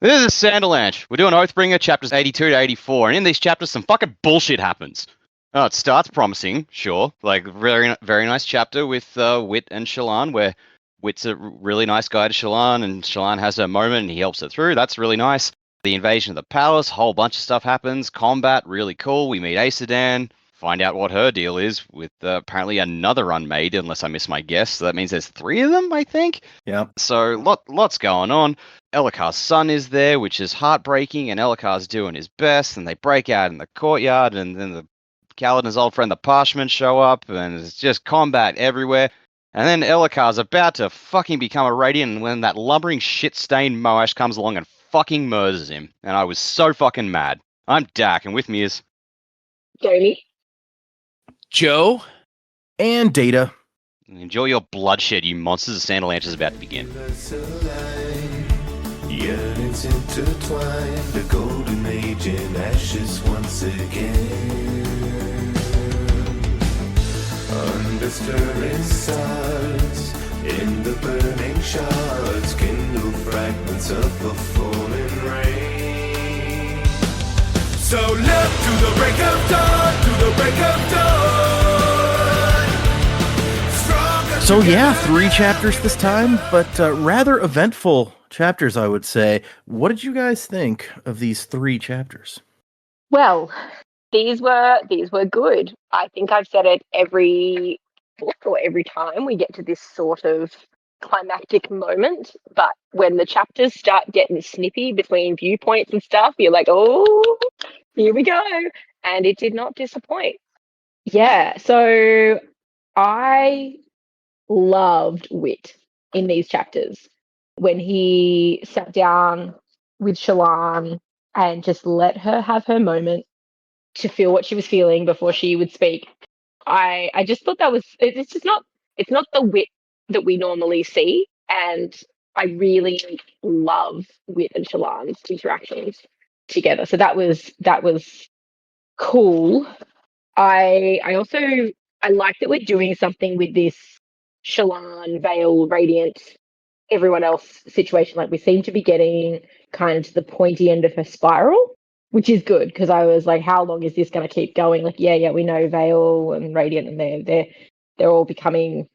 This is Sanderlanche. We're doing Oathbringer chapters 82 to 84, and in these chapters, some fucking bullshit happens. Oh, it starts promising, sure. Like, very, very nice chapter with Wit and Shallan, where Wit's a really nice guy to Shallan, and Shallan has her moment, and he helps her through. That's really nice. The invasion of the palace, whole bunch of stuff happens. Combat, really cool. We meet Aesodan, find out what her deal is with apparently another unmade, unless I miss my guess. So that means there's 3 of them, I think. Yeah. So lots going on. Elhakar's son is there, which is heartbreaking, and Elhakar's doing his best, and they break out in the courtyard, and then the Kaladin's old friend the Parchment show up, and it's just combat everywhere. And then Elhakar's about to fucking become a Radiant, when that lumbering shit-stained Moash comes along and fucking murders him. And I was so fucking mad. I'm Dak, and with me is... Jamie. Joe. And Data. Enjoy your bloodshed, you monsters. The Sanderlanche is about to begin. Yearnings intertwined, the golden age in ashes once again. Under stirring stars, in the burning shards, kindle fragments of the falling rain. So look to the break of dawn, to the break of dawn. Stronger So yeah, together. 3 chapters this time, but rather eventful chapters, I would say. What did you guys think of these 3 chapters? Well, these were good. I think I've said it every book or every time we get to this sort of climactic moment. But when the chapters start getting snippy between viewpoints and stuff, you're like, oh, here we go. And it did not disappoint. Yeah, so I loved Wit in these chapters. When he sat down with Shallan and just let her have her moment to feel what she was feeling before she would speak. I just thought that was it's not the Wit that we normally see, and I really love Wit and Shallan's interactions together. So that was cool. I also I like that we're doing something with this Shallan, Vale, Radiant, everyone else situation. Like we seem to be getting kind of to the pointy end of her spiral, which is good because I was like, how long is this going to keep going? Like, yeah, we know Vale and Radiant, and they're all becoming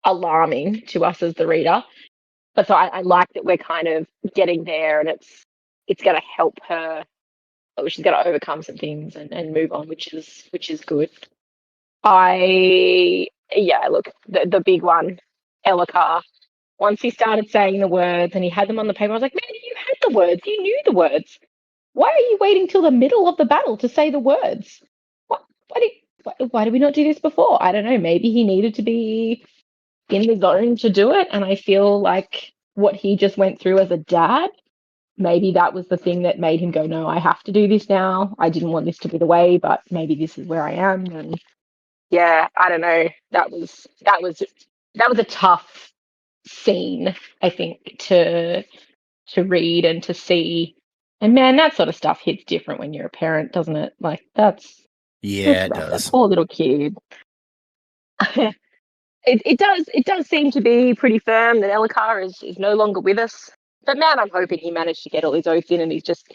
alarming to us as the reader. But so I like that we're kind of getting there, and it's going to help her. She's going to overcome some things and move on, which is good. Look, the big one, Elhakar. Once he started saying the words and he had them on the paper, I was like, man, you had the words. You knew the words. Why are you waiting till the middle of the battle to say the words? Why did we not do this before? I don't know. Maybe he needed to be in the zone to do it. And I feel like what he just went through as a dad, maybe that was the thing that made him go, no, I have to do this now. I didn't want this to be the way, but maybe this is where I am. And yeah, I don't know. That was a tough scene, I think, to read and to see. And man, that sort of stuff hits different when you're a parent, doesn't it? Like that's Yeah, rough. it That does. poor little kid. It does seem to be pretty firm that Elhakar is no longer with us. But man, I'm hoping he managed to get all his oaths in and he's just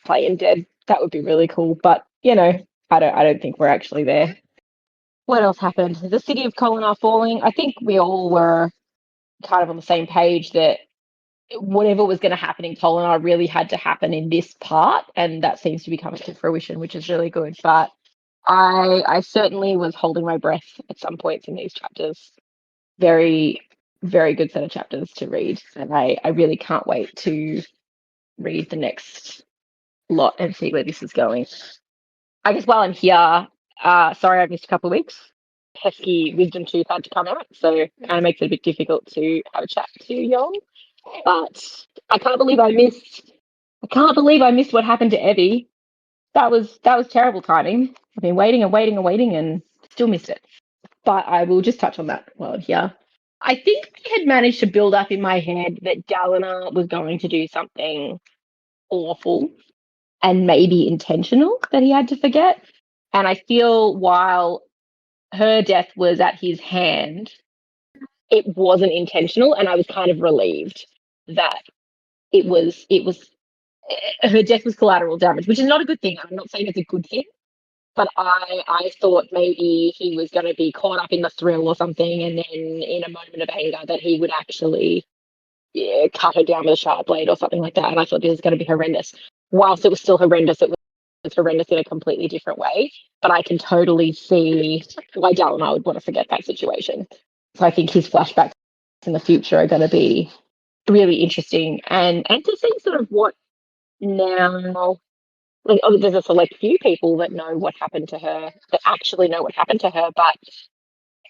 playing dead. That would be really cool. But I don't think we're actually there. What else happened? The city of Kolinar falling. I think we all were kind of on the same page that whatever was going to happen in Kolinar really had to happen in this part, and that seems to be coming to fruition, which is really good. But I certainly was holding my breath at some points in these chapters. Very, very good set of chapters to read, and I really can't wait to read the next lot and see where this is going. I guess while I'm here, sorry I've missed a couple of weeks. Pesky Wisdom Tooth had to come out, so it kind of makes it a bit difficult to have a chat to y'all. But I can't believe I missed what happened to Evie. That was terrible timing. I've been waiting and still missed it. But I will just touch on that while I'm here. I think I had managed to build up in my head that Dalinar was going to do something awful and maybe intentional that he had to forget. And I feel while her death was at his hand, it wasn't intentional, and I was kind of relieved that it was her death was collateral damage, which is not a good thing. I'm not saying it's a good thing, but I thought maybe he was going to be caught up in the thrill or something, and then in a moment of anger that he would actually cut her down with a sharp blade or something like that. And I thought this was going to be horrendous. Whilst it was still horrendous, it was horrendous in a completely different way. But I can totally see why Dalinar would want to forget that situation. So I think his flashbacks in the future are going to be really interesting, and to see sort of what now. Like, there's a select few people that know what happened to her, that actually know what happened to her, but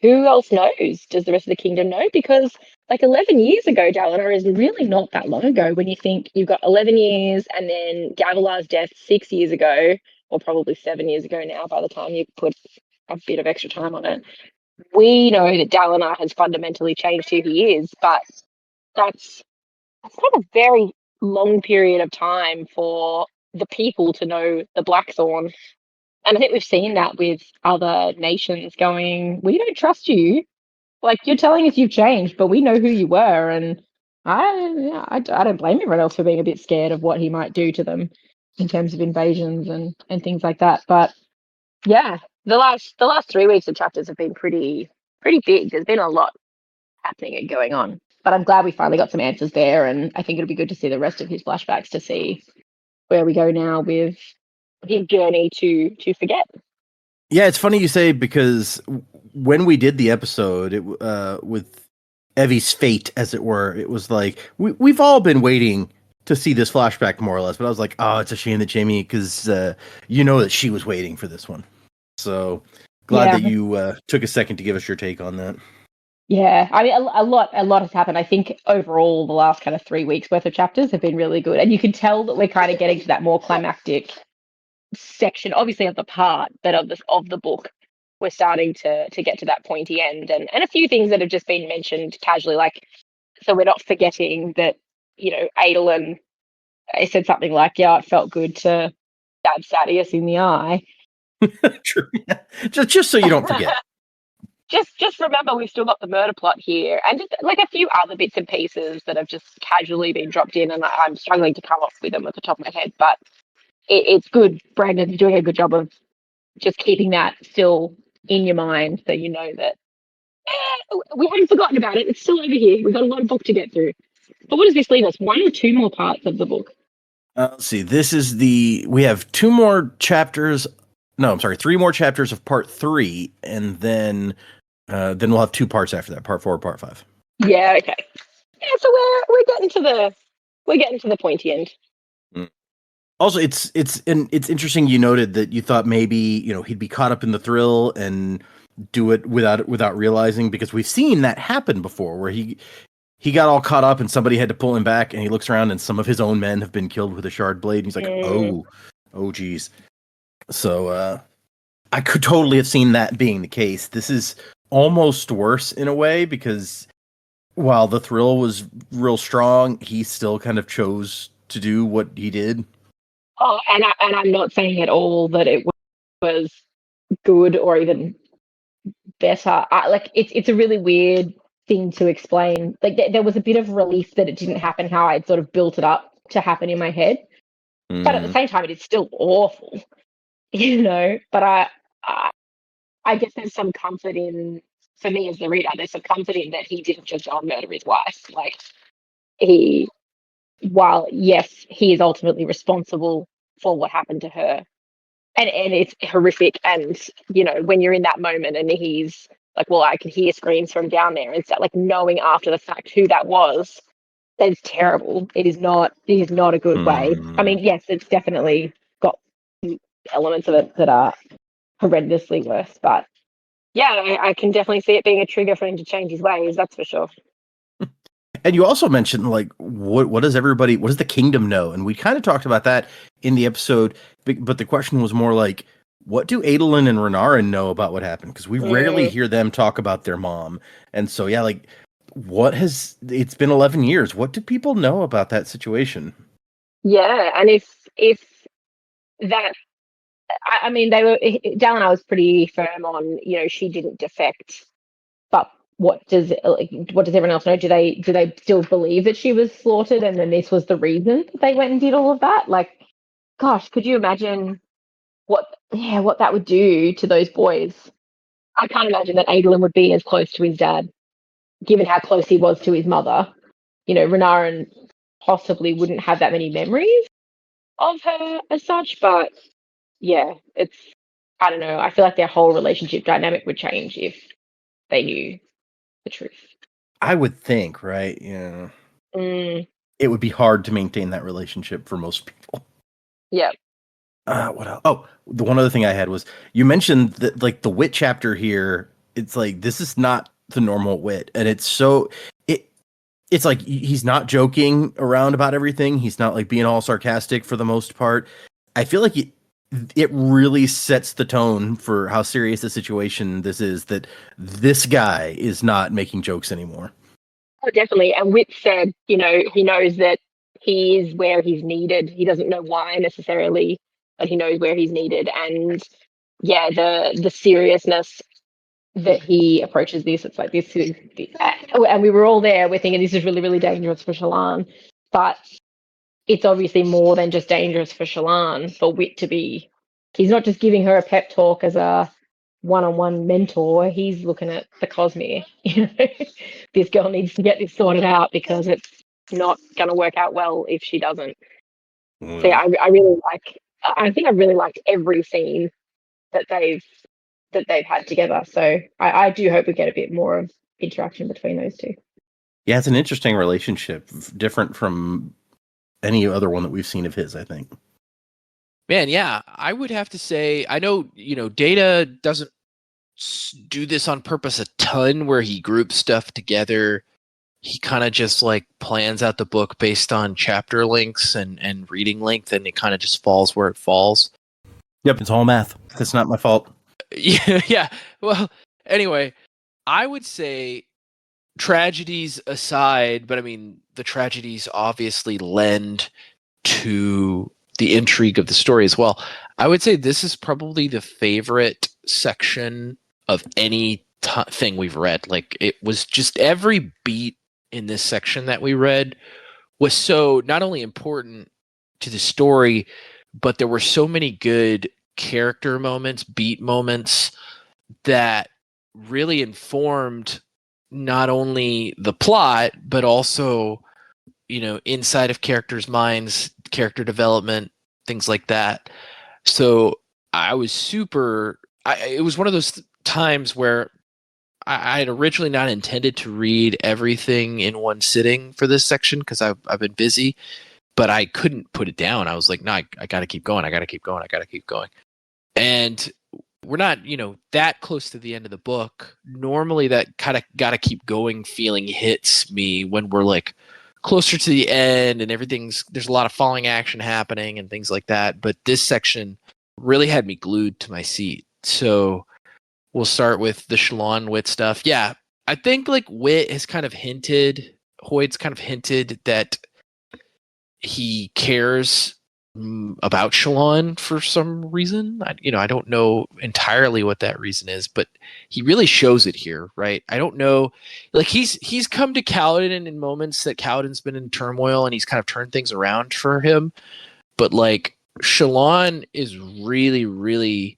who else knows? Does the rest of the kingdom know? Because like 11 years ago, Dalinar is really not that long ago when you think you've got 11 years and then Gavilar's death 6 years ago, or probably 7 years ago now by the time you put a bit of extra time on it. We know that Dalinar has fundamentally changed who he is, but that's not a very long period of time for the people to know the Blackthorn. And I think we've seen that with other nations going, we don't trust you. Like, you're telling us you've changed, but we know who you were. And I don't blame everyone else for being a bit scared of what he might do to them in terms of invasions and things like that. But yeah, the last 3 weeks of chapters have been pretty big. There's been a lot happening and going on. But I'm glad we finally got some answers there, and I think it'll be good to see the rest of his flashbacks to see where we go now with his journey to forget. Yeah, it's funny you say, because when we did the episode with Evie's fate, as it were, it was like we've all been waiting to see this flashback more or less. But I was like, oh, it's a shame that Jamie, because you know that she was waiting for this one. So glad that you took a second to give us your take on that. Yeah, I mean, a lot has happened. I think overall, the last kind of 3 weeks worth of chapters have been really good, and you can tell that we're kind of getting to that more climactic section, obviously of the part, but of the book. We're starting to get to that pointy end, and a few things that have just been mentioned casually, like, so we're not forgetting that, Adolin, I said something like, yeah, it felt good to stab Sadeas in the eye. True. Yeah. Just so you don't forget. Just remember, we've still got the murder plot here, and just like a few other bits and pieces that have just casually been dropped in, and I'm struggling to come up with them at the top of my head. But it's good. Brandon's doing a good job of just keeping that still in your mind, so you know that we haven't forgotten about it. It's still over here. We've got a lot of book to get through. But what does this leave us? 1 or 2 more parts of the book? Let's see. We have 2 more chapters. No, I'm sorry, 3 more chapters of part 3, and then we'll have 2 parts after that, part 4, part 5. Yeah. Okay. Yeah. So we're getting to the pointy end. Also, it's interesting. You noted that you thought maybe he'd be caught up in the thrill and do it without realizing, because we've seen that happen before, where he got all caught up and somebody had to pull him back, and he looks around and some of his own men have been killed with a shard blade. And he's like, oh, geez. So I could totally have seen that being the case. This is almost worse in a way, because while the thrill was real strong, he still kind of chose to do what he did. Oh, and I'm not saying at all that it was good or even better. It's a really weird thing to explain. Like, there was a bit of relief that it didn't happen how I'd sort of built it up to happen in my head. But at the same time, it is still awful, But I guess there's some comfort in, for me as the reader, there's some comfort in that he didn't just murder his wife. Like, while yes, he is ultimately responsible for what happened to her, and it's horrific, and when you're in that moment and he's like, well, I could hear screams from down there, and like knowing after the fact who that was, that's terrible. It is not a good way. I mean, yes, it's definitely got elements of it that are horrendously worse, but yeah, I can definitely see it being a trigger for him to change his ways, that's for sure. And you also mentioned, like, what does the kingdom know? And we kind of talked about that in the episode, but the question was more like, what do Adolin and Renarin know about what happened? Because we rarely hear them talk about their mom. And so, yeah, like, it's been 11 years. What do people know about that situation? Yeah, and if that, I mean, Dalinar was pretty firm on, she didn't defect, but what does everyone else know? Do they still believe that she was slaughtered, and then this was the reason that they went and did all of that? Like, gosh, could you imagine what that would do to those boys? I can't imagine that Adolin would be as close to his dad, given how close he was to his mother. Renarin possibly wouldn't have that many memories of her as such, but yeah, I don't know. I feel like their whole relationship dynamic would change if they knew the truth. I would think, right? Yeah. It would be hard to maintain that relationship for most people. Yeah. What else? Oh, the one other thing I had was you mentioned that like the wit chapter here. It's like this is not the normal wit, and it's like he's not joking around about everything. He's not like being all sarcastic for the most part. I feel like it really sets the tone for how serious the situation this is, that this guy is not making jokes anymore. Oh, definitely. And Wit said, he knows that he is where he's needed. He doesn't know why necessarily, but he knows where he's needed. And yeah, the seriousness that he approaches this, it's like this is, and we were all there. We're thinking this is really, really dangerous for Shallan, but it's obviously more than just dangerous for Shallan. For Wit to be, he's not just giving her a pep talk as a one-on-one mentor. He's looking at the Cosmere. This girl needs to get this sorted out because it's not going to work out well if she doesn't. So yeah, I think I really liked every scene that they've had together. So I do hope we get a bit more of interaction between those two. Yeah, it's an interesting relationship, different from any other one that we've seen of his, I think. Man, yeah, I would have to say, I know, Data doesn't do this on purpose a ton where he groups stuff together. He kind of just like plans out the book based on chapter lengths and reading length, and it kind of just falls where it falls. Yep, it's all math. That's not my fault. Yeah. Well, anyway, I would say tragedies aside, but I mean, the tragedies obviously lend to the intrigue of the story as well. I would say this is probably the favorite section of any thing we've read. Like, it was just every beat in this section that we read was so not only important to the story, but there were so many good character moments, beat moments that really informed not only the plot, but also, inside of characters' minds, character development, things like that. So I was it was one of those times where I had originally not intended to read everything in one sitting for this section because I've been busy, but I couldn't put it down. I was like, no, I got to keep going. I got to keep going. And we're not, that close to the end of the book. Normally that kind of got to keep going feeling hits me when we're like closer to the end and there's a lot of falling action happening and things like that. But this section really had me glued to my seat. So we'll start with the Shallan Wit stuff. Yeah, I think like Hoyd's kind of hinted that he cares about Shallan for some reason. I don't know entirely what that reason is, but he really shows it here, right? I don't know. Like he's come to Kaladin in moments that Kaladin's been in turmoil and he's kind of turned things around for him. But like Shallan is really, really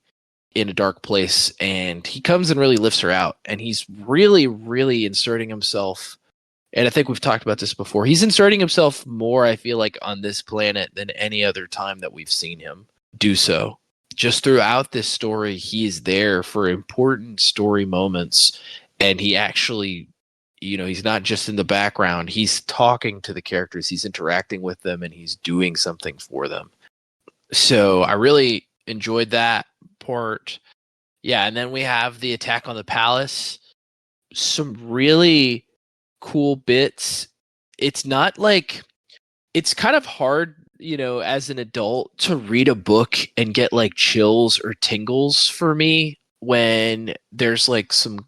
in a dark place, and he comes and really lifts her out, and he's really, really inserting himself. And I think we've talked about this before. He's inserting himself more, I feel like, on this planet than any other time that we've seen him do so. Just throughout this story, he is there for important story moments, and he actually, he's not just in the background. He's talking to the characters, he's interacting with them, and he's doing something for them. So I really enjoyed that part. Yeah, and then we have the attack on the palace. Some really cool bits. It's not like, it's kind of hard, as an adult to read a book and get like chills or tingles for me when there's like some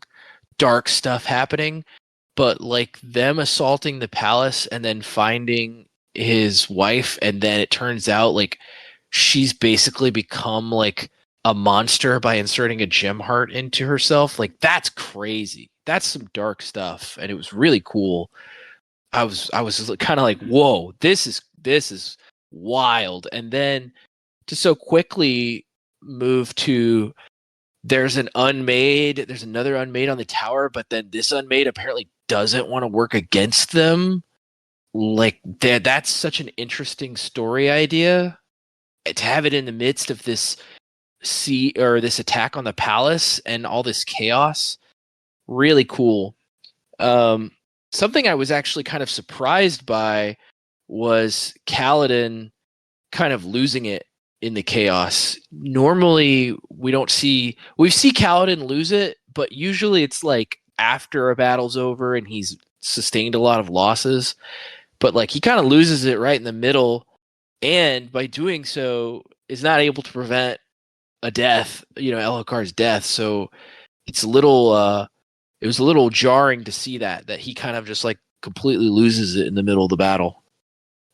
dark stuff happening. But like them assaulting the palace and then finding his wife, and then it turns out like she's basically become like a monster by inserting a gem heart into herself. Like, that's crazy. that's some dark stuff, and it was really cool. I was kind of like, whoa, this is wild. And then to so quickly move to there's another unmade on the tower, but then this unmade apparently doesn't want to work against them. Like that's such an interesting story idea to have it in the midst of this this attack on the palace and all this chaos. Really cool. Something I was actually kind of surprised by was Kaladin kind of losing it in the chaos. Normally we see Kaladin lose it, but usually it's like after a battle's over and he's sustained a lot of losses. But like he kind of loses it right in the middle, and by doing so is not able to prevent a death, Elhokar's death. So it's a little it was a little jarring to see that he kind of just like completely loses it in the middle of the battle.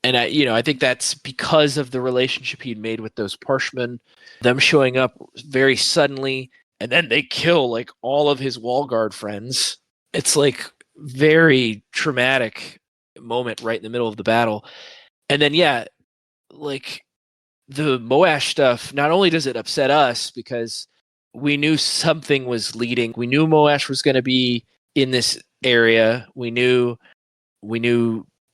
And I think that's because of the relationship he'd made with those Parshmen, them showing up very suddenly, and then they kill like all of his wall guard friends. It's like very traumatic moment right in the middle of the battle. And then like the Moash stuff, not only does it upset us because we knew something was leading. We knew Moash was going to be in this area. We knew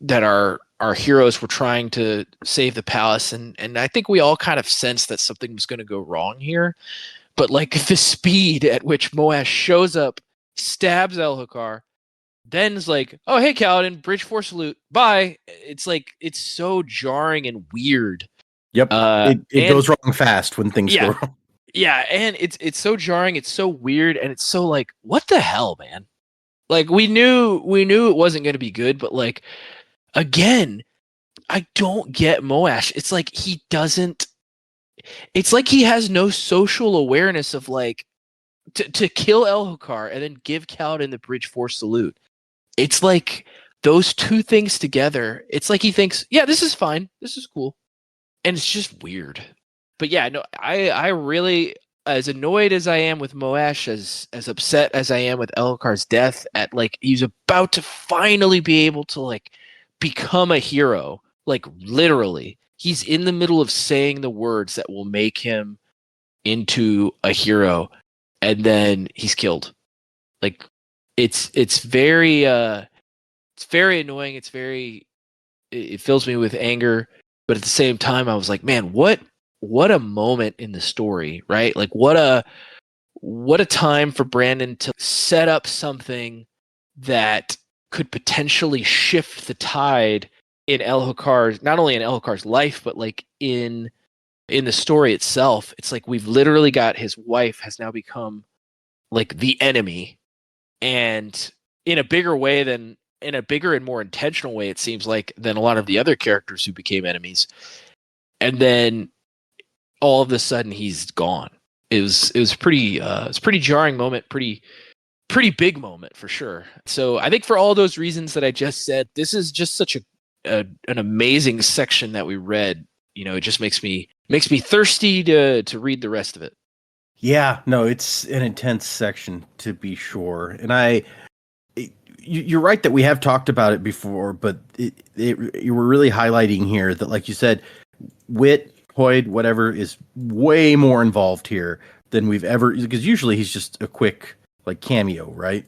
that our heroes were trying to save the palace, and I think we all kind of sensed that something was going to go wrong here. But like the speed at which Moash shows up, stabs Elhokar, then is like, "Oh, hey, Kaladin, bridge for salute, bye." It's like it's so jarring and weird. Yep, it goes wrong fast when things go wrong. Yeah, and it's so jarring, it's so weird, and it's so like, what the hell, man? Like we knew it wasn't going to be good, but like again, I don't get Moash. It's like he doesn't. It's like he has no social awareness of like to kill Elhokar and then give Kaladin the bridge for salute. It's like those two things together. It's like he thinks, yeah, this is fine, this is cool, and it's just weird. But yeah, no, I really, as annoyed as I am with Moash, as upset as I am with Elhokar's death, at like he's about to finally be able to like become a hero. Like literally, he's in the middle of saying the words that will make him into a hero, and then he's killed. Like it's very annoying. It fills me with anger, but at the same time, I was like, man, what a moment in the story, right? Like what a time for Brandon to set up something that could potentially shift the tide in Elhokar's, not only in Elhokar's life, but like in the story itself. It's like we've literally got his wife has now become like the enemy, and in a bigger and more intentional way, it seems like, than a lot of the other characters who became enemies. And then all of a sudden he's gone. It was pretty jarring moment, pretty big moment for sure. So I think for all those reasons that I just said, this is just such an amazing section that we read. It just makes me thirsty to read the rest of it. Yeah, no, it's an intense section to be sure. And you're right that we have talked about it before, but you were really highlighting here that, like you said, Wit, Hoyd, whatever, is way more involved here than we've ever, because usually he's just a quick like cameo, right?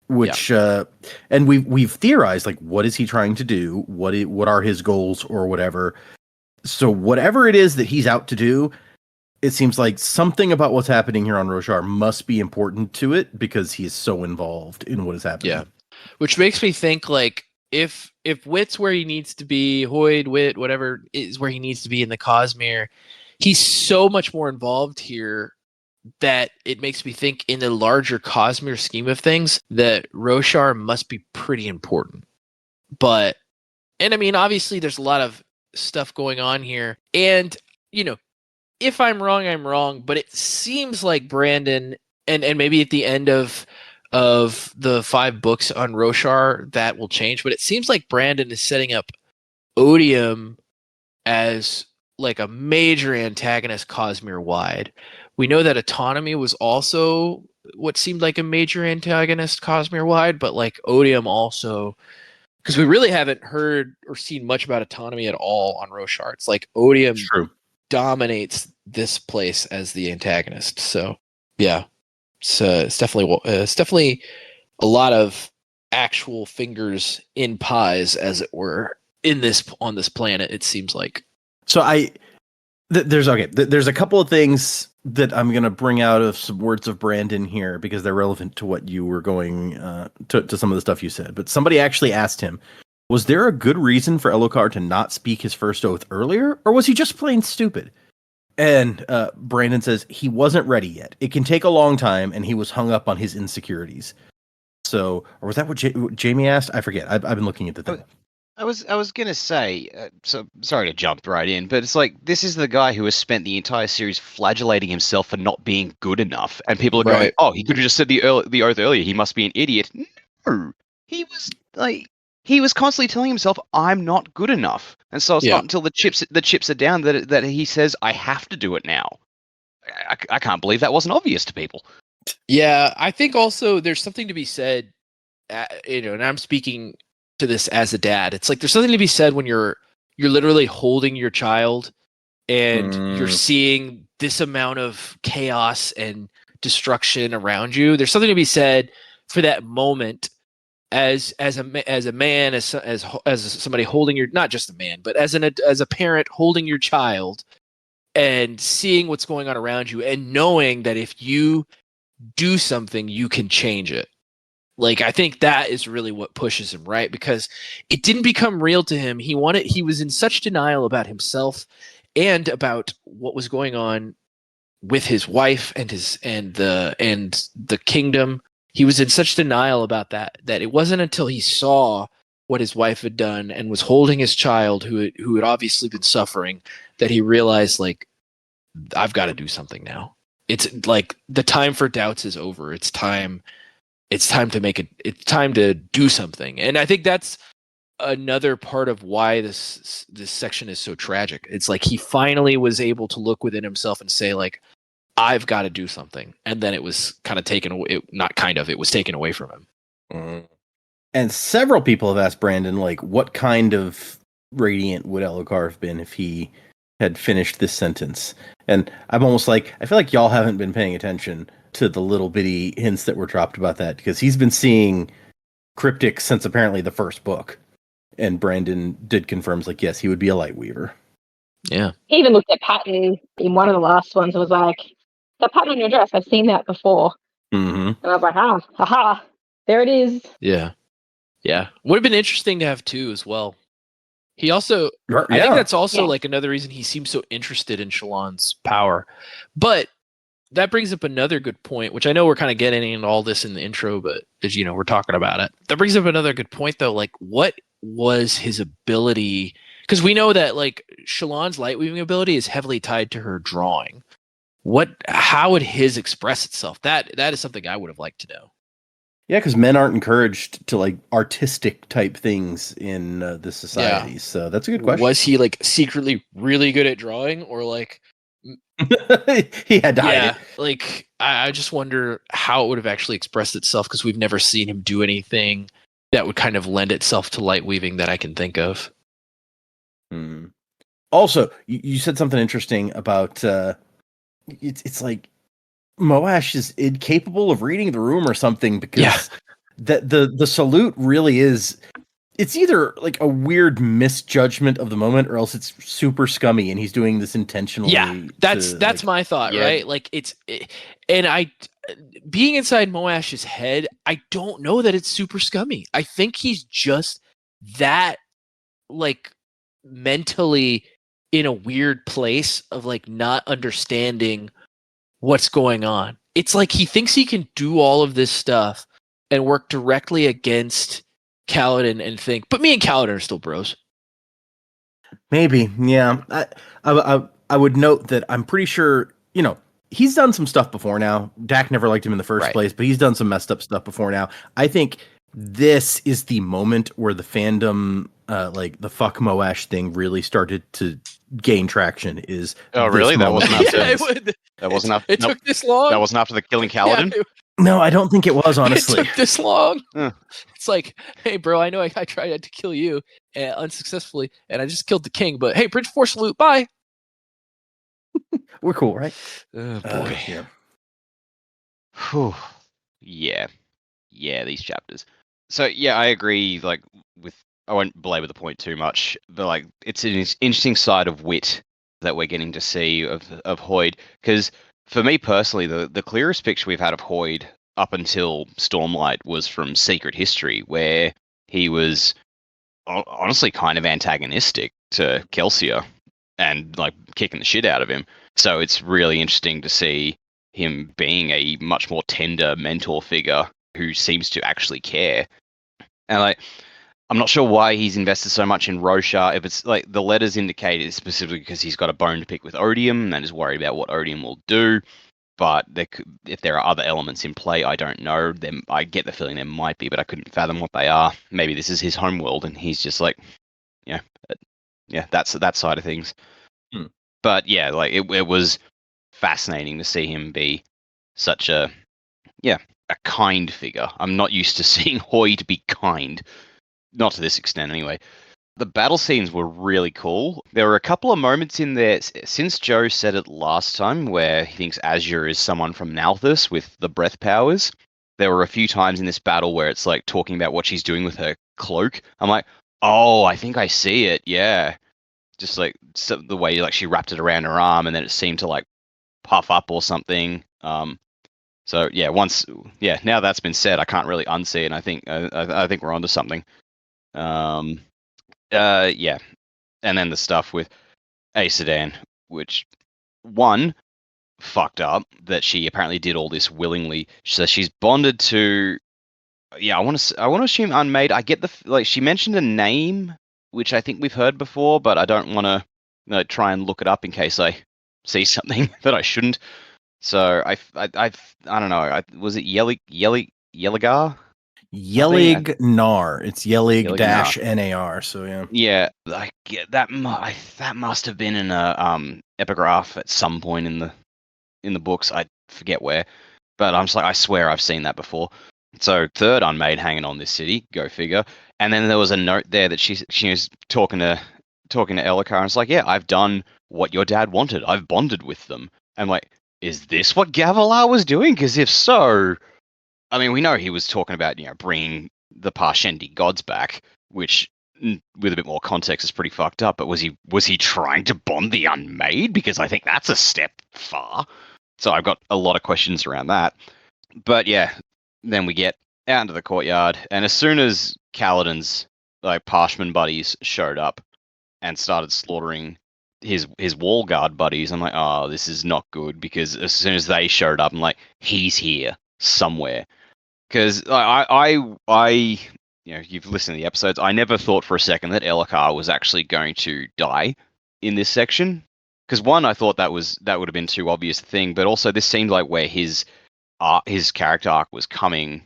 Which and we've theorized like, what is he trying to do? What are his goals or whatever? So whatever it is that he's out to do, it seems like something about what's happening here on Roshar must be important to it because he is so involved in what is happening. Yeah, which makes me think like if Wit's where he needs to be, Hoyd, Wit, whatever is where he needs to be in the Cosmere, he's so much more involved here that it makes me think in the larger Cosmere scheme of things that Roshar must be pretty important. And I mean, obviously there's a lot of stuff going on here, and if I'm wrong, I'm wrong, but it seems like Brandon, and maybe at the end of the 5 books on Roshar that will change, but it seems like Brandon is setting up Odium as like a major antagonist Cosmere wide. We know that Autonomy was also what seemed like a major antagonist Cosmere wide, but like Odium also, because we really haven't heard or seen much about autonomy at all on Roshar. It's like Odium True. dominates this place as the antagonist. So yeah, it's definitely a lot of actual fingers in pies, as it were, on this planet. It seems like. So there's a couple of things that I'm going to bring out of some words of Brandon here because they're relevant to what you were going to some of the stuff you said. But somebody actually asked him, was there a good reason for Elokar to not speak his first oath earlier, or was he just plain stupid? And Brandon says he wasn't ready yet. It can take a long time, and he was hung up on his insecurities. So, or was that what Jamie asked? I forget. I've been looking at the thing. I was gonna say, so sorry to jump right in, but it's like this is the guy who has spent the entire series flagellating himself for not being good enough, and people are going, Right. "Oh, he could have just said the oath earlier. He must be an idiot." No, he was constantly telling himself, "I'm not good enough," and so it's Yeah. not until the chips are down that he says, "I have to do it now." I can't believe that wasn't obvious to people. Yeah, I think also there's something to be said, and I'm speaking to this as a dad. It's like there's something to be said when you're literally holding your child and you're seeing this amount of chaos and destruction around you. There's something to be said for that moment as a man, as somebody holding your, not just a man, but as a parent holding your child and seeing what's going on around you and knowing that if you do something, you can change it. Like, I think that is really what pushes him, right? Because it didn't become real to him. He was in such denial about himself and about what was going on with his wife and the kingdom. He was in such denial about that it wasn't until he saw what his wife had done and was holding his child who had obviously been suffering that he realized, like, I've got to do something now. It's like the time for doubts is over. It's time to do something. And I think that's another part of why this section is so tragic. It's like he finally was able to look within himself and say, like, I've got to do something. And then it was kind of taken away. It was taken away from him. Mm. And several people have asked Brandon, like, what kind of radiant would Elokar have been if he had finished this sentence? And I'm almost like, I feel like y'all haven't been paying attention to the little bitty hints that were dropped about that, because he's been seeing cryptic since apparently the first book. And Brandon did confirms, like, yes, he would be a light weaver. Yeah. He even looked at pattern in one of the last ones and was like, the pattern on your dress, I've seen that before. Mm-hmm. And I was like, haha, there it is. Yeah. Yeah. Would have been interesting to have two as well. He also, Yeah. I think that's also Yeah. like another reason he seems so interested in Shallan's power. But that brings up another good point, which I know we're kind of getting into all this in the intro, but as you know, we're talking about it. That brings up another good point, though. Like, what was his ability? Because we know that, like, Shallan's light weaving ability is heavily tied to her drawing. How would his express itself? That is something I would have liked to know. Yeah, because men aren't encouraged to, like, artistic type things in this society. Yeah. So that's a good question. Was he, like, secretly really good at drawing, or like? He had to hide it. Like, I just wonder how it would have actually expressed itself, because we've never seen him do anything that would kind of lend itself to light weaving that I can think of. Hmm. Also, you said something interesting about it's like Moash is incapable of reading the room or something, because the salute really is, it's either like a weird misjudgment of the moment, or else it's super scummy and he's doing this intentionally. Yeah, that's my thought, right? Like, being inside Moash's head, I don't know that it's super scummy. I think he's just that, like, mentally in a weird place of, like, not understanding what's going on. It's like he thinks he can do all of this stuff and work directly against Kaladin and think, but me and Kaladin are still bros. Maybe, yeah. I would note that I'm pretty sure, you know, he's done some stuff before now. Dak never liked him in the first place, but he's done some messed up stuff before now. I think this is the moment where the fandom, like the fuck Moash thing, really started to gain traction. Is Oh, this really? That moment wasn't he after. says- That wasn't after. It Nope, took this long. that wasn't after the killing Kaladin. Yeah, No, I don't think it was, honestly. It took this long. Huh. It's like, hey, bro, I know I tried to kill you unsuccessfully, and I just killed the king. But hey, Bridge Force salute, bye. We're cool, right? Oh boy. Yeah. Whew. Yeah, these chapters. So yeah, I agree. Like with, I won't belabor the point too much, but like it's an interesting side of wit that we're getting to see of Hoyd. Because for me personally, the clearest picture we've had of Hoyd up until Stormlight was from Secret History, where he was honestly kind of antagonistic to Kelsier and like kicking the shit out of him. So it's really interesting to see him being a much more tender mentor figure who seems to actually care. And like, I'm not sure why he's invested so much in Roshar. If it's like the letters indicate it's specifically because he's got a bone to pick with Odium and is worried about what Odium will do. But if there are other elements in play, I don't know. I get the feeling there might be, but I couldn't fathom what they are. Maybe this is his homeworld, and he's just like, yeah, that's that side of things. But yeah, like it was fascinating to see him be such a kind figure. I'm not used to seeing Hoyd be kind, not to this extent anyway. The battle scenes were really cool. There were a couple of moments in there, since Joe said it last time, where he thinks Azure is someone from Nalthus with the breath powers. There were a few times in this battle where it's like talking about what she's doing with her cloak. I'm like, oh, I think I see it. Yeah, just like the way like she wrapped it around her arm, and then it seemed to like puff up or something. So yeah, now that's been said, I can't really unsee it. And I think we're onto something. Yeah, and then the stuff with Aesudan, which one fucked up that she apparently did all this willingly. So she's bonded to. Yeah, I want to assume unmade. I get like she mentioned a name, which I think we've heard before, but I don't want to try and look it up in case I see something that I shouldn't. So I don't know. Was it Yeligar? Yelig Nar. It's Yelig Yelig dash NAR. So yeah. Yeah, like that must have been in a epigraph at some point in the books. I forget where, but I'm just like, I swear I've seen that before. So third unmade hanging on this city, go figure. And then there was a note there that she was talking to Elokar, and it's like, yeah, I've done what your dad wanted. I've bonded with them. I'm like, is this what Gavilar was doing? Because if so, I mean, we know he was talking about bringing the Parshendi gods back, which with a bit more context is pretty fucked up. But was he trying to bond the unmade? Because I think that's a step far. So I've got a lot of questions around that. But yeah, then we get out into the courtyard, and as soon as Kaladin's like Parshman buddies showed up and started slaughtering his wall guard buddies, I'm like, oh, this is not good. Because as soon as they showed up, I'm like, he's here somewhere. Because you've listened to the episodes. I never thought for a second that Elokar was actually going to die in this section. Because one, I thought that would have been too obvious a thing, but also this seemed like where his character arc was coming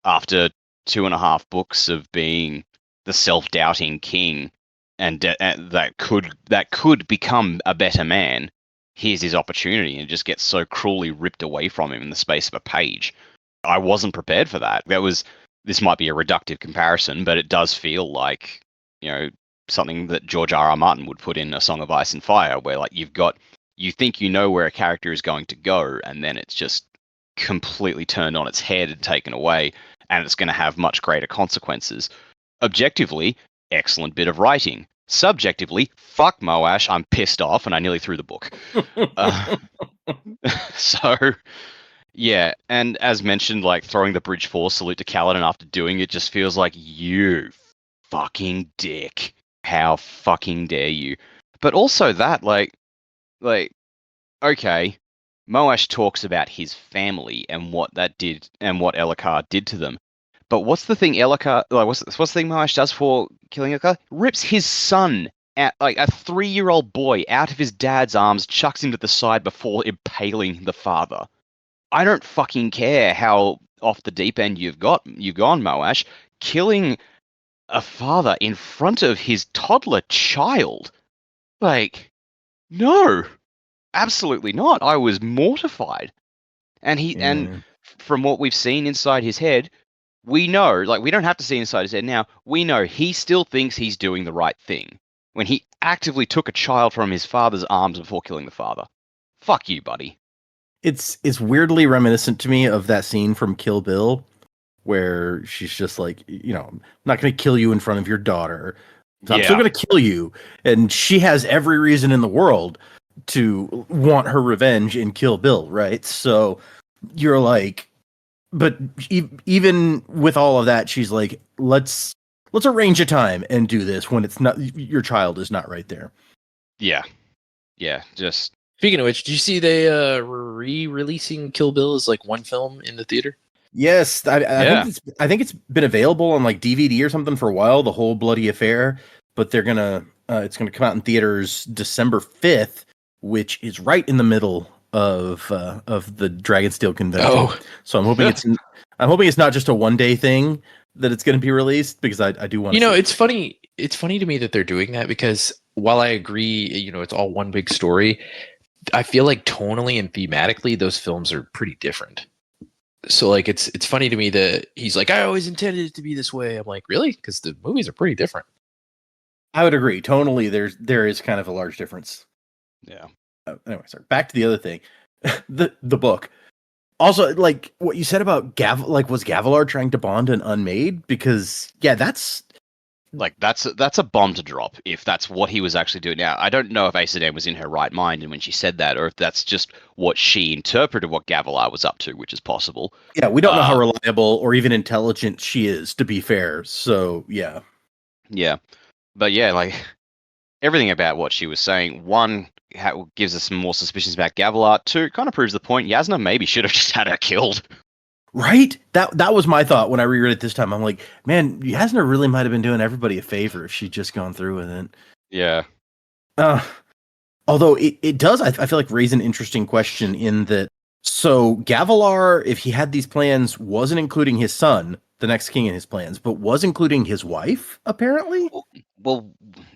after 2.5 books of being the self-doubting king, and that could become a better man. Here's his opportunity, and it just gets so cruelly ripped away from him in the space of a page. I wasn't prepared for that. This might be a reductive comparison, but it does feel like, something that George R.R. Martin would put in A Song of Ice and Fire, where like you think you know where a character is going to go, and then it's just completely turned on its head and taken away, and it's going to have much greater consequences. Objectively, excellent bit of writing. Subjectively, fuck Moash, I'm pissed off, and I nearly threw the book. So... yeah, and as mentioned, like throwing the Bridge Force salute to Kaladin after doing it just feels like, you fucking dick. How fucking dare you? But also that, like, okay, Moash talks about his family and what that did and what Elokar did to them. But what's the thing what's the thing Moash does for killing Elokar? Rips his son out, like a 3-year-old boy, out of his dad's arms, chucks him to the side before impaling the father. I don't fucking care how off the deep end you've gone, Moash. Killing a father in front of his toddler child. Like, No, absolutely not. I was mortified. And from what we've seen inside his head, we know, like, we don't have to see inside his head now. We know he still thinks he's doing the right thing when he actively took a child from his father's arms before killing the father. Fuck you, buddy. It's weirdly reminiscent to me of that scene from Kill Bill where she's just like, I'm not going to kill you in front of your daughter. So I'm still going to kill you. And she has every reason in the world to want her revenge in Kill Bill, right? So you're like, but even with all of that, she's like, let's arrange a time and do this when it's not, your child is not right there. Yeah. Just Speaking of which, did you see they re-releasing Kill Bill as like one film in the theater? Yes, I think it's been available on like DVD or something for a while. The whole bloody affair, but they're gonna it's gonna come out in theaters December 5th, which is right in the middle of the Dragonsteel convention. Oh. So I'm hoping it's not just a one-day thing that it's going to be released, because I do want to. It's funny. It's funny to me that they're doing that, because while I agree, it's all one big story, I feel like tonally and thematically those films are pretty different. So like it's funny to me that he's like, I always intended it to be this way. I'm like, really? Because the movies are pretty different. I would agree. Tonally, there is kind of a large difference. Yeah. Anyway, sorry. Back to the other thing, the book. Also, like what you said about was Gavilar trying to bond an unmade? Because that's a bomb to drop if that's what he was actually doing. Now, I don't know if Aesidane was in her right mind and when she said that, or if that's just what she interpreted what Gavilar was up to, which is possible. Yeah, we don't know how reliable or even intelligent she is, to be fair. So, yeah. Yeah. But yeah, like, everything about what she was saying, one, gives us some more suspicions about Gavilar. Two, kind of proves the point. Yasna maybe should have just had her killed. Right? That was my thought when I reread it this time. I'm like, man, Yasna really might have been doing everybody a favor if she'd just gone through with it. Yeah. Although it does, I feel like, raise an interesting question in that. So Gavilar, if he had these plans, wasn't including his son, the next king, in his plans, but was including his wife, apparently? Well,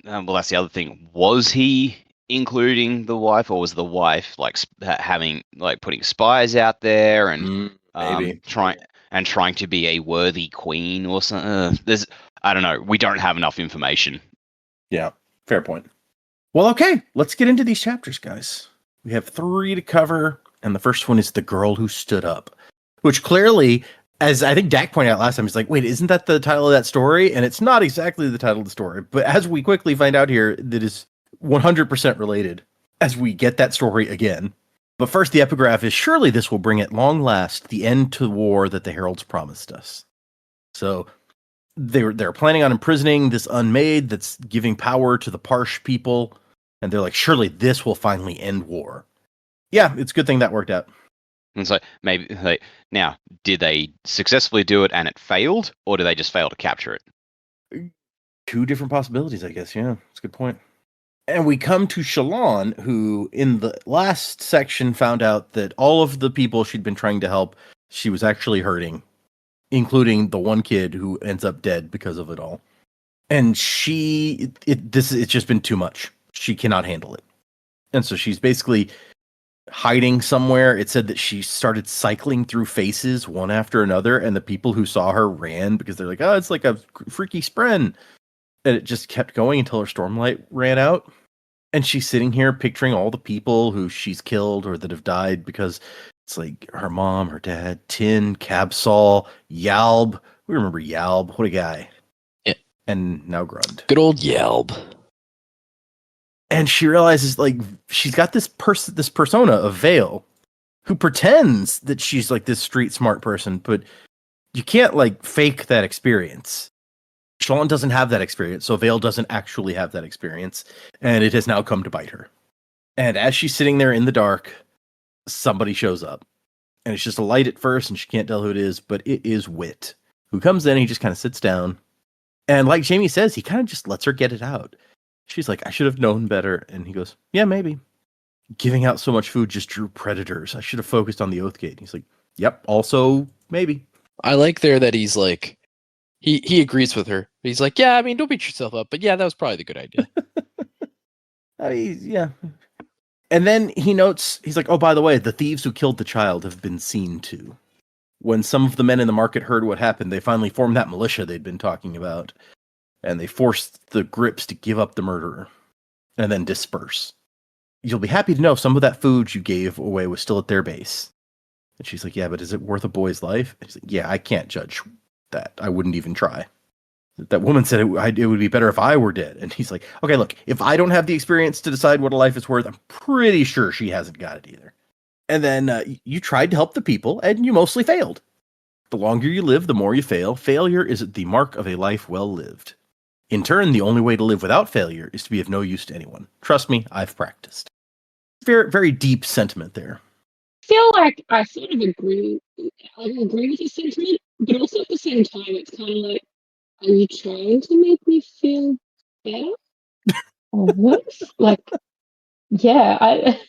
that's the other thing. Was he including the wife, or was the wife like putting spies out there and maybe trying to be a worthy queen or something? I don't know. We don't have enough information. Yeah, fair point. Well, okay, let's get into these chapters, guys. We have 3 to cover, and the first one is The Girl Who Stood Up, which clearly, as I think Dak pointed out last time, he's like, wait, isn't that the title of that story? And it's not exactly the title of the story, but as we quickly find out here, that is 100% related as we get that story again. But first, the epigraph is, surely this will bring at long last the end to war that the heralds promised us. So they're planning on imprisoning this unmade that's giving power to the Parsh people, and they're like, surely this will finally end war. Yeah, it's a good thing that worked out. And so maybe now, did they successfully do it and it failed, or did they just fail to capture it? 2 different possibilities, I guess. Yeah, that's a good point. And we come to Shallan, who in the last section found out that all of the people she'd been trying to help, she was actually hurting, including the one kid who ends up dead because of it all. And it's just been too much. She cannot handle it. And so she's basically hiding somewhere. It said that she started cycling through faces one after another, and the people who saw her ran because they're like, oh, it's like a freaky spren. And it just kept going until her stormlight ran out. And she's sitting here picturing all the people who she's killed or that have died, because it's like her mom, her dad, Tin, Cabsal, Yalb. We remember Yalb. What a guy. Yeah. And now Grund. Good old Yalb. And she realizes, like, she's got this persona of Vale, who pretends that she's like this street smart person, but you can't like fake that experience. Shallan doesn't have that experience, so Vale doesn't actually have that experience, and it has now come to bite her. And as she's sitting there in the dark, somebody shows up. And it's just a light at first, and she can't tell who it is, but it is Wit, who comes in, he just kind of sits down. And like Jamie says, he kind of just lets her get it out. She's like, I should have known better. And he goes, yeah, maybe. Giving out so much food just drew predators. I should have focused on the Oathgate. And he's like, yep, also, maybe. I like there that he's like, he agrees with her. He's like, yeah, I mean, don't beat yourself up, but yeah, that was probably the good idea. I mean, yeah. And then he notes, he's like, oh, by the way, the thieves who killed the child have been seen too. When some of the men in the market heard what happened, they finally formed that militia they'd been talking about. And they forced the grips to give up the murderer and then disperse. You'll be happy to know some of that food you gave away was still at their base. And she's like, yeah, but is it worth a boy's life? And he's like, yeah, I can't judge that. I wouldn't even try. That woman said it would be better if I were dead. And he's like, okay, look, if I don't have the experience to decide what a life is worth, I'm pretty sure she hasn't got it either. And then you tried to help the people, and you mostly failed. The longer you live, the more you fail. Failure is the mark of a life well lived. In turn, the only way to live without failure is to be of no use to anyone. Trust me, I've practiced. Very, very deep sentiment there. I feel like I sort of agree. I agree with the sentiment, but also at the same time, it's kind of like, are you trying to make me feel better? Or worse? Like, yeah, I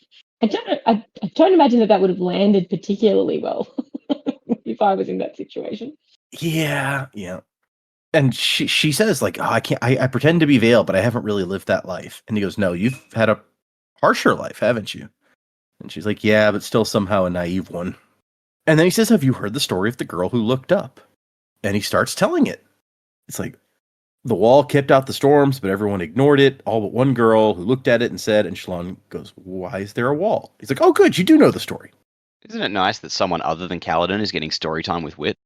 don't imagine that would have landed particularly well if I was in that situation. Yeah. And she says, like, oh, I pretend to be Vale, but I haven't really lived that life. And he goes, no, you've had a harsher life, haven't you? And she's like, yeah, but still somehow a naive one. And then he says, have you heard the story of the girl who looked up? And he starts telling it. It's like, the wall kept out the storms, but everyone ignored it, all but one girl who looked at it and said, and Shallan goes, why is there a wall? He's like, oh, good, you do know the story. Isn't it nice that someone other than Kaladin is getting story time with Wit?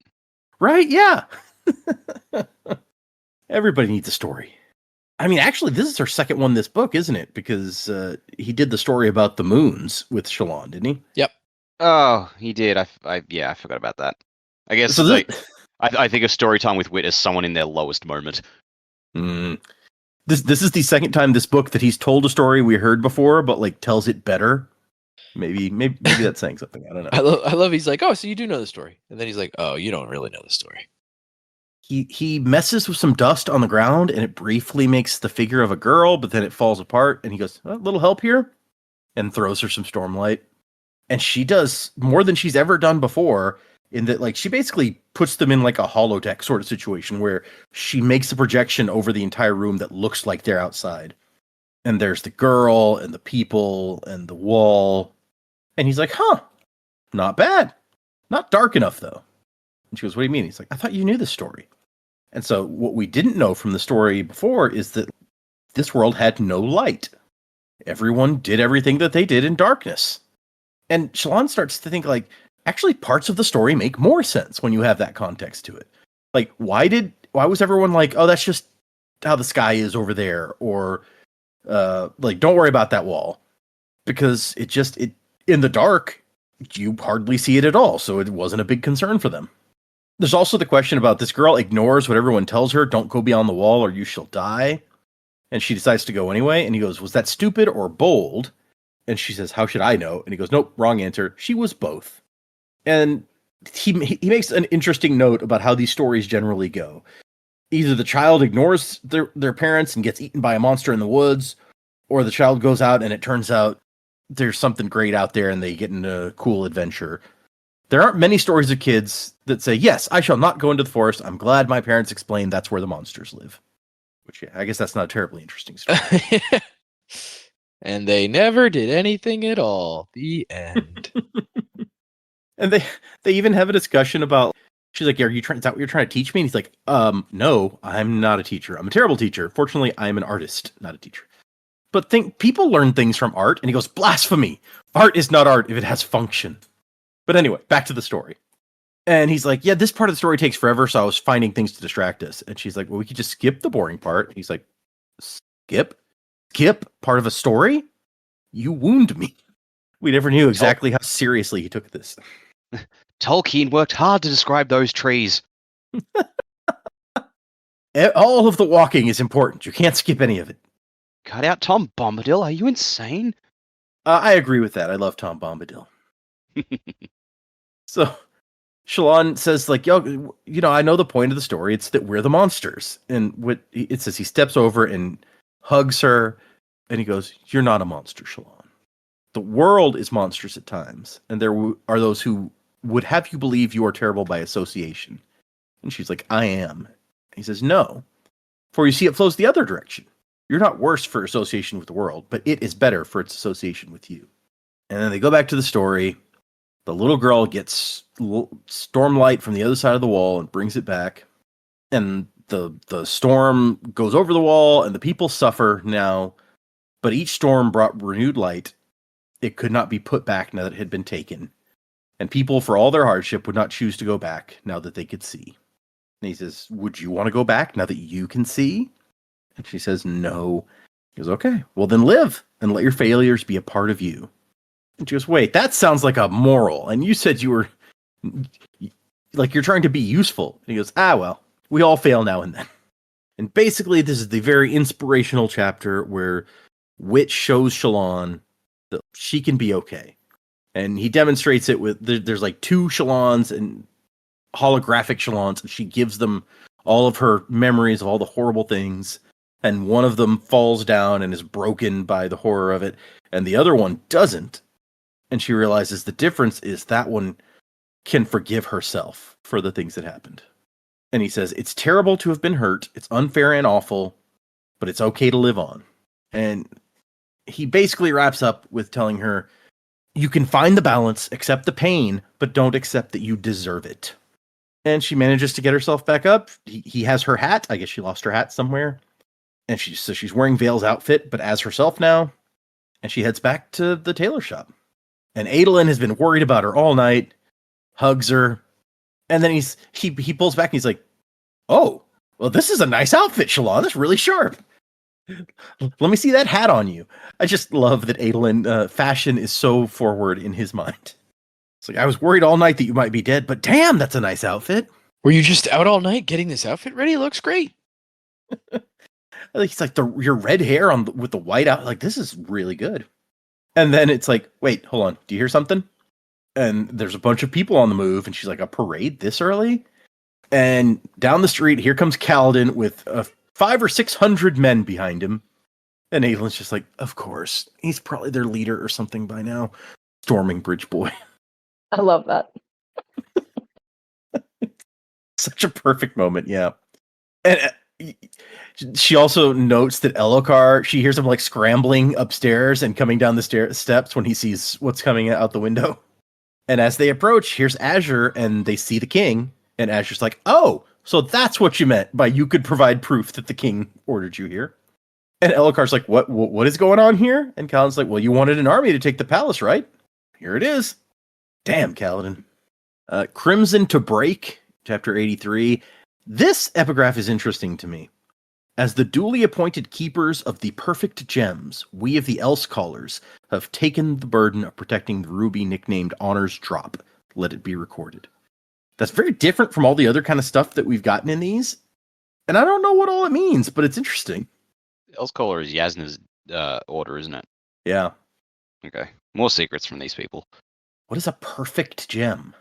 Right, yeah. Everybody needs a story. I mean, actually, this is her second one this book, isn't it? Because he did the story about the moons with Shallan, didn't he? Yep. Oh, he did. I forgot about that. I guess So this- I think of story time with Wit as someone in their lowest moment. This is the second time this book that he's told a story we heard before, but like tells it better. Maybe that's saying something. I don't know. I love. He's like, oh, so you do know the story, and then he's like, oh, you don't really know the story. He messes with some dust on the ground, and it briefly makes the figure of a girl, but then it falls apart, and he goes, a little help here, and throws her some stormlight, and she does more than she's ever done before. In that, like, she basically puts them in like a holodeck sort of situation where she makes a projection over the entire room that looks like they're outside. And there's the girl and the people and the wall. And he's like, huh, not bad. Not dark enough, though. And she goes, what do you mean? He's like, I thought you knew the story. And so what we didn't know from the story before is that this world had no light. Everyone did everything that they did in darkness. And Shallan starts to think, like, actually parts of the story make more sense when you have that context to it. Like, why was everyone like, oh, that's just how the sky is over there, or like, don't worry about that wall, because it in the dark you hardly see it at all, so it wasn't a big concern for them. There's also the question about this girl ignores what everyone tells her, don't go beyond the wall or you shall die, and she decides to go anyway. And he goes, was that stupid or bold? And she says, how should I know? And he goes, nope, wrong answer, she was both. And he makes an interesting note about how these stories generally go. Either the child ignores their parents and gets eaten by a monster in the woods, or the child goes out and it turns out there's something great out there and they get in a cool adventure. There aren't many stories of kids that say, yes, I shall not go into the forest. I'm glad my parents explained that's where the monsters live. Which, yeah, I guess that's not a terribly interesting story. And they never did anything at all. The end. And they even have a discussion about, she's like, is that what you're trying to teach me? And he's like, no, I'm not a teacher. I'm a terrible teacher. Fortunately, I'm an artist, not a teacher. But people learn things from art. And he goes, blasphemy. Art is not art if it has function. But anyway, back to the story. And he's like, yeah, this part of the story takes forever, so I was finding things to distract us. And she's like, well, we could just skip the boring part. And he's like, skip part of a story? You wound me. We never knew exactly how seriously he took this. Tolkien worked hard to describe those trees. All of the walking is important. You can't skip any of it. Cut out Tom Bombadil. Are you insane? I agree with that. I love Tom Bombadil. So Shallan says, like, yo, I know the point of the story. It's that we're the monsters. And what it says, he steps over and hugs her, and he goes, you're not a monster, Shallan. The world is monstrous at times, and there are those who would have you believe you are terrible by association. And she's like, I am. And he says, no. For you see, it flows the other direction. You're not worse for association with the world, but it is better for its association with you. And then they go back to the story. The little girl gets stormlight from the other side of the wall and brings it back. And the storm goes over the wall, and the people suffer now. But each storm brought renewed light. It could not be put back now that it had been taken. And people, for all their hardship, would not choose to go back now that they could see. And he says, would you want to go back now that you can see? And she says, no. He goes, okay, well then live and let your failures be a part of you. And she goes, wait, that sounds like a moral. And you said you were, like, you're trying to be useful. And he goes, well, we all fail now and then. And basically, this is the very inspirational chapter where Wit shows Shallan that she can be okay. And he demonstrates it with, there's like 2 Shallans and holographic Shallans, and she gives them all of her memories of all the horrible things. And one of them falls down and is broken by the horror of it, and the other one doesn't. And she realizes the difference is that one can forgive herself for the things that happened. And he says, it's terrible to have been hurt, it's unfair and awful, but it's okay to live on. And he basically wraps up with telling her, you can find the balance, accept the pain, but don't accept that you deserve it. And she manages to get herself back up. He has her hat. I guess she lost her hat somewhere. And she's wearing Vale's outfit, but as herself now. And she heads back to the tailor shop. And Adolin has been worried about her all night, hugs her. And then he pulls back and he's like, oh, well, this is a nice outfit, Shallan. That's really sharp. Let me see that hat on you. I just love that Adolin, fashion is so forward in his mind. It's like, I was worried all night that you might be dead, but damn, that's a nice outfit. Were you just out all night getting this outfit ready? It looks great. He's like, your red hair with the white out, like, this is really good. And then it's like, wait, hold on. Do you hear something? And there's a bunch of people on the move, and she's like, a parade this early? And down the street, here comes Kaladin with 500 or 600 men behind him. And Adolin's just like, of course. He's probably their leader or something by now. Storming Bridge Boy. I love that. Such a perfect moment, yeah. And she also notes that Elokar, she hears him like scrambling upstairs and coming down the steps when he sees what's coming out the window. And as they approach, here's Azure, and they see the king. And Azure's like, oh, so that's what you meant by you could provide proof that the king ordered you here. And Elokar's like, what is going on here? And Kaladin's like, well, you wanted an army to take the palace, right? Here it is. Damn, Kaladin. Crimson to Break, chapter 83. This epigraph is interesting to me. As the duly appointed keepers of the perfect gems, we of the Else Callers have taken the burden of protecting the ruby nicknamed Honor's Drop. Let it be recorded. That's very different from all the other kind of stuff that we've gotten in these. And I don't know what all it means, but it's interesting. Elsecaller is Yasna's order, isn't it? Yeah. Okay. More secrets from these people. What is a perfect gem?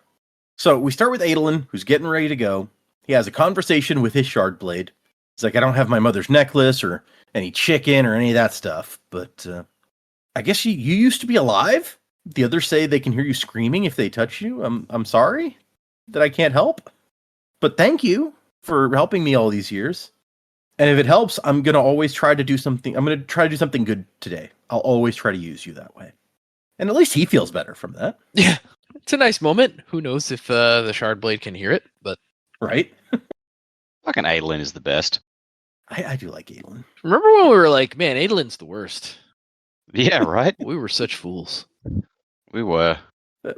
So we start with Adolin, who's getting ready to go. He has a conversation with his shard blade. He's like, I don't have my mother's necklace or any chicken or any of that stuff, but I guess you used to be alive? The others say they can hear you screaming if they touch you. I'm sorry that I can't help, but thank you for helping me all these years. And if it helps, I'm going to always try to do something. I'm going to try to do something good today. I'll always try to use you that way. And at least he feels better from that. Yeah, it's a nice moment. Who knows if the shard blade can hear it, but... Right? Fucking Adolin is the best. I do like Adolin. Remember when we were like, man, Adolin's the worst. Yeah, right? We were such fools. We were.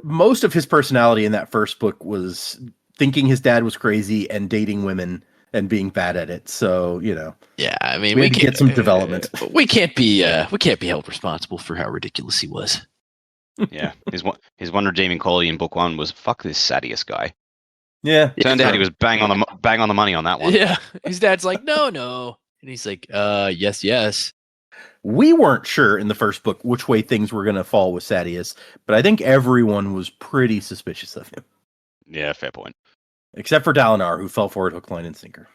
Most of his personality in that first book was thinking his dad was crazy and dating women and being bad at it. So, you know. Yeah, I mean, we had to get some development. We can't be held responsible for how ridiculous he was. Yeah. His one redeeming quality in book 1 was fuck this Sadius guy. Yeah. Turned out he was bang on the money on that one. Yeah. His dad's like, no. And he's like, yes. We weren't sure in the first book which way things were going to fall with Sadius, but I think everyone was pretty suspicious of him. Yeah, fair point. Except for Dalinar, who fell for it hook, line, and sinker.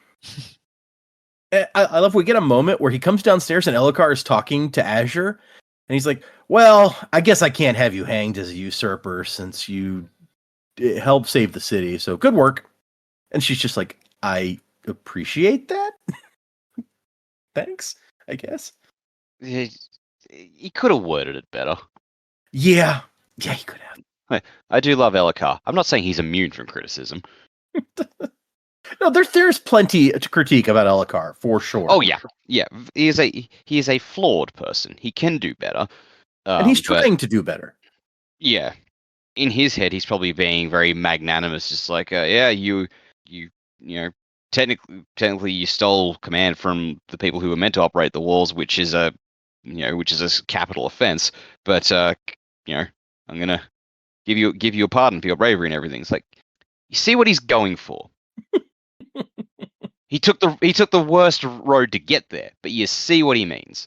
I love we get a moment where he comes downstairs and Elokar is talking to Azure, and he's like, well, I guess I can't have you hanged as a usurper since you helped save the city, so good work. And she's just like, I appreciate that. Thanks. I guess. He could have worded it better. Yeah, he could have. I do love Elakar. I'm not saying he's immune from criticism. No, there's plenty to critique about Elakar for sure. Oh yeah. He is a flawed person. He can do better. And he's but trying to do better. yeah, in his head, he's probably being very magnanimous. Just like, yeah, you know, technically, you stole command from the people who were meant to operate the walls, which is a capital offense. But I'm gonna give you a pardon for your bravery and everything. It's like, you see what he's going for. He took the worst road to get there, but you see what he means.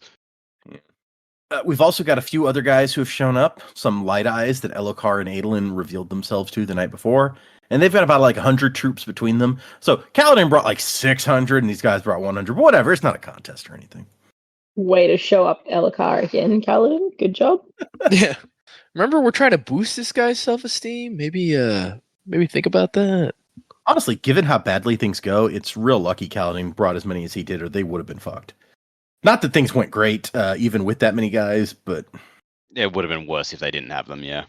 We've also got a few other guys who have shown up. Some light eyes that Elokar and Adolin revealed themselves to the night before. And they've got about 100 troops between them. So Kaladin brought 600 and these guys brought 100. But whatever, it's not a contest or anything. Way to show up Elokar again, Kaladin. Good job. Yeah. Remember, we're trying to boost this guy's self-esteem. Maybe think about that. Honestly, given how badly things go, it's real lucky Kaladin brought as many as he did, or they would have been fucked. Not that things went great, even with that many guys, but... It would have been worse if they didn't have them, yeah.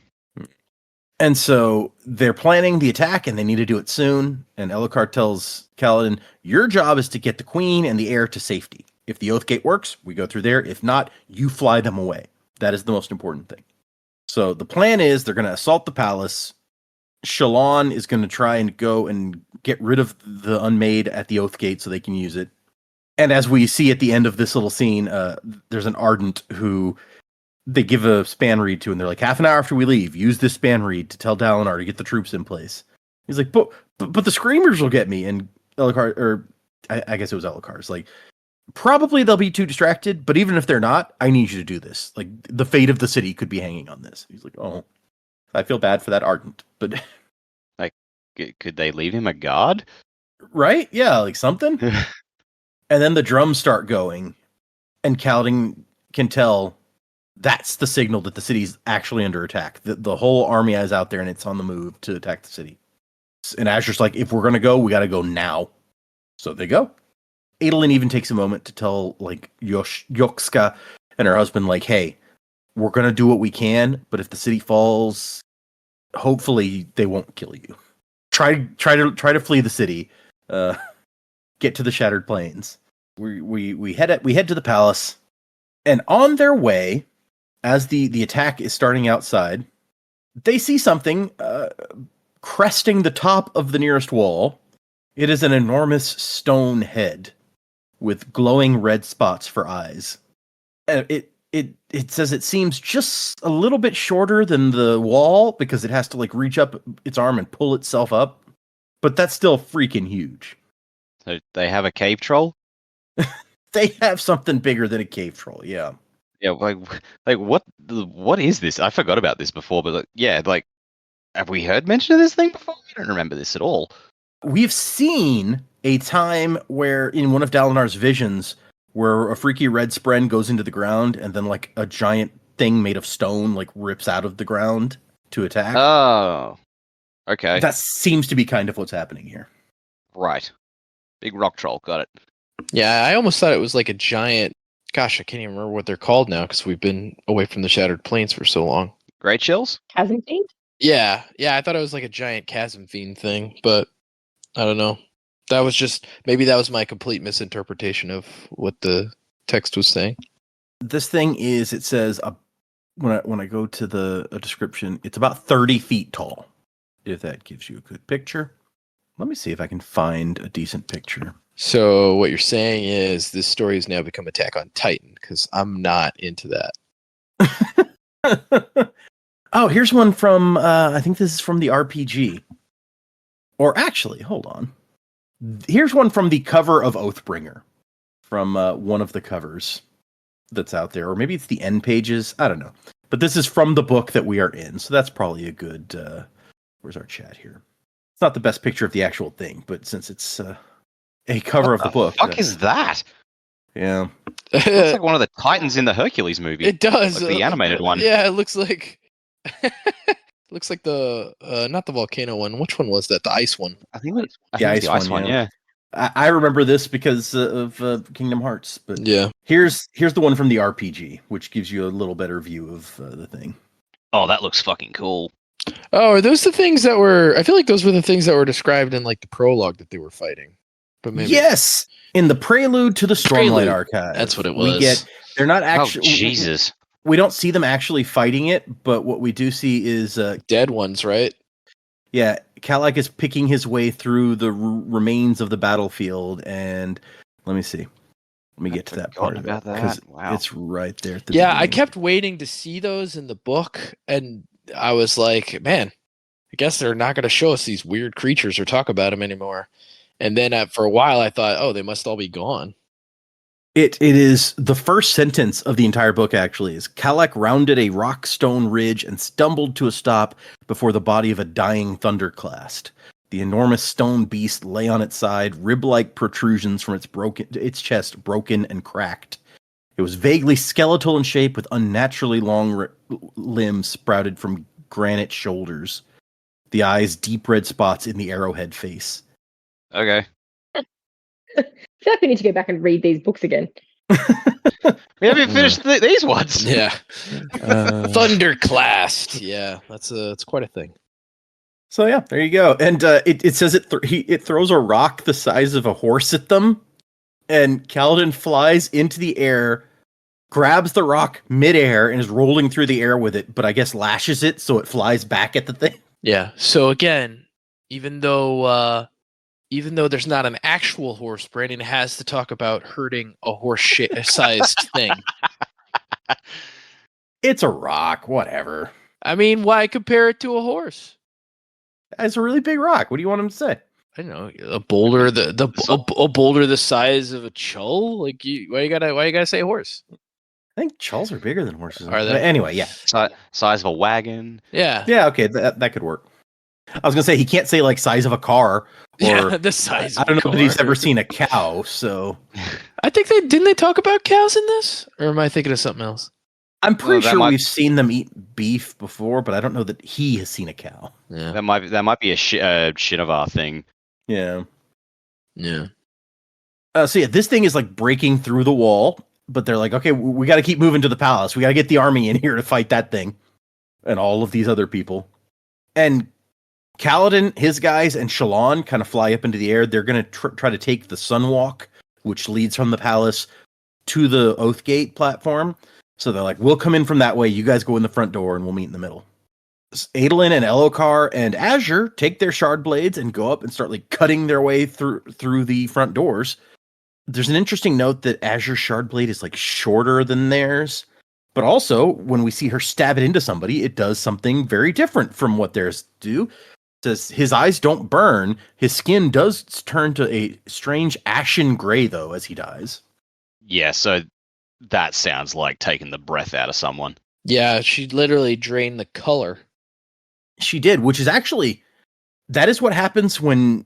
And so they're planning the attack, and they need to do it soon. And Elokar tells Kaladin, your job is to get the queen and the heir to safety. If the Oath Gate works, we go through there. If not, you fly them away. That is the most important thing. So the plan is they're going to assault the palace. Shallan is going to try and go and get rid of the unmade at the Oath Gate so they can use it. And as we see at the end of this little scene, there's an Ardent who they give a span read to, and they're like, half an hour after we leave, use this span read to tell Dalinar to get the troops in place. He's like, but the Screamers will get me. And Elokar, or I guess it was Elokar's like, probably they'll be too distracted, but even if they're not, I need you to do this. Like, the fate of the city could be hanging on this. He's like, oh, I feel bad for that Ardent, but... Could they leave him a guard? Right? Yeah, like something. And then the drums start going, and Kaladin can tell that's the signal that the city's actually under attack. The whole army is out there, and it's on the move to attack the city. And Azure's like, if we're going to go, we got to go now. So they go. Adolin even takes a moment to tell, Yokska and her husband, hey, we're going to do what we can, but if the city falls, hopefully they won't kill you. Try to flee the city. Get to the Shattered Plains. We head to the palace, and on their way, as the attack is starting outside, they see something cresting the top of the nearest wall. It is an enormous stone head with glowing red spots for eyes. It says it seems just a little bit shorter than the wall because it has to reach up its arm and pull itself up, but that's still freaking huge. So they have a cave troll? They have something bigger than a cave troll, yeah. Yeah, what is this? I forgot about this before, but have we heard mention of this thing before? I don't remember this at all. We've seen a time where in one of Dalinar's visions where a freaky red spren goes into the ground and then a giant thing made of stone rips out of the ground to attack. Oh. Okay. That seems to be kind of what's happening here. Right. Big rock troll, got it. Yeah, I almost thought it was a giant... Gosh, I can't even remember what they're called now because we've been away from the Shattered Plains for so long. Great shells? Chasm Fiend? Yeah, I thought it was a giant chasm fiend thing, but I don't know. That was my complete misinterpretation of what the text was saying. This thing is, it says, when I go to the description, it's about 30 feet tall, if that gives you a good picture. Let me see if I can find a decent picture. So what you're saying is this story has now become Attack on Titan, because I'm not into that. Oh, here's one from, I think this is from the RPG. Or actually, hold on. Here's one from the cover of Oathbringer. From one of the covers that's out there. Or maybe it's the end pages. I don't know. But this is from the book that we are in. So that's probably a good... where's our chat here? It's not the best picture of the actual thing, but since it's a cover of the book... What the fuck is that? Yeah. It looks like one of the Titans in the Hercules movie. It does. The animated one. Yeah, it looks like... looks like the... not the volcano one. Which one was that? The ice one. I think it was the the ice one, yeah. I remember this because of Kingdom Hearts. But Yeah. here's the one from the RPG, which gives you a little better view of the thing. Oh, that looks fucking cool. Oh, are those the things that were? I feel like those were the things that were described in like the prologue that they were fighting. But maybe Yes, in the prelude to the Stormlight Prelude. Archive, That's what it We was. get they're not Oh, actually. Jesus. We don't see them actually fighting it, but what we do see is, dead ones, right? yeah, Kalak is picking his way through the remains of the battlefield, and let me see. Let me get to that part of it Forgotten about because that. Wow. it's right there at the Yeah, I beginning. kept waiting to see those in the book, and I was like, man, I guess they're not going to show us these weird creatures or talk about them anymore. And then for a while, I thought, oh, they must all be gone. It is the first sentence of the entire book. Actually, is Kalak rounded a rock stone ridge and stumbled to a stop before the body of a dying thunderclast. The enormous stone beast lay on its side, rib-like protrusions from its chest broken and cracked. It was vaguely skeletal in shape, with unnaturally long limbs sprouted from granite shoulders. The eyes deep red spots in the arrowhead face. Okay. I feel like we need to go back and read these books again. We haven't finished these ones. Yeah. Thunderclast. Yeah, that's quite a thing. So yeah, there you go. And it says it throws a rock the size of a horse at them, and Kaladin flies into the air, grabs the rock midair, and is rolling through the air with it. But I guess lashes it so it flies back at the thing. Yeah. So again, even though there's not an actual horse, Brandon has to talk about hurting a horse-sized thing. It's a rock, whatever. I mean, why compare it to a horse? It's a really big rock. What do you want him to say? I don't know, a boulder a boulder the size of a chull. Like, why you gotta say horse? I think chulls are bigger than horses. Are they? But anyway, yeah. Size of a wagon. Yeah. Yeah, okay, that could work. I was gonna say he can't say like size of a car, or Yeah, the size. I don't of know a that he's car. ever seen a cow. So I think didn't they talk about cows in this, or am I thinking of something else? I'm pretty that sure might- we've seen them eat beef before, but I don't know that he has seen a cow. Yeah. That might be a Shinovar thing. Yeah. Yeah. So yeah, this thing is like breaking through the wall, but they're like, okay, we got to keep moving to the palace. We got to get the army in here to fight that thing and all of these other people. And Kaladin, his guys, and Shallan kind of fly up into the air. They're going to try to take the Sunwalk, which leads from the palace to the Oathgate platform. So they're like, we'll come in from that way. You guys go in the front door and we'll meet in the middle. Adolin and Elokar and Azure take their shard blades and go up and start like cutting their way through the front doors. There's an interesting note that Azure's shard blade is like shorter than theirs, but also when we see her stab it into somebody, it does something very different from what theirs do. It says his eyes don't burn. His skin does turn to a strange ashen gray though as he dies. Yeah, so that sounds like taking the breath out of someone. Yeah, she literally drained the color. She did, which is actually, that is what happens when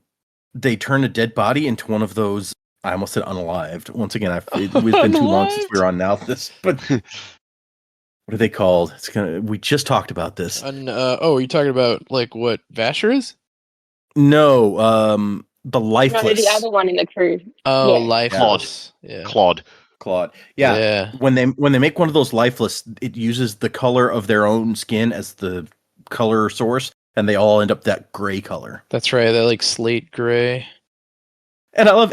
they turn a dead body into one of those. I almost said unalived. Once again, it's been too long since we were on now this, but what are they called? We just talked about this. Are you talking about like what Vasher is? No, the No, lifeless the other one in the crew. Oh, Yeah. lifeless. Yeah. Claude. Claude. Yeah. Yeah. When they make one of those lifeless, it uses the color of their own skin as the color source, and they all end up that gray color. That's right. That like slate gray. And I love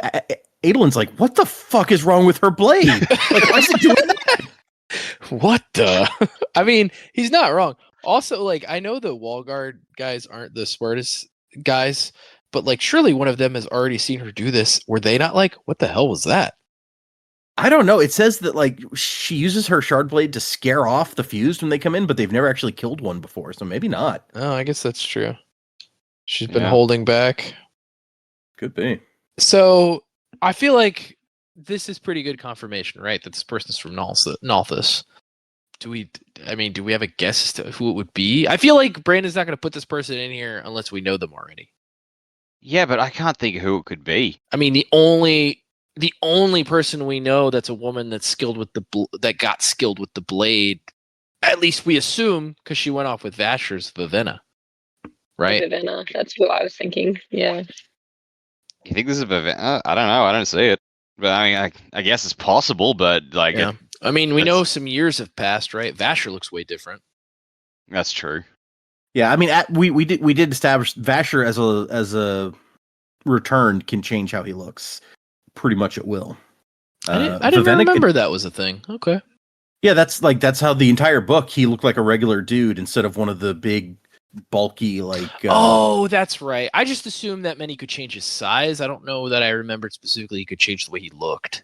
Adolin's like, what the fuck is wrong with her blade? Like, why is it doing that? What the? I mean, he's not wrong. Also, like, I know the wall guard guys aren't the smartest guys, but like, surely one of them has already seen her do this. Were they not like, what the hell was that? I don't know. It says that like she uses her shard blade to scare off the fused when they come in, but they've never actually killed one before, so maybe not. Oh, I guess that's true. She's been Yeah. holding back. Could be. So I feel like this is pretty good confirmation, right? That this person's from Nalthus. Do we have a guess as to who it would be? I feel like Brandon's not going to put this person in here unless we know them already. Yeah, but I can't think of who it could be. I mean, the only person we know that's a woman that's skilled with that got skilled with the blade, at least we assume, because she went off with Vasher's Vivenna, right? Vivenna, that's who I was thinking. Yeah. You think this is I don't know. I don't see it. But I mean, I guess it's possible. But like, Yeah. I mean, we know that's- some years have passed, right? Vasher looks way different. that's true. Yeah, I mean, we did establish Vasher as a return can change how he looks pretty much at will. I didn't Vivenna remember that was a thing. Okay. Yeah, that's how the entire book he looked like a regular dude instead of one of the big, bulky like. Oh, that's right. I just assumed that meant he could change his size. I don't know that I remembered specifically he could change the way he looked.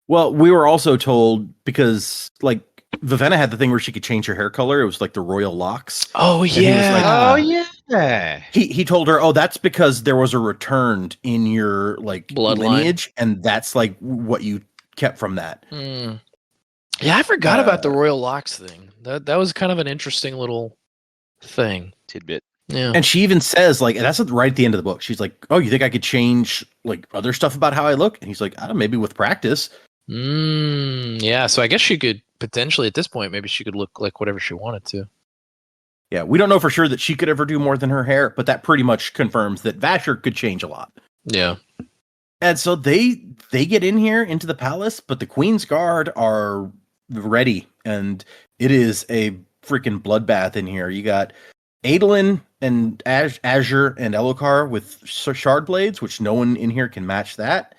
Well, we were also told because like Vivenna had the thing where she could change her hair color. It was like the royal locks. Oh he was like, Oh yeah. He told her, "Oh, that's because there was a return in your like Bloodline. lineage, and that's like what you kept from that." Hmm. Yeah, I forgot about the royal locks thing. That was kind of an interesting little thing. Tidbit. Yeah. And she even says, like, that's right at the end of the book. She's like, "Oh, you think I could change like other stuff about how I look?" And he's like, "I don't know, maybe with practice." Yeah, so I guess she could potentially at this point, maybe she could look like whatever she wanted to. Yeah, we don't know for sure that she could ever do more than her hair, but that pretty much confirms that Vasher could change a lot. Yeah. And so they get in here into the palace, but the Queen's Guard are ready, and it is a freaking bloodbath in here. You got Adolin and Azure and Elokar with shard blades, which no one in here can match that,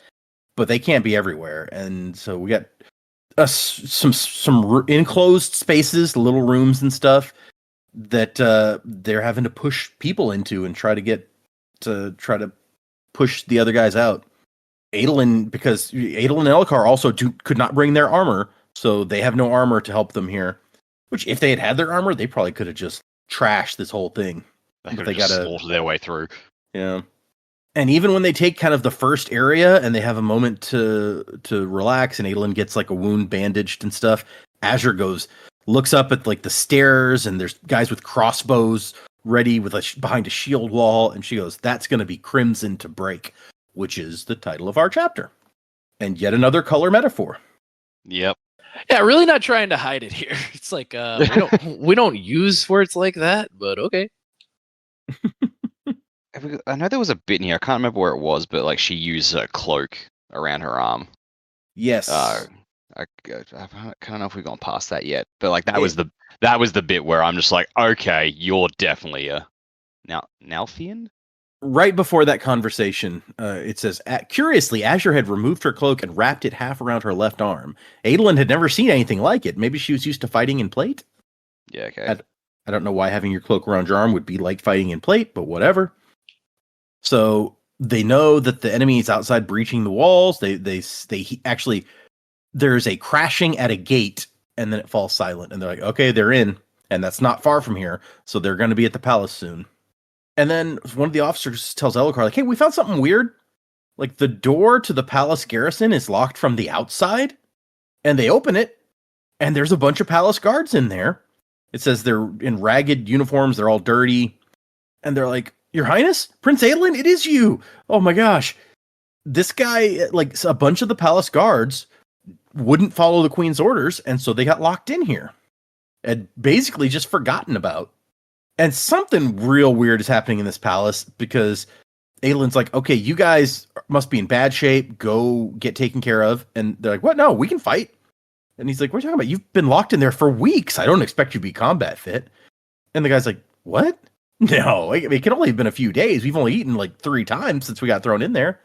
but they can't be everywhere. And so we got some enclosed spaces, little rooms and stuff that they're having to push people into and try to push the other guys out. Adolin, because Adolin and Elokar also could not bring their armor, so they have no armor to help them here. Which, if they had their armor, they probably could have just trashed this whole thing. They could have just slaughtered their way through. Yeah. And even when they take kind of the first area and they have a moment to relax, and Adolin gets like a wound bandaged and stuff, Azure looks up at like the stairs, and there's guys with crossbows ready with behind a shield wall, and she goes, "That's going to be crimson to break," which is the title of our chapter. And yet another color metaphor. Yep. Yeah, really not trying to hide it here. It's like we don't use words like that, but okay. I know there was a bit in here. I can't remember where it was, but like she used a cloak around her arm. Yes. I don't know if we've gone past that yet, but like that was the bit where I'm just like, okay, you're definitely a Nalfian. Right before that conversation, it says, curiously, Azure had removed her cloak and wrapped it half around her left arm. Adolin had never seen anything like it. Maybe she was used to fighting in plate? Yeah, okay. I don't know why having your cloak around your arm would be like fighting in plate, but whatever. So they know that the enemy is outside breaching the walls. They actually, there's a crashing at a gate, and then it falls silent. And they're like, okay, they're in, and that's not far from here. So they're going to be at the palace soon. And then one of the officers tells Elokar, like, hey, we found something weird. Like, the door to the palace garrison is locked from the outside. And they open it, and there's a bunch of palace guards in there. It says they're in ragged uniforms. They're all dirty. And they're like, Your Highness? Prince Adolin, it is you. Oh, my gosh. This guy, like, a bunch of the palace guards wouldn't follow the Queen's orders, and so they got locked in here. And basically just forgotten about. And something real weird is happening in this palace because Adolin's like, okay, you guys must be in bad shape. Go get taken care of. And they're like, what? No, we can fight. And he's like, what are you talking about? You've been locked in there for weeks. I don't expect you to be combat fit. And the guy's like, what? No, it can only have been a few days. We've only eaten like 3 times since we got thrown in there.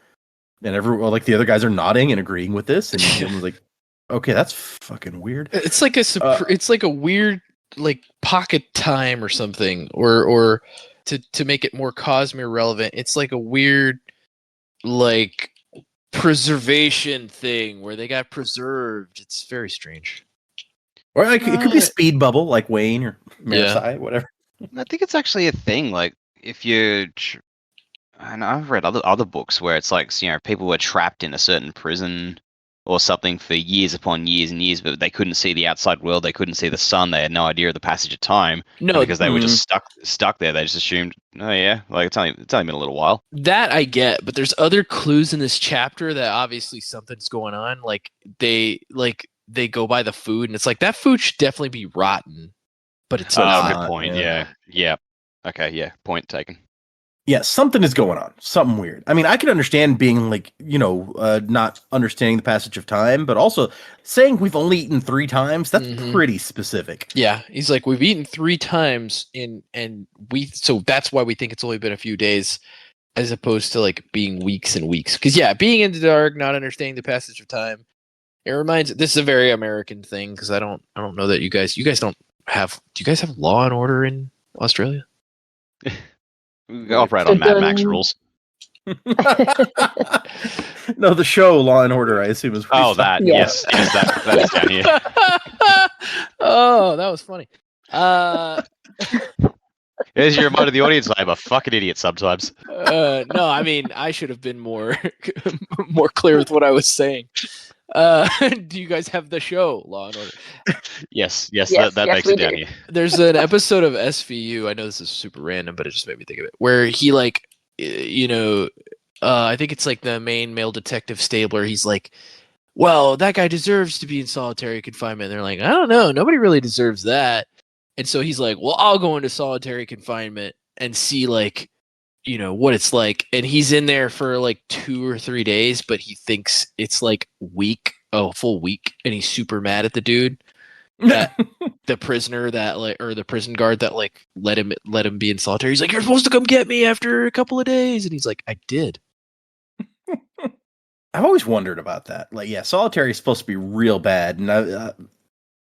And everyone, like the other guys are nodding and agreeing with this. And Adolin's like, okay, that's fucking weird. It's like it's like a weird like pocket time or something, or to make it more Cosmere relevant, it's like a weird like preservation thing where they got preserved. It's very strange. Or like, it could be a speed bubble like Wayne or Marseille, whatever. I think it's actually a thing. Like if you, and I've read other books where it's like, you know, people were trapped in a certain prison or something for years upon years and years, but they couldn't see the outside world. They couldn't see the sun. They had no idea of the passage of time. No, because they were just stuck there. They just assumed, oh yeah, like it's only been a little while. That I get, but there's other clues in this chapter that obviously something's going on. Like they go by the food, and it's like that food should definitely be rotten, but it's not. Good point. Yeah. Okay. Yeah. Point taken. Yeah, something is going on. Something weird. I mean, I could understand being like, not understanding the passage of time, but also saying we've only eaten 3 times, that's pretty specific. Yeah, he's like, we've eaten 3 times so that's why we think it's only been a few days, as opposed to like being weeks and weeks. Because being in the dark, not understanding the passage of time, it reminds. This is a very American thing because I don't know that you guys don't have. Do you guys have Law and Order in Australia? We operate on Mad Max rules. No, the show Law and Order, I assume is. That yes, that is down here. Oh, that was funny. As you remind the audience, I'm a fucking idiot sometimes. No, I mean I should have been more clear with what I was saying. Do you guys have the show Law and Order? Yes, that makes it down here. There's an episode of SVU. I know this is super random, but it just made me think of it. Where he like, I think it's like the main male detective Stabler. He's like, well, that guy deserves to be in solitary confinement. And they're like, I don't know, nobody really deserves that. And so he's like, well, I'll go into solitary confinement and see like, what it's like. And he's in there for like 2 or 3 days, but he thinks it's like full week. And he's super mad at the dude, that the prisoner that like, or the prison guard that like let him be in solitary. He's like, you're supposed to come get me after a couple of days. And he's like, I did. I've always wondered about that. Like, solitary is supposed to be real bad. And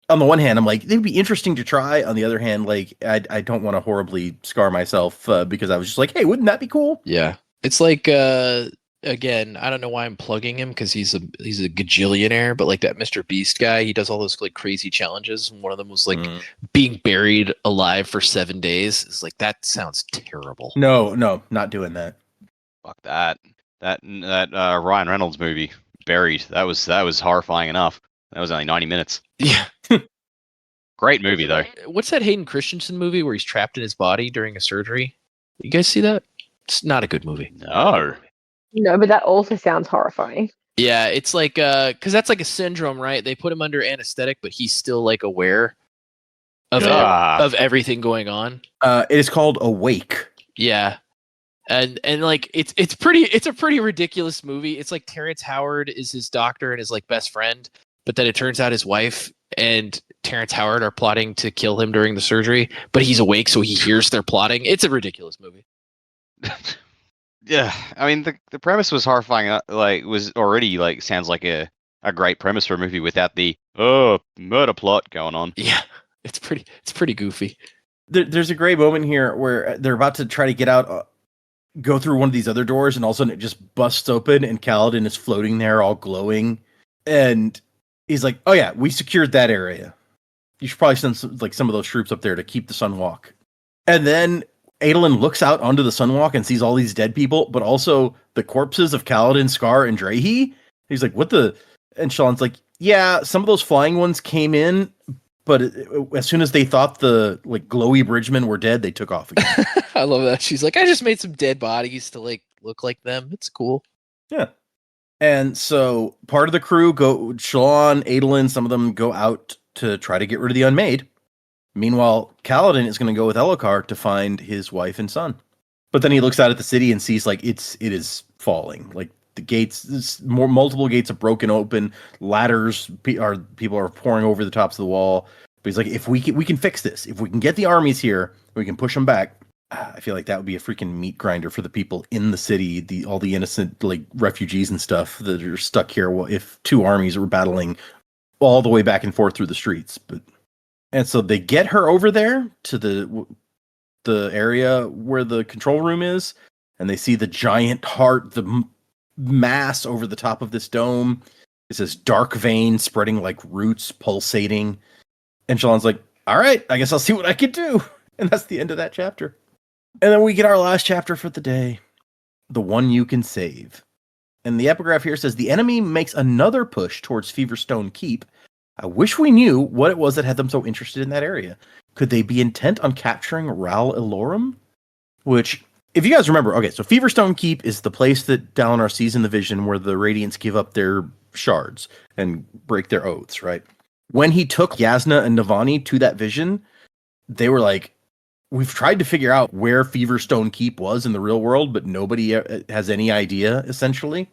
on the one hand, I'm like, it'd be interesting to try. On the other hand, like, I don't want to horribly scar myself because I was just like, hey, wouldn't that be cool? Yeah. It's like, again, I don't know why I'm plugging him because he's a gajillionaire, but like that Mr. Beast guy, he does all those like crazy challenges. And one of them was like being buried alive for 7 days. It's like, that sounds terrible. No, not doing that. Fuck that. That Ryan Reynolds movie, Buried. That was horrifying enough. That was only 90 minutes. Yeah. Great movie though. What's that Hayden Christensen movie where he's trapped in his body during a surgery? You guys see that? It's not a good movie. No. No, but that also sounds horrifying. Yeah, it's like because that's like a syndrome, right? They put him under anesthetic, but he's still like aware of everything going on. It is called Awake. Yeah. And like it's a pretty ridiculous movie. It's like Terrence Howard is his doctor and his like best friend, but then it turns out his wife and Terrence Howard are plotting to kill him during the surgery, but he's awake so he hears their plotting. It's a ridiculous movie. Yeah, I mean the premise was horrifying. Like was already like sounds like a great premise for a movie without the murder plot going on. Yeah, it's pretty goofy. There's a great moment here where they're about to try to get out. Go through one of these other doors, and all of a sudden it just busts open, and Kaladin is floating there, all glowing, and he's like, "Oh yeah, we secured that area. You should probably send some of those troops up there to keep the Sunwalk." And then Adolin looks out onto the Sunwalk and sees all these dead people, but also the corpses of Kaladin, Scar, and Drehi. He's like, "What the?" And Shallan's like, "Yeah, some of those flying ones came in." But as soon as they thought the like glowy bridgemen were dead, they took off again. I love that. She's like, I just made some dead bodies to like look like them. It's cool. Yeah. And so part of the crew go, Shallan, Adolin, some of them go out to try to get rid of the unmade. Meanwhile, Kaladin is going to go with Elhokar to find his wife and son. But then he looks out at the city and sees like it is falling. Like the gates, multiple gates are broken open. Ladders people are pouring over the tops of the wall. But he's like, if we can fix this, if we can get the armies here, we can push them back. I feel like that would be a freaking meat grinder for the people in the city, all the innocent like refugees and stuff that are stuck here. Well, if 2 armies were battling all the way back and forth through the streets, and so they get her over there to the area where the control room is, and they see the giant heart, the mass over the top of this dome. It's this dark vein spreading like roots, pulsating. And Shallan's like, all right, I guess I'll see what I can do. And that's the end of that chapter. And then we get our last chapter for the day, The One You Can Save. And the epigraph here says, the enemy makes another push towards Feverstone Keep. I wish we knew what it was that had them so interested in that area. Could they be intent on capturing Ral Elorum? Which, if you guys remember, okay, so Feverstone Keep is the place that Dalinar sees in the vision where the Radiants give up their shards and break their oaths, right? When he took Yasna and Navani to that vision, they were like, we've tried to figure out where Feverstone Keep was in the real world, but nobody has any idea, essentially.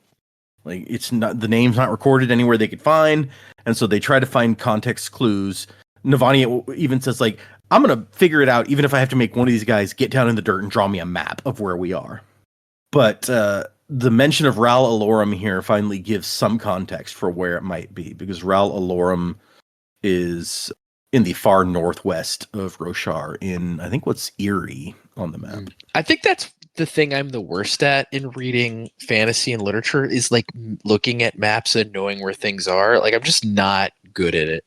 Like, it's not, the name's not recorded anywhere they could find, and so they try to find context clues. Navani even says, like, I'm going to figure it out, even if I have to make one of these guys get down in the dirt and draw me a map of where we are. But the mention of Ral Alorum here finally gives some context for where it might be, because Ral Alorum is in the far northwest of Roshar, in, I think, what's Erie on the map. I think that's the thing I'm the worst at in reading fantasy and literature, is like looking at maps and knowing where things are. Like, I'm just not good at it.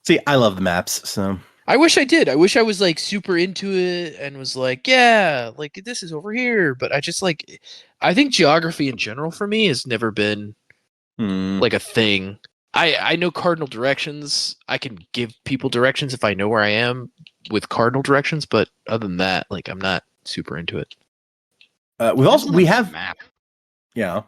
See, I love the maps, so... I wish I did. I wish I was like super into it and was like, yeah, like this is over here. But I just like, I think geography in general for me has never been like a thing. I know cardinal directions. I can give people directions if I know where I am with cardinal directions. But other than that, like, I'm not super into it. we have map. Yeah.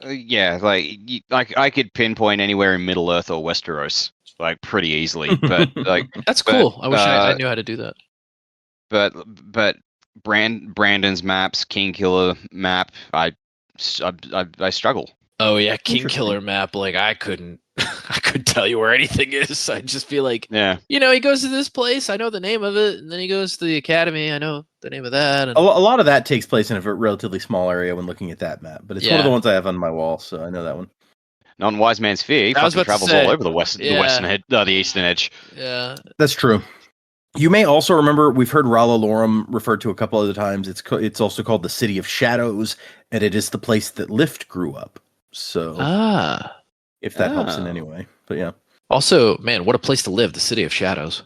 Like, I could pinpoint anywhere in Middle Earth or Westeros, like, pretty easily. But like, That's cool. I wish I knew how to do that. But Brandon's maps, King Killer map, I struggle. Oh yeah, King Killer map. Like, I couldn't tell you where anything is. I just feel like, Yeah, he goes to this place. I know the name of it, and then he goes to the academy. I know the name of that. And... A lot of that takes place in a relatively small area when looking at that map, but it's one of the ones I have on my wall, so I know that one. not in Wise Man's Fear. He fucking travels all over the western edge, the eastern edge. Yeah, that's true. You may also remember, we've heard Ral Alorum referred to a couple other times. It's also called the City of Shadows, and it is the place that Lift grew up. So, if that helps in any way, but yeah. Also, man, what a place to live! The City of Shadows.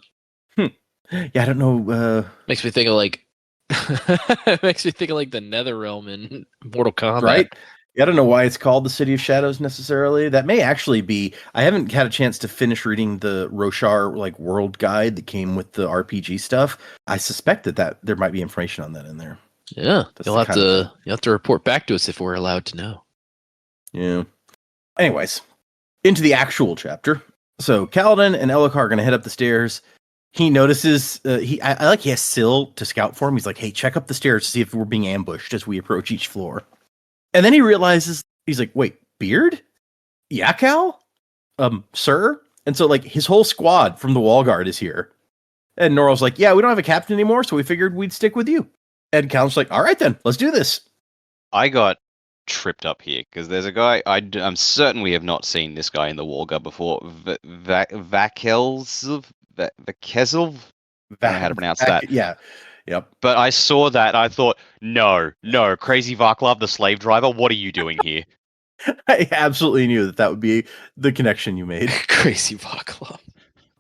Yeah, I don't know. Makes me think of like, makes me think of like the Netherrealm in Mortal Kombat. Right? Yeah, I don't know why it's called the City of Shadows necessarily. That may actually be. I haven't had a chance to finish reading the Roshar like world guide that came with the RPG stuff. I suspect that there might be information on that in there. Yeah, you'll have to report back to us if we're allowed to know. Yeah. Anyways, into the actual chapter. So Kaladin and Elhokar are going to head up the stairs. He notices he has Syl to scout for him. He's like, "Hey, check up the stairs to see if we're being ambushed as we approach each floor." And then he realizes, he's like, "Wait, Beard? Yeah, Cal? Sir?" And so, like, his whole squad from the wall guard is here. And Norrell's like, "Yeah, we don't have a captain anymore, so we figured we'd stick with you." And Cal's like, "All right, then, let's do this." I got tripped up here because there's a guy, I'm certain we have not seen this guy in the wall guard before. Vakelzel? I don't know how to pronounce that. Yeah. Yep. But I saw that, I thought, no, Crazy Varklav, the slave driver, what are you doing here? I absolutely knew that would be the connection you made. Crazy Varklav.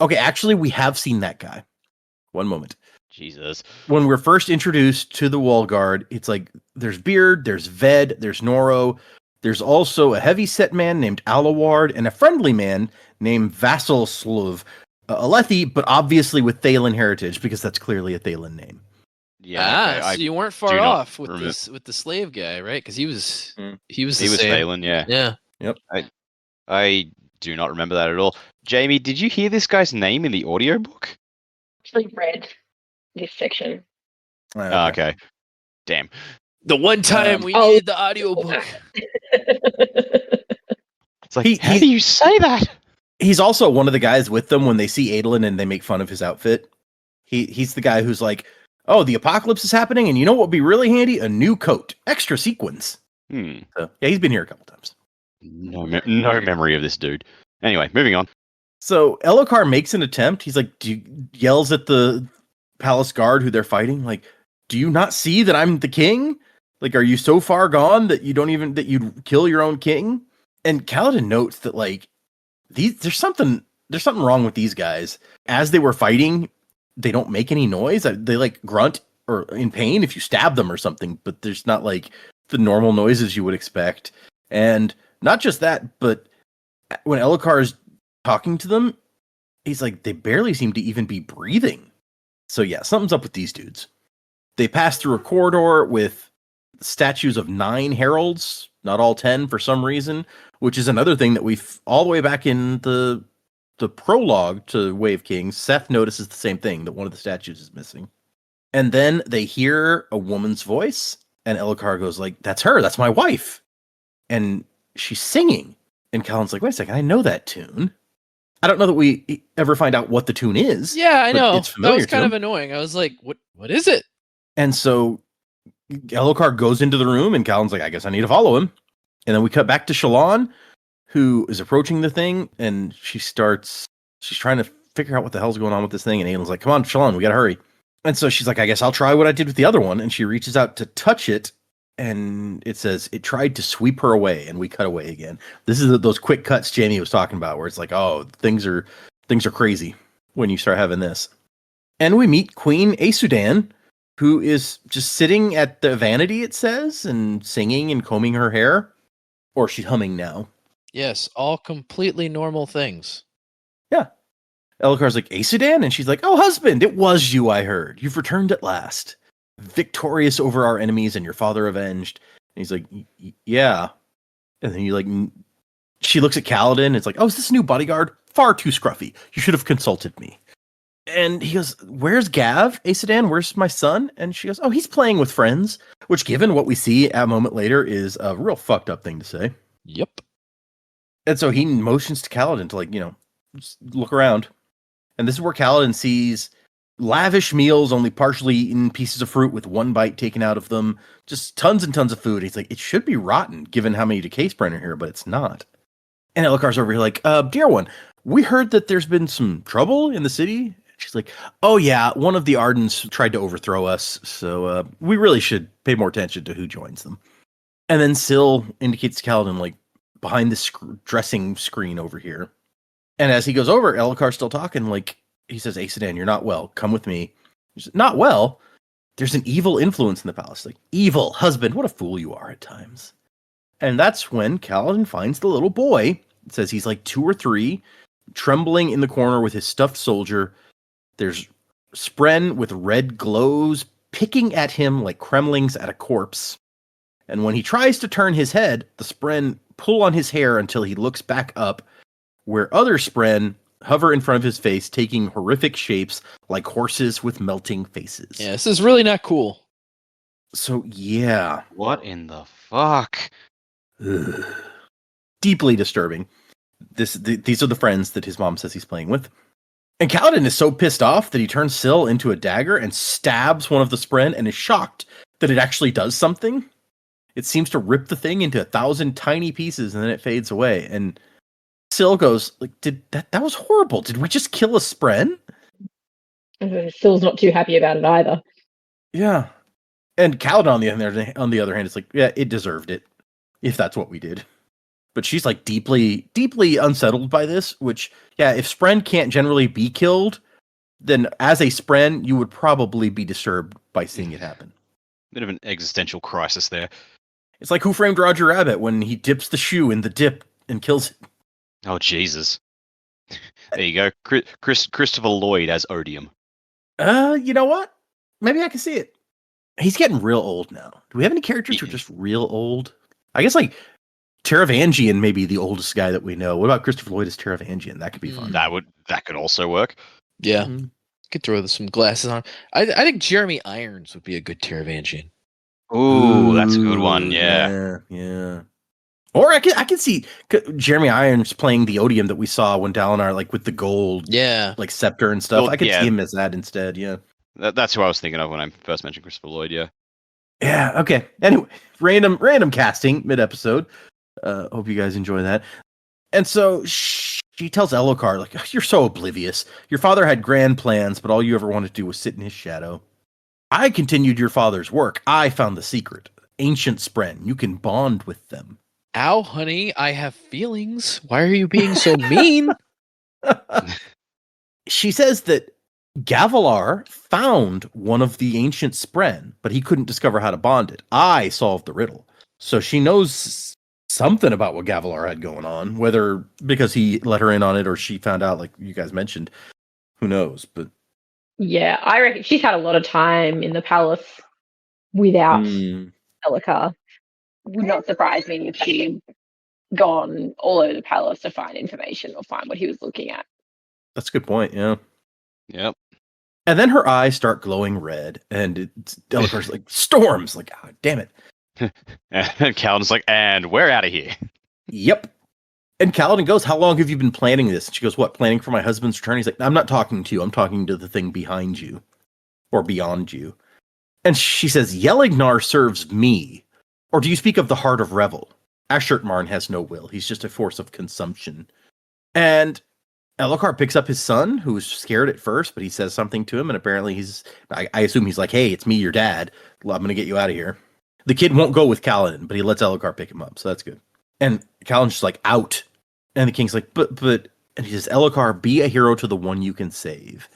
Okay, actually, we have seen that guy. One moment. Jesus. When we're first introduced to the wall guard, it's like, there's Beard, there's Ved, there's Noro. There's also a heavy-set man named Alaward and a friendly man named Vassalslov. Alethi, but obviously with Thalen heritage, because that's clearly a Thalen name. Yeah, so you weren't far off with the slave guy, right? Because he was Thalen, yeah. Yeah. Yep. I do not remember that at all. Jamie, did you hear this guy's name in the audiobook? Actually read this section. Okay. Damn. The one time we needed the audiobook. It's like, how do you say that? He's also one of the guys with them when they see Adolin and they make fun of his outfit. He's the guy who's like, "Oh, the apocalypse is happening, and you know what would be really handy? A new coat, extra sequins." So, yeah, he's been here a couple times. No memory of this dude. Anyway, moving on. So Elhokar makes an attempt. He's like, yells at the palace guard who they're fighting, like, "Do you not see that I'm the king? Like, are you so far gone that that you'd kill your own king?" And Kaladin notes that, like, there's something wrong with these guys. As they were fighting, they don't make any noise. They like grunt or in pain if you stab them or something, but there's not like the normal noises you would expect. And not just that, but when Elhokar is talking to them, he's like, they barely seem to even be breathing. So yeah, something's up with these dudes. They pass through a corridor with statues of 9 heralds, not all 10 for some reason, which is another thing that we've all the way back in the prologue to Way of Kings. Seth notices the same thing, that one of the statues is missing. And then they hear a woman's voice, and Elhokar goes like, "That's her. That's my wife." And she's singing. And Kaladin's like, "Wait a second, I know that tune." I don't know that we ever find out what the tune is. Yeah, I but know. It's That familiar was to kind him. of annoying. I was like, what is it? And so Elhokar goes into the room, and Kaladin's like, "I guess I need to follow him." And then we cut back to Shallan, who is approaching the thing, and she's trying to figure out what the hell's going on with this thing. And Aelin's like, "Come on, Shallan, we gotta hurry." And so she's like, "I guess I'll try what I did with the other one." And she reaches out to touch it, and it says it tried to sweep her away, and we cut away again. This is those quick cuts Jamie was talking about, where it's like, oh, things are crazy when you start having this. And we meet Queen Asudan, who is just sitting at the vanity, it says, and singing and combing her hair. Or she's humming now. Yes, all completely normal things. Yeah. Elhokar's like, "Asudan?" And she's like, "Oh, husband, it was you, I heard. You've returned at last. Victorious over our enemies and your father avenged." And he's like, "Yeah." And then she looks at Kaladin. It's like, "Oh, is this a new bodyguard? Far too scruffy. You should have consulted me." And he goes, "Where's Gav, Asudan? Where's my son?" And she goes, "Oh, he's playing with friends." Which, given what we see a moment later, is a real fucked up thing to say. Yep. And so he motions to Kaladin to, just look around. And this is where Kaladin sees lavish meals, only partially eaten, pieces of fruit with one bite taken out of them, just tons and tons of food. He's like, it should be rotten given how many decay sprint are here, but it's not. And Elhokar's over here like, "Dear one, we heard that there's been some trouble in the city." She's like, "Oh yeah, one of the Ardens tried to overthrow us, so we really should pay more attention to who joins them." And then Syl indicates to Kaladin, like, behind this dressing screen over here. And as he goes over, Elhokar's still talking, like, he says, "Asudan, you're not well. Come with me." He's like, "Not well? There's an evil influence in the palace." Like, "Evil, husband, what a fool you are at times." And that's when Kaladin finds the little boy. It says he's like 2 or 3, trembling in the corner with his stuffed soldier. There's Spren with red glows picking at him like Kremlings at a corpse. And when he tries to turn his head, the Spren pull on his hair until he looks back up, where other Spren hover in front of his face, taking horrific shapes like horses with melting faces. Yeah, this is really not cool. So, yeah. What in the fuck? Ugh. Deeply disturbing. These are the friends that his mom says he's playing with. And Kaladin is so pissed off that he turns Syl into a dagger and stabs one of the Spren and is shocked that it actually does something. It seems to rip the thing into 1,000 tiny pieces and then it fades away. And Syl goes, like, that was horrible. Did we just kill a Spren? Syl's not too happy about it either. Yeah. And Kaladin on the other hand is like, yeah, it deserved it, if that's what we did. But she's like deeply, deeply unsettled by this, which, yeah, if Spren can't generally be killed, then as a Spren, you would probably be disturbed by seeing it happen. Bit of an existential crisis there. It's like Who Framed Roger Rabbit when he dips the shoe in the dip and kills it. Oh, Jesus. There you go. Christopher Lloyd as Odium. You know what? Maybe I can see it. He's getting real old now. Do we have any characters who are just real old? I guess, like, Taravangian may be the oldest guy that we know. What about Christopher Lloyd as Taravangian? That could be fun. That could also work. Yeah. Could throw some glasses on. I think Jeremy Irons would be a good Taravangian. Ooh, that's a good one. Yeah. Or I can see Jeremy Irons playing the Odium that we saw when Dalinar, like, with the gold, like, scepter and stuff. Well, I could see him as that instead. Yeah. That's who I was thinking of when I first mentioned Christopher Lloyd. Yeah. Yeah. Okay. Anyway, random casting mid episode. Hope you guys enjoy that. And so she tells Elhokar, like, "You're so oblivious. Your father had grand plans, but all you ever wanted to do was sit in his shadow. I continued your father's work. I found the secret. Ancient Spren. You can bond with them." Ow, honey, I have feelings. Why are you being so mean? She says that Gavilar found one of the ancient Spren, but he couldn't discover how to bond it. I solved the riddle. So she knows something about what Gavilar had going on, whether because he let her in on it or she found out, like you guys mentioned. Who knows? But yeah, I reckon she's had a lot of time in the palace without Elhokar. Would not surprise me if she'd gone all over the palace to find information or find what he was looking at. That's a good point, yeah. Yep. And then her eyes start glowing red, and Delacar's like, storms! Like, oh, damn it. And Kaladin's like, and we're out of here. Yep. And Kaladin goes, how long have you been planning this? And she goes, what, planning for my husband's return? He's like, I'm not talking to you. I'm talking to the thing behind you. Or beyond you. And she says, Yelignar serves me. Or do you speak of the Heart of Revel? Ashurtmarn has no will. He's just a force of consumption. And Elhokar picks up his son, who was scared at first, but he says something to him, and apparently I assume he's like, hey, it's me, your dad. I'm going to get you out of here. The kid won't go with Kaladin, but he lets Elhokar pick him up, so that's good. And Kaladin's just like, out. And the king's like, but, and he says, Elhokar, be a hero to the one you can save.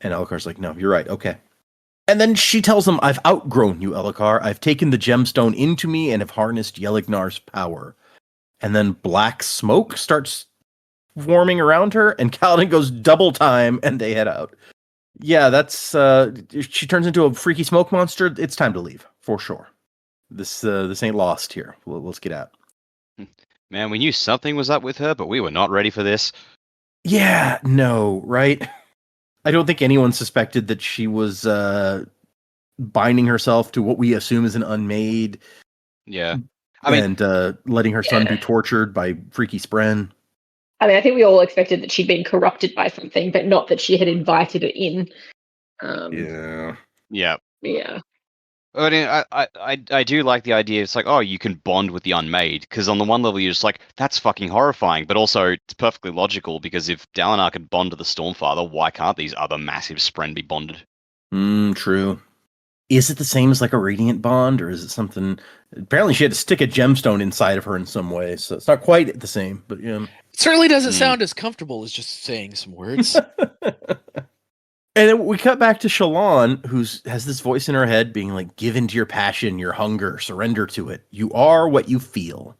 And Elhokar's like, no, you're right, okay. And then she tells him, I've outgrown you, Elhokar. I've taken the gemstone into me and have harnessed Yelignar's power. And then black smoke starts forming around her, and Kaladin goes double time, and they head out. Yeah, that's, she turns into a freaky smoke monster. It's time to leave, for sure. This ain't lost here. Let's get out. Man, we knew something was up with her, but we were not ready for this. Yeah, no, right? I don't think anyone suspected that she was binding herself to what we assume is an unmade. Yeah. I mean, and letting her son be tortured by freaky Spren. I mean, I think we all expected that she'd been corrupted by something, but not that she had invited it in. Yeah. Yeah. I mean, I do like the idea. It's like, oh, you can bond with the unmade, because on the one level you're just like, that's fucking horrifying, but also it's perfectly logical, because if Dalinar could bond to the Stormfather, why can't these other massive Spren be bonded? True. Is it the same as like a radiant bond, or is it something? Apparently she had to stick a gemstone inside of her in some way, so it's not quite the same, but yeah. It certainly doesn't sound as comfortable as just saying some words. And then we cut back to Shallan, who has this voice in her head being like, give into your passion, your hunger, surrender to it. You are what you feel.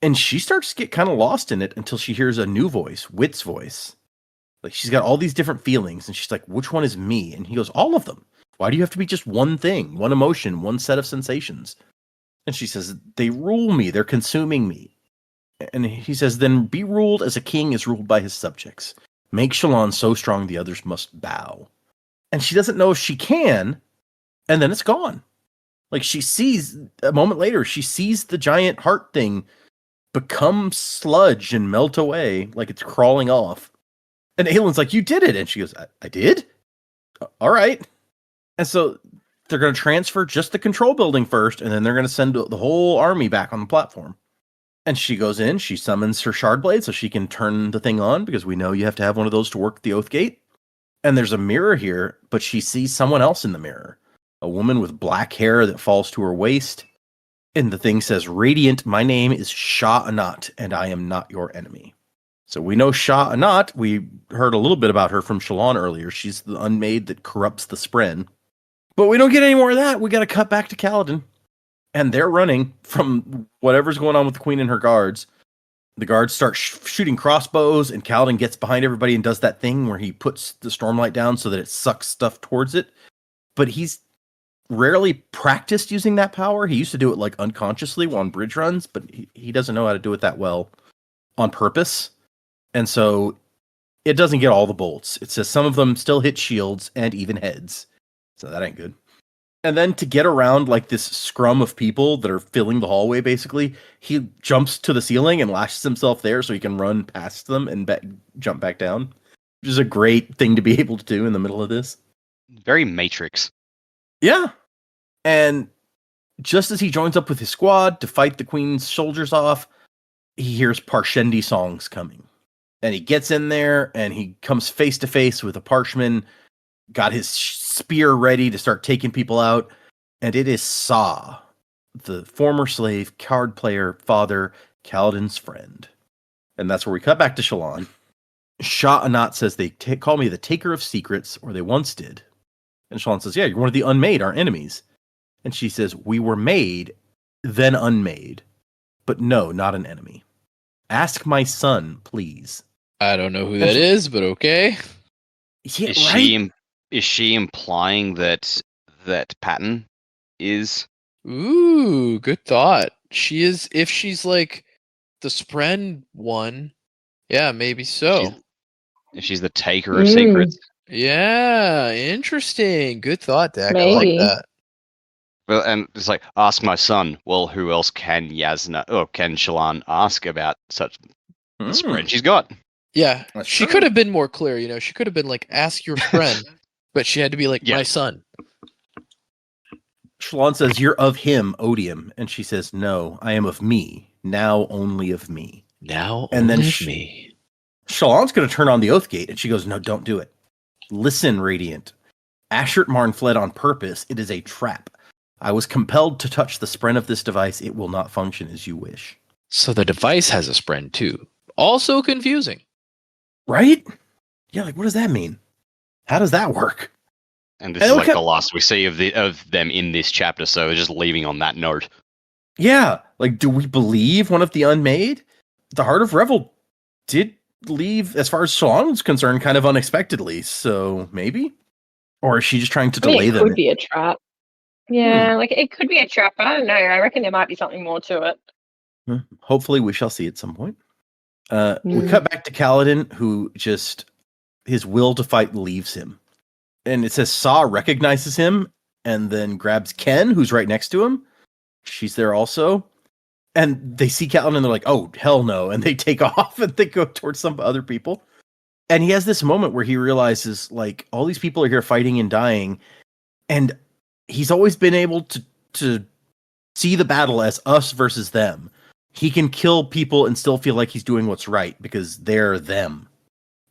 And she starts to get kind of lost in it until she hears a new voice, Wit's voice. Like, she's got all these different feelings, and she's like, which one is me? And he goes, all of them. Why do you have to be just one thing, one emotion, one set of sensations? And she says, they rule me, they're consuming me. And he says, then be ruled as a king is ruled by his subjects. Make Shallan so strong the others must bow. And she doesn't know if she can, and then it's gone. Like, she sees, a moment later, she sees the giant heart thing become sludge and melt away, like it's crawling off. And Aylin's like, you did it! And she goes, I did? All right. And so they're going to transfer just the control building first, and then they're going to send the whole army back on the platform. And she goes in, she summons her shard blade so she can turn the thing on, because we know you have to have one of those to work the oath gate. And there's a mirror here, but she sees someone else in the mirror. A woman with black hair that falls to her waist. And the thing says, Radiant, my name is Shah Anat, and I am not your enemy. So we know Shah Anat. We heard a little bit about her from Shallan earlier. She's the unmade that corrupts the Spren. But we don't get any more of that. We got to cut back to Kaladin. And they're running from whatever's going on with the queen and her guards. The guards start shooting crossbows, and Kaladin gets behind everybody and does that thing where he puts the stormlight down so that it sucks stuff towards it. But he's rarely practiced using that power. He used to do it like unconsciously on bridge runs, but he doesn't know how to do it that well on purpose. And so it doesn't get all the bolts. It says some of them still hit shields and even heads. So that ain't good. And then to get around like this scrum of people that are filling the hallway, basically, he jumps to the ceiling and lashes himself there so he can run past them and jump back down. Which is a great thing to be able to do in the middle of this. Very Matrix. Yeah. And just as he joins up with his squad to fight the queen's soldiers off, he hears Parshendi songs coming. And he gets in there and he comes face to face with a Parshman, got his spear ready to start taking people out, and it is Sa, the former slave, card player, father, Kaladin's friend. And that's where we cut back to Shallan. Shah Anat says they call me the taker of secrets, or they once did. And Shallan says, yeah, you're one of the unmade, our enemies. And she says, we were made, then unmade. But no, not an enemy. Ask my son, please. I don't know who that is, but okay. Yeah, Is she implying that Patton is? Ooh, good thought. She is, if she's like the Spren one, yeah, maybe so. If she's the taker of secrets. Yeah, interesting. Good thought, Dak. I like Maybe. that. Well, and it's like, ask my son. Well, who else can Yasna or can Shallan ask about such the spread she's got? Yeah, That's she true. could have been more clear. You know, she could have been like, "Ask your friend," but she had to be like, Yeah. "My son." Shallan says, "You're of him, Odium," and she says, "No, I am of me. Now only of me." Now And then only of me. Shallan's going to turn on the Oath Gate, and she goes, "No, don't do it. Listen, Radiant. Ashert Marn fled on purpose. It is a trap. I was compelled to touch the spren of this device. It will not function as you wish." So the device has a spren too. Also confusing. Right? Yeah, like, what does that mean? How does that work? And this Hey, is like look the at- last we see of them in this chapter. So we're just leaving on that note. Yeah, like, do we believe one of the unmade? The Heart of Revel did leave, as far as Shallan was concerned, kind of unexpectedly. So maybe? Or is she just trying to I mean, delay it them? could be a trap. Yeah, like it could be a trap. I don't know. I reckon there might be something more to it. Hopefully we shall see at some point. We Mm. cut back to Kaladin, who just, his will to fight leaves him. And it says Saw recognizes him and then grabs Ken, who's right next to him. She's there also. And they see Kaladin and they're like, "Oh, hell no." And they take off and they go towards some other people. And he has this moment where he realizes, like, all these people are here fighting and dying. And he's always been able to see the battle as us versus them. He can kill people and still feel like he's doing what's right because they're them.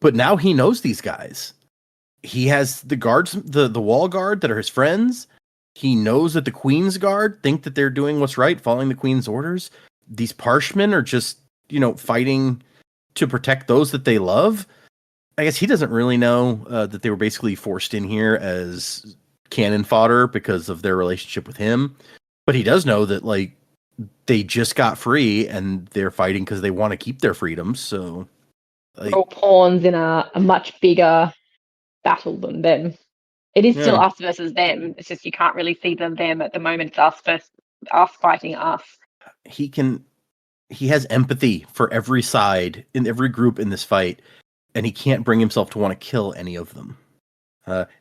But now he knows these guys. He has the guards, the wall guard that are his friends. He knows that the Queen's Guard think that they're doing what's right, following the Queen's orders. These Parshmen are just, fighting to protect those that they love. I guess he doesn't really know that they were basically forced in here as cannon fodder because of their relationship with him. But he does know that, like, they just got free and they're fighting because they want to keep their freedoms. So, like, All pawns in a much bigger battle than them. It is still us versus them. It's just you can't really see them at the moment. It's us versus us fighting us. he has empathy for every side in every group in this fight, and he can't bring himself to want to kill any of them.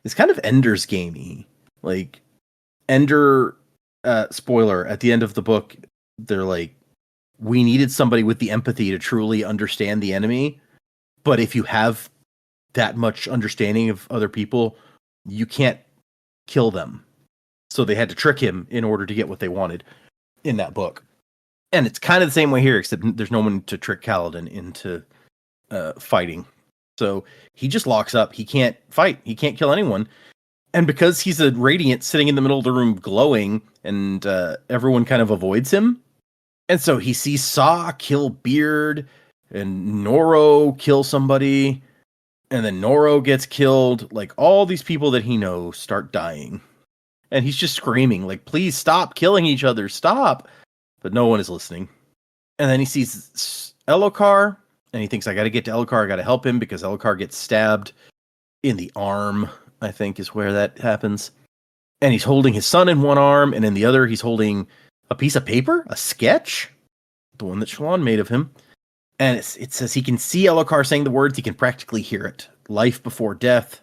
It's kind of Ender's gamey. Like, Ender, spoiler, at the end of the book, they're like, we needed somebody with the empathy to truly understand the enemy. But if you have that much understanding of other people, you can't kill them. So they had to trick him in order to get what they wanted in that book. And it's kind of the same way here, except there's no one to trick Kaladin into fighting. So he just locks up. He can't fight. He can't kill anyone. And because he's a Radiant sitting in the middle of the room glowing, and everyone kind of avoids him. And so he sees Saw kill Beard, and Noro kill somebody, and then Noro gets killed. Like, all these people that he knows start dying. And he's just screaming, like, "Please stop killing each other, stop!" But no one is listening. And then he sees Elokar, and he thinks, "I gotta get to Elokar, I gotta help him," because Elokar gets stabbed in the arm, I think is where that happens. And he's holding his son in one arm, and in the other he's holding a piece of paper, a sketch, the one that Shallan made of him. And it says he can see Elokar saying the words, he can practically hear it. Life before death,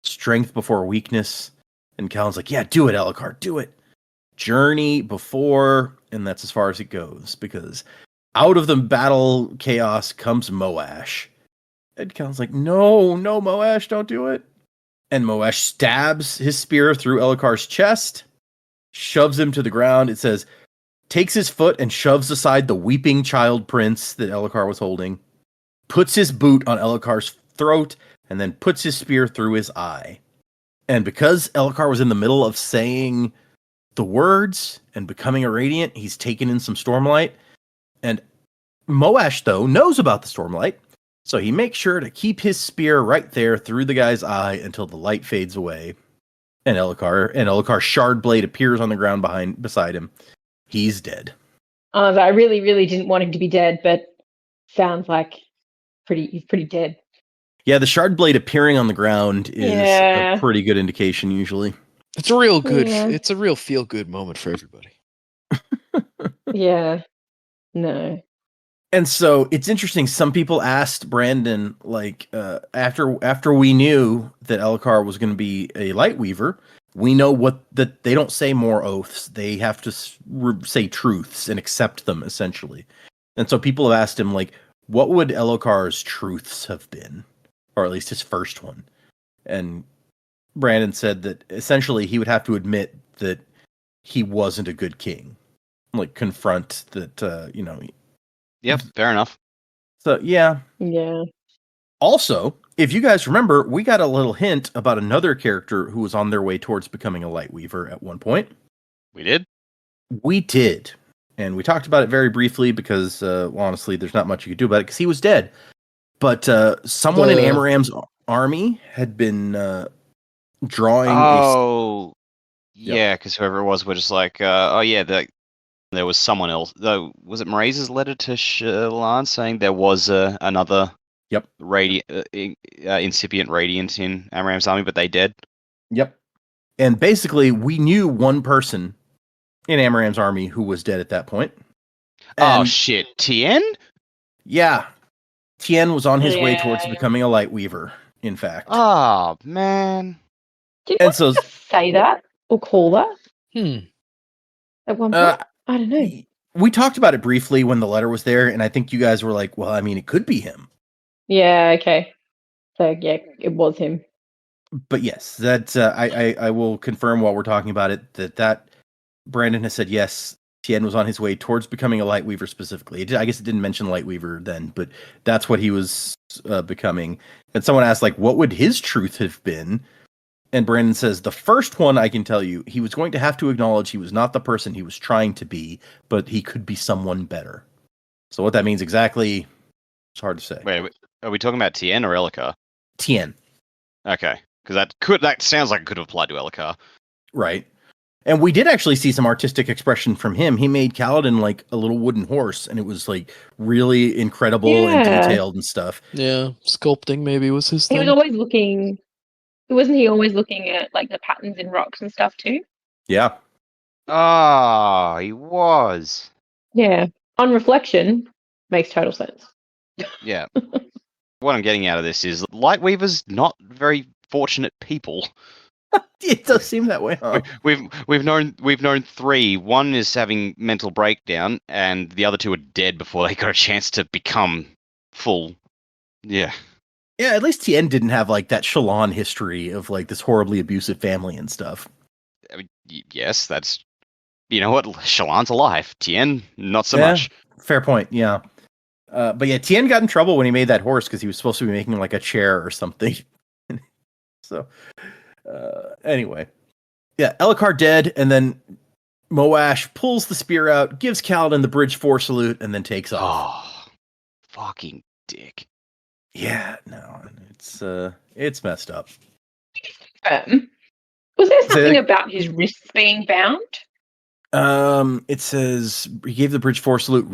strength before weakness. And Kaladin's like, "Yeah, do it, Elokar, do it. Journey before," and that's as far as it goes, because out of the battle chaos comes Moash. And Kaladin's like, no, Moash, don't do it. And Moash stabs his spear through Elokar's chest, shoves him to the ground. It says, takes his foot and shoves aside the weeping child prince that Elokar was holding, puts his boot on Elokar's throat, and then puts his spear through his eye. And because Elokar was in the middle of saying the words and becoming a Radiant, he's taken in some Stormlight. And Moash, though, knows about the Stormlight, so he makes sure to keep his spear right there through the guy's eye until the light fades away. And Elokar's shard blade appears on the ground beside him. He's dead. I really, really didn't want him to be dead, but sounds like he's pretty dead. Yeah, the shard blade appearing on the ground is Yeah. a pretty good indication usually. It's a real good. Yeah. It's a real feel good moment for everybody. Yeah. No. And so it's interesting. Some people asked Brandon, like, after we knew that Elhokar was going to be a Lightweaver, we know that they don't say more oaths. They have to say truths and accept them, essentially. And so people have asked him, like, what would Elhokar's truths have been? Or at least his first one. And Brandon said that essentially he would have to admit that he wasn't a good king. Like, confront that, Yep, fair enough. So, yeah. Yeah. Also, if you guys remember, we got a little hint about another character who was on their way towards becoming a Lightweaver at one point. We did? We did. And we talked about it very briefly because, honestly, there's not much you could do about it because he was dead. But someone in Amaram's army had been drawing Oh, yeah, because whoever it was were just like, there was someone else. Though, was it Mraize's letter to Shallan saying there was another incipient radiant in Amaram's army, but they dead? Yep. And basically, we knew one person in Amaram's army who was dead at that point. Oh, shit. Tien? Yeah. Tien was on his way towards becoming a Lightweaver, in fact. Oh, man. Did you say that or call that? At one point? I don't know. We talked about it briefly when the letter was there, and I think you guys were like, well, I mean, it could be him. Yeah, okay. So, yeah, it was him. But yes, that I will confirm while we're talking about it that Brandon has said yes, Tien was on his way towards becoming a Lightweaver specifically. I guess it didn't mention Lightweaver then, but that's what he was becoming. And someone asked, like, what would his truth have been? And Brandon says, the first one I can tell you, he was going to have to acknowledge he was not the person he was trying to be, but he could be someone better. So what that means exactly, it's hard to say. Wait, are we talking about Tien or Elhokar? Tien. Okay, because that sounds like it could have applied to Elhokar. Right. And we did actually see some artistic expression from him. He made Kaladin like a little wooden horse, and it was like really incredible and detailed and stuff. Yeah, sculpting maybe was his thing. He was always looking... Wasn't he always looking at like the patterns in rocks and stuff too? Yeah. Ah, he was. Yeah. On reflection, makes total sense. Yeah. What I'm getting out of this is Lightweavers not very fortunate people. It does seem that way, huh? We've known three. One is having mental breakdown, and the other two are dead before they got a chance to become full. Yeah. Yeah, at least Tien didn't have like that Shallan history of like this horribly abusive family and stuff. I mean, yes, that's, you know what, Shallan's alive. Tien, not so much. Fair point. Yeah. But yeah, Tien got in trouble when he made that horse because he was supposed to be making like a chair or something. So, anyway, yeah, Elhokar dead, and then Moash pulls the spear out, gives Kaladin the bridge 4 salute, and then takes off. Oh, fucking dick. Yeah, no, it's messed up. Was there something about his wrists being bound? It says he gave the bridge 4 salute,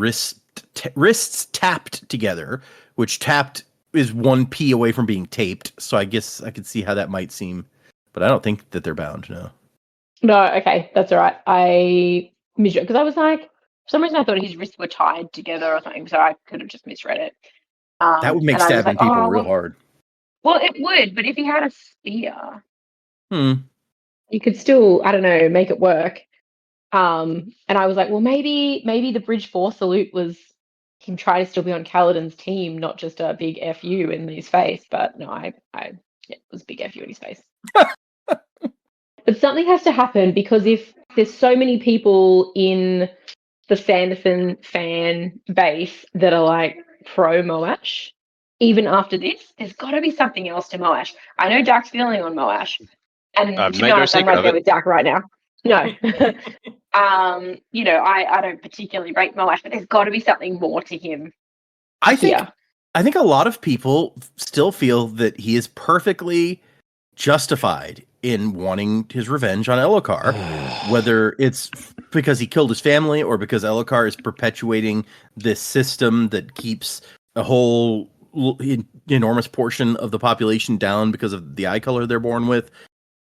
wrists tapped together, which tapped is 1 P away from being taped. So I guess I could see how that might seem, but I don't think that they're bound. No. No, okay, that's all right. I misread because I was like, for some reason I thought his wrists were tied together or something, so I could have just misread it. That would make stabbing people real hard. Well, it would, but if he had a spear, you could still, I don't know, make it work. And I was like, well, maybe the bridge 4 salute was him trying to still be on Kaladin's team, not just a big FU in his face. But no, it was a big FU in his face. But something has to happen because if there's so many people in the Sanderson fan base that are like pro Moash, even after this, there's got to be something else to Moash. I know Dak's feeling on Moash, and to be honest, I'm right there with Dak right now. No, I don't particularly rate Moash, but there's got to be something more to him. I think a lot of people still feel that he is perfectly justified in wanting his revenge on Elhokar, whether it's because he killed his family or because Elhokar is perpetuating this system that keeps a whole enormous portion of the population down because of the eye color they're born with.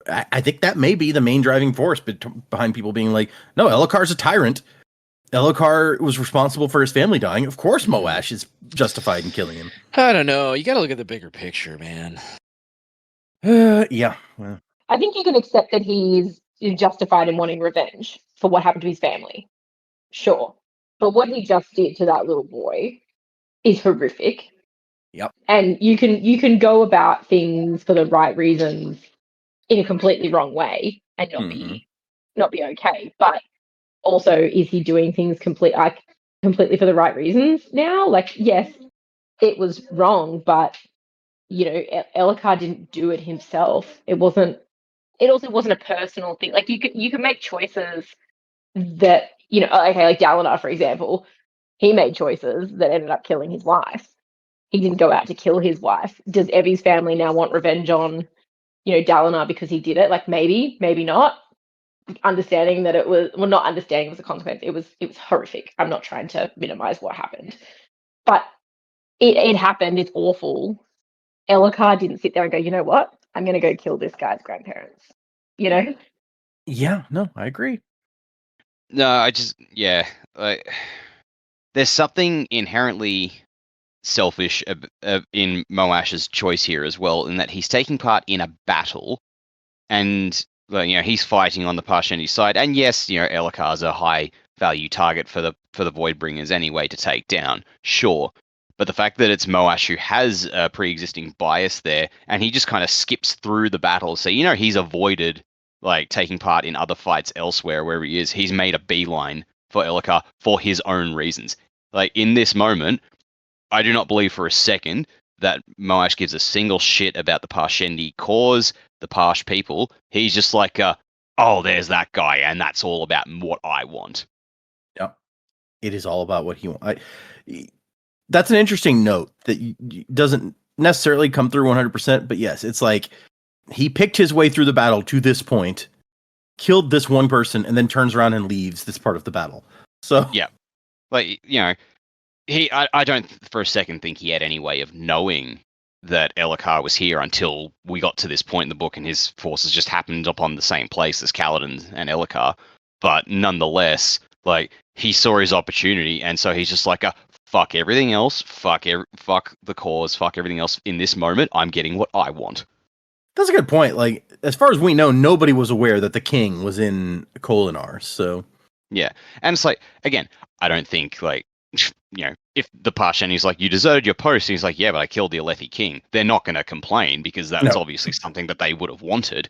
I think that may be the main driving force behind people being like, no, Elhokar's a tyrant, Elhokar was responsible for his family dying. Of course, Moash is justified in killing him. I don't know. You got to look at the bigger picture, man. Yeah. Well, I think you can accept that he's justified in wanting revenge for what happened to his family. Sure. But what he just did to that little boy is horrific. Yep. And you can go about things for the right reasons in a completely wrong way and not be okay. But also, is he doing things completely for the right reasons now? Like, yes, it was wrong, but Elhokar didn't do it himself. It also wasn't a personal thing. Like, you can make choices that, okay, like Dalinar, for example, he made choices that ended up killing his wife. He didn't go out to kill his wife. Does Evie's family now want revenge on, Dalinar because he did it? Like, maybe not. Understanding that not understanding it was a consequence. It was horrific. I'm not trying to minimize what happened, but it happened. It's awful. Elhokar didn't sit there and go, you know what? I'm going to go kill this guy's grandparents. Yeah, no, I agree. No, like, there's something inherently selfish in Moash's choice here as well, in that he's taking part in a battle, and he's fighting on the Parshendi side, and yes, Elhokar's a high value target for the Voidbringers anyway to take down, sure. But the fact that it's Moash who has a pre-existing bias there, and he just kind of skips through the battle, so he's avoided like taking part in other fights elsewhere where he is. He's made a beeline for Elhokar for his own reasons. Like, in this moment, I do not believe for a second that Moash gives a single shit about the Parshendi cause, the Parsh people. He's just like, oh, there's that guy, and that's all about what I want. Yep. It is all about what he wants. That's an interesting note that doesn't necessarily come through 100%, but yes, it's like he picked his way through the battle to this point, killed this one person, and then turns around and leaves this part of the battle. So yeah, like, I don't for a second think he had any way of knowing that Elhokar was here until we got to this point in the book, and his forces just happened upon the same place as Kaladin and Elhokar. But nonetheless, like, he saw his opportunity, and so he's just like, fuck everything else, fuck the cause, fuck everything else. In this moment, I'm getting what I want. That's a good point. Like, as far as we know, nobody was aware that the king was in Kholinar, so... Yeah, and it's like, again, I don't think, like, if the Parshendi's like, you deserted your post, and he's like, yeah, but I killed the Alethi king, they're not going to complain, because that's obviously something that they would have wanted.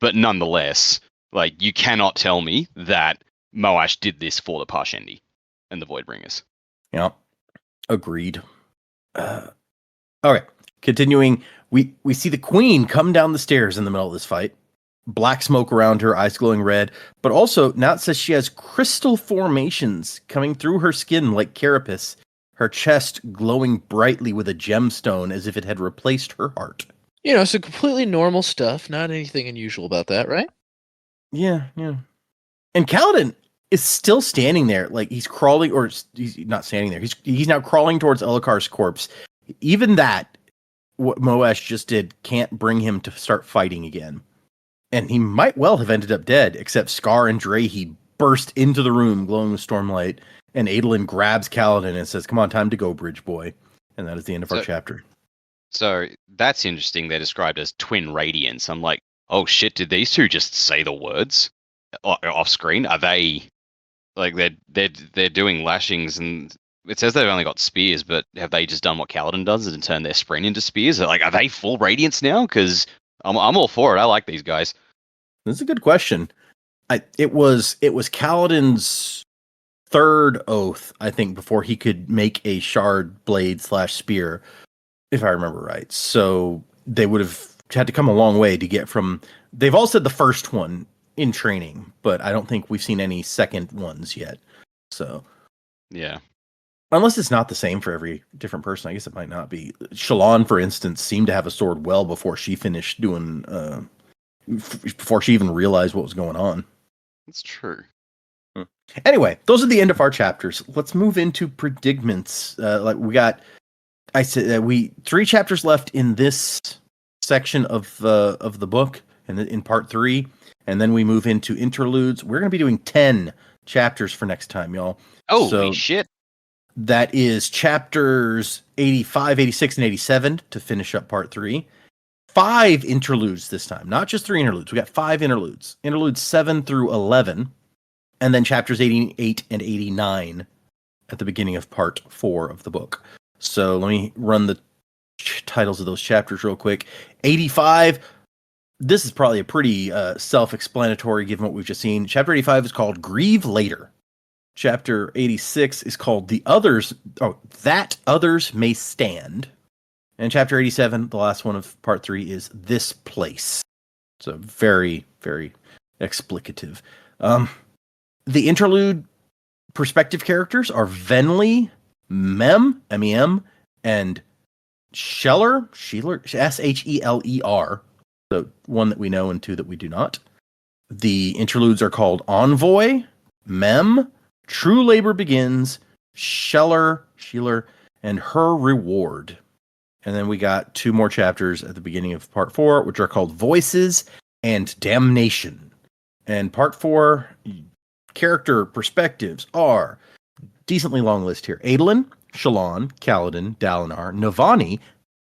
But nonetheless, like, you cannot tell me that Moash did this for the Parshendi and the Voidbringers. Yeah, agreed. Okay, continuing, we see the queen come down the stairs in the middle of this fight. Black smoke around her, eyes glowing red, but also now it says she has crystal formations coming through her skin like carapace, her chest glowing brightly with a gemstone as if it had replaced her heart. So completely normal stuff, not anything unusual about that, right? Yeah. And Kaladin is still standing there, like he's crawling, or he's not standing there, he's now crawling towards Elhokar's corpse. Even that, what Moash just did, can't bring him to start fighting again. And he might well have ended up dead, except Scar and Drahe burst into the room, glowing with stormlight, and Adolin grabs Kaladin and says, come on, time to go, bridge boy. And that is the end of our chapter. So that's interesting. They're described as twin radiants. I'm like, oh shit, did these two just say the words off screen? Are they, like, they're doing lashings, and it says they've only got spears, but have they just done what Kaladin does and turned their sprint into spears? Like, are they full radiants now? Because I'm all for it. I like these guys. This is a good question. It was Kaladin's third oath, I think, before he could make a shard blade / spear, if I remember right. So they would have had to come a long way to get from... They've all said the first one in training, but I don't think we've seen any second ones yet. So yeah. Unless it's not the same for every different person. I guess it might not be. Shallan, for instance, seemed to have a sword well before she finished doing... before she even realized what was going on. That's true. Anyway, those are the end of our chapters. Let's move into predicaments. I said 3 chapters left in this section of the book, and in part 3, and then we move into interludes. We're going to be doing 10 chapters for next time, y'all. Holy shit. That is chapters 85, 86, and 87 to finish up part 3. 5 interludes this time, not just 3 interludes. We got 5 interludes. Interludes 7 through 11, and then chapters 88 and 89 at the beginning of part 4 of the book. So let me run the titles of those chapters real quick. 85, this is probably a pretty self-explanatory given what we've just seen. Chapter 85 is called Grieve Later. Chapter 86 is called That Others May Stand. And chapter 87, the last one of part 3, is This Place. So very, very explicative. The interlude perspective characters are Venli, Mem, M-E-M, and Scheller, S-H-E-L-E-R. So one that we know and 2 that we do not. The interludes are called Envoy, Mem, True Labor Begins, Scheller, and Her Reward. And then we got 2 more chapters at the beginning of part 4, which are called Voices and Damnation. And part 4 character perspectives are decently long list here. Adolin, Shallan, Kaladin, Dalinar, Navani,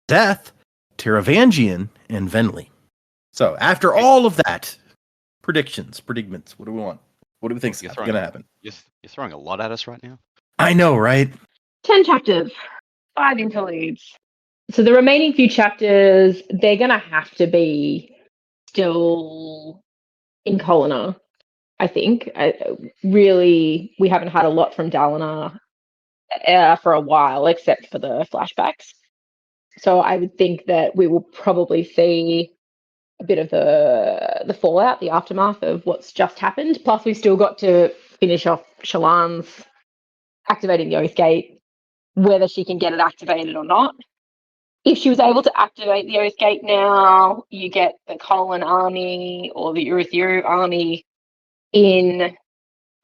Death, Taravangian, and Venli. So after all of that, predictions, what do we want? What do we think is going to happen? You're throwing a lot at us right now. I know, right? 10 chapters, 5 interludes. So the remaining few chapters, they're going to have to be still in Kolina, I think. Really, we haven't had a lot from Dalinar for a while, except for the flashbacks. So I would think that we will probably see a bit of the fallout, the aftermath of what's just happened. Plus, we've still got to finish off Shallan's activating the Oathgate, whether she can get it activated or not. If she was able to activate the Oathgate now, you get the Kholin army or the Urithiru army in.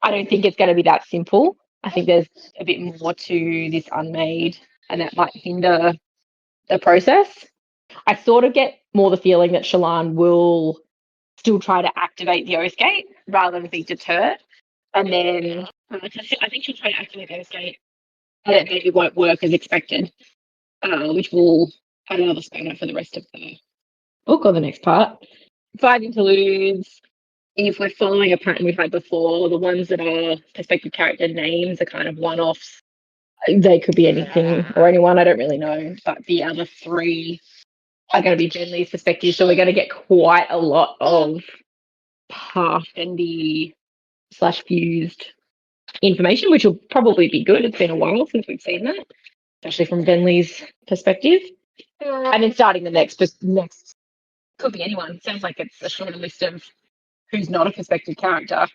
I don't think it's going to be that simple. I think there's a bit more to this unmade, and that might hinder the process. I sort of get more the feeling that Shallan will still try to activate the Oathgate rather than be deterred. And then I think she'll try to activate the Oathgate, and it maybe won't work as expected, which will add another spanner for the rest of the book or the next part. 5 interludes. If we're following a pattern we've had before, the ones that are perspective character names are kind of one-offs. They could be anything or anyone, I don't really know. But the other 3 are going to be Venli's perspective, so we're going to get quite a lot of Pathfinder/fused information, which will probably be good. It's been a while since we've seen that, especially from Venli's perspective. And then starting the next could be anyone. Sounds like it's a shorter list of who's not a perspective character.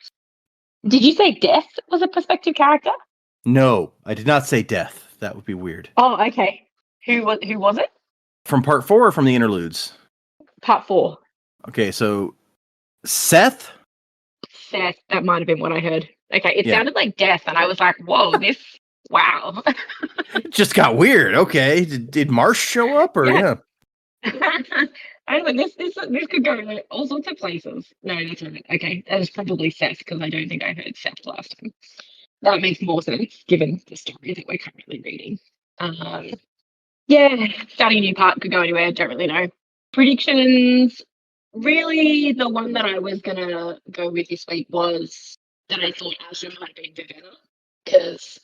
Did you say Death was a perspective character? No, I did not say Death. That would be weird. Oh, okay. Who was it? From part 4 or from the interludes? Part 4. Okay, so Seth, that might have been what I heard. Okay, it sounded like Death, and I was like, whoa, wow. It just got weird. Okay, did Marsh show up or yeah? I was like, this could go all sorts of places. No, that's right. Okay, that was probably Seth, because I don't think I heard Seth last time. That makes more sense given the story that we're currently reading. Starting a new part could go anywhere. Don't really know. Predictions. Really, the one that I was gonna go with this week was that I thought Asher might have been Vivenna, because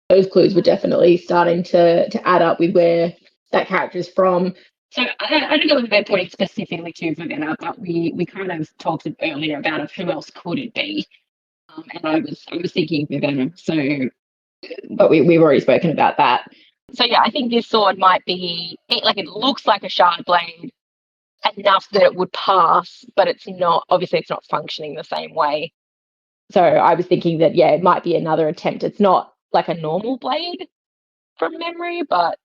those clues were definitely starting to add up with where that character is from. So I don't know whether they're pointing specifically to Vivenna, but we kind of talked earlier about who else could it be, and I was thinking Vivenna. So, but we've already spoken about that. So yeah, I think this sword might be it looks like a shard blade enough that it would pass, but it's not. Obviously, it's not functioning the same way. So I was thinking that it might be another attempt. It's not like a normal blade from memory, but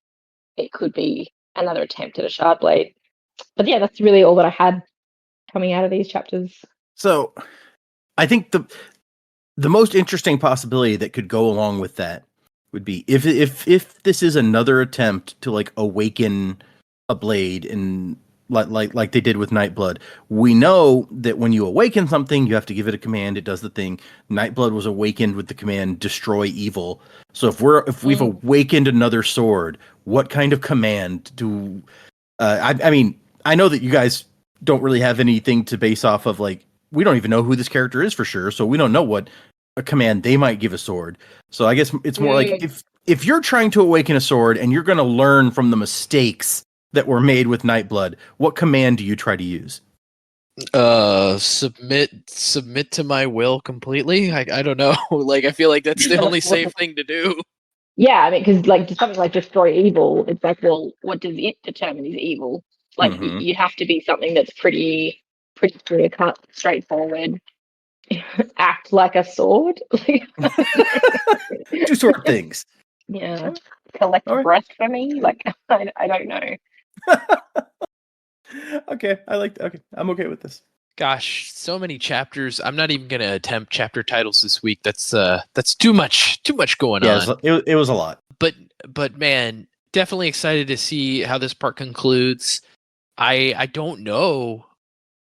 it could be another attempt at a shard blade. But yeah, that's really all that I had coming out of these chapters. So I think the most interesting possibility that could go along with that would be if this is another attempt to like awaken a blade and like they did with Nightblood. We know that when you awaken something, you have to give it a command. It does the thing. Nightblood was awakened with the command "Destroy Evil." So if we've awakened another sword, what kind of command do? I mean, I know that you guys don't really have anything to base off of. Like, we don't even know who this character is for sure, so we don't know what a command they might give a sword. So I guess it's more like if you're trying to awaken a sword and you're going to learn from the mistakes that were made with Nightblood, what command do you try to use? Submit to my will completely. I don't know. Like, I feel like that's the only safe thing to do. Yeah, I mean, because like something like destroy evil, it's like, well, what does it determine is evil? Like, you have to be something that's pretty clear cut, straightforward. Act like a sword. Do sword things. Yeah, collect All right. breath for me. Like, I don't know. Okay, okay, I'm okay with this. Gosh, so many chapters. I'm not even gonna attempt chapter titles this week. That's too much going on. It was a lot. But man, definitely excited to see how this part concludes. I don't know.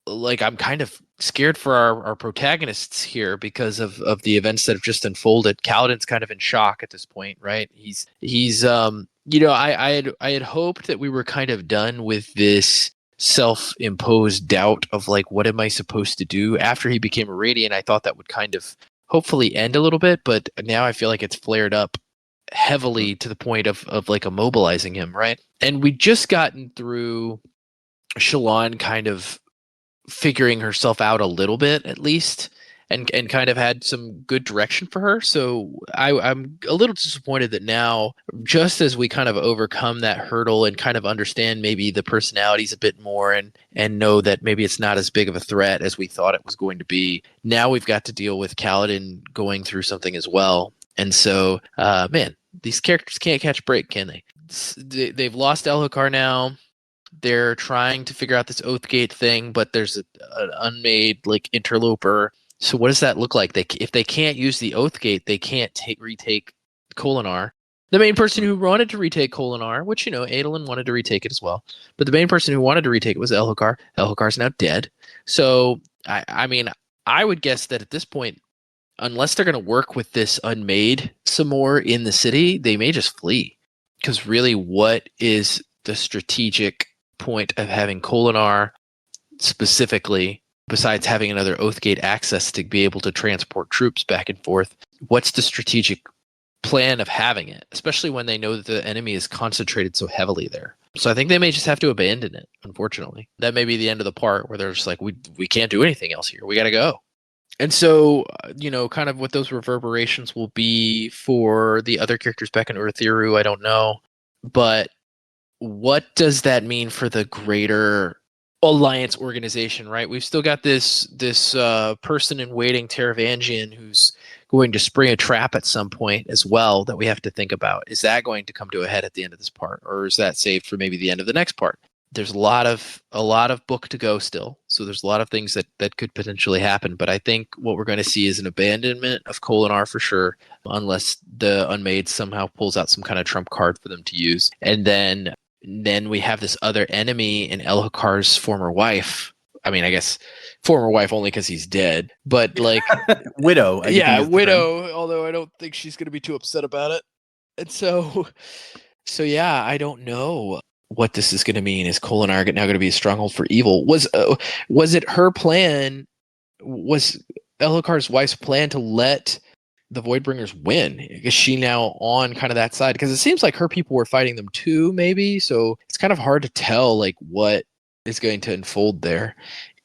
Like, I'm kind of scared for our protagonists here because of the events that have just unfolded. Kaladin's kind of in shock at this point, right? He's I had hoped that we were kind of done with this self-imposed doubt of like, what am I supposed to do after he became a Radiant. I thought that would kind of hopefully end a little bit, but now I feel like it's flared up heavily to the point of like immobilizing him, right? And we just gotten through Shallan kind of figuring herself out a little bit at least, and kind of had some good direction for her. So I'm a little disappointed that now, just as we kind of overcome that hurdle and kind of understand maybe the personalities a bit more and know that maybe it's not as big of a threat as we thought it was going to be, now we've got to deal with Kaladin going through something as well. And so, man, these characters can't catch a break, can they? They've lost Elhokar now. They're trying to figure out this Oathgate thing, but there's an unmade like interloper. So what does that look like? If they can't use the Oathgate, they can't retake Kholinar. The main person who wanted to retake Kholinar, which, Adolin wanted to retake it as well, but the main person who wanted to retake it was Elhokar. Elhokar's now dead. So I mean, I would guess that at this point, unless they're going to work with this unmade some more in the city, they may just flee. Because really, what is the strategic point of having Kholinar specifically, besides having another Oathgate access to be able to transport troops back and forth? What's the strategic plan of having it, especially when they know that the enemy is concentrated so heavily there? So I think they may just have to abandon it, unfortunately. That may be the end of the part where they're just like, we can't do anything else here. We got to go. And so, kind of what those reverberations will be for the other characters back in Urithiru, I don't know. But what does that mean for the greater alliance organization, right? We've still got this person in waiting, Taravangian, who's going to spring a trap at some point as well that we have to think about. Is that going to come to a head at the end of this part, or is that saved for maybe the end of the next part? There's a lot of book to go still, so there's a lot of things that could potentially happen. But I think what we're going to see is an abandonment of Kholinar for sure, unless the Unmade somehow pulls out some kind of trump card for them to use, and then we have this other enemy in Elhokar's former wife. I mean, I guess former wife only because he's dead, but like widow. Widow. Although I don't think she's going to be too upset about it. And so yeah, I don't know what this is going to mean. Is Kholinar now going to be a stronghold for evil? Was it her plan? Was Elhokar's wife's plan to let the Voidbringers win? Is she now on kind of that side? Because it seems like her people were fighting them too, maybe. So it's kind of hard to tell like what is going to unfold there.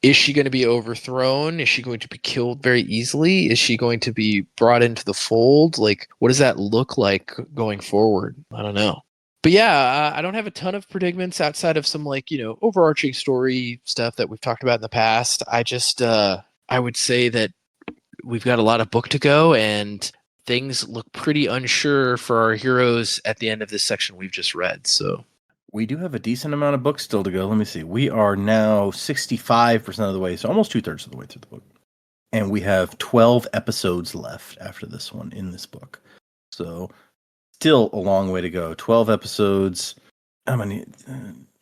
Is she going to be overthrown? Is she going to be killed very easily? Is she going to be brought into the fold? Like, what does that look like going forward? I don't know. But yeah, I don't have a ton of predicaments outside of some like, overarching story stuff that we've talked about in the past. I just, I would say that we've got a lot of book to go, and things look pretty unsure for our heroes at the end of this section we've just read. So we do have a decent amount of books still to go. Let me see. We are now 65% of the way, so almost 2/3 of the way through the book. And we have 12 episodes left after this one in this book. So still a long way to go. 12 episodes. How many?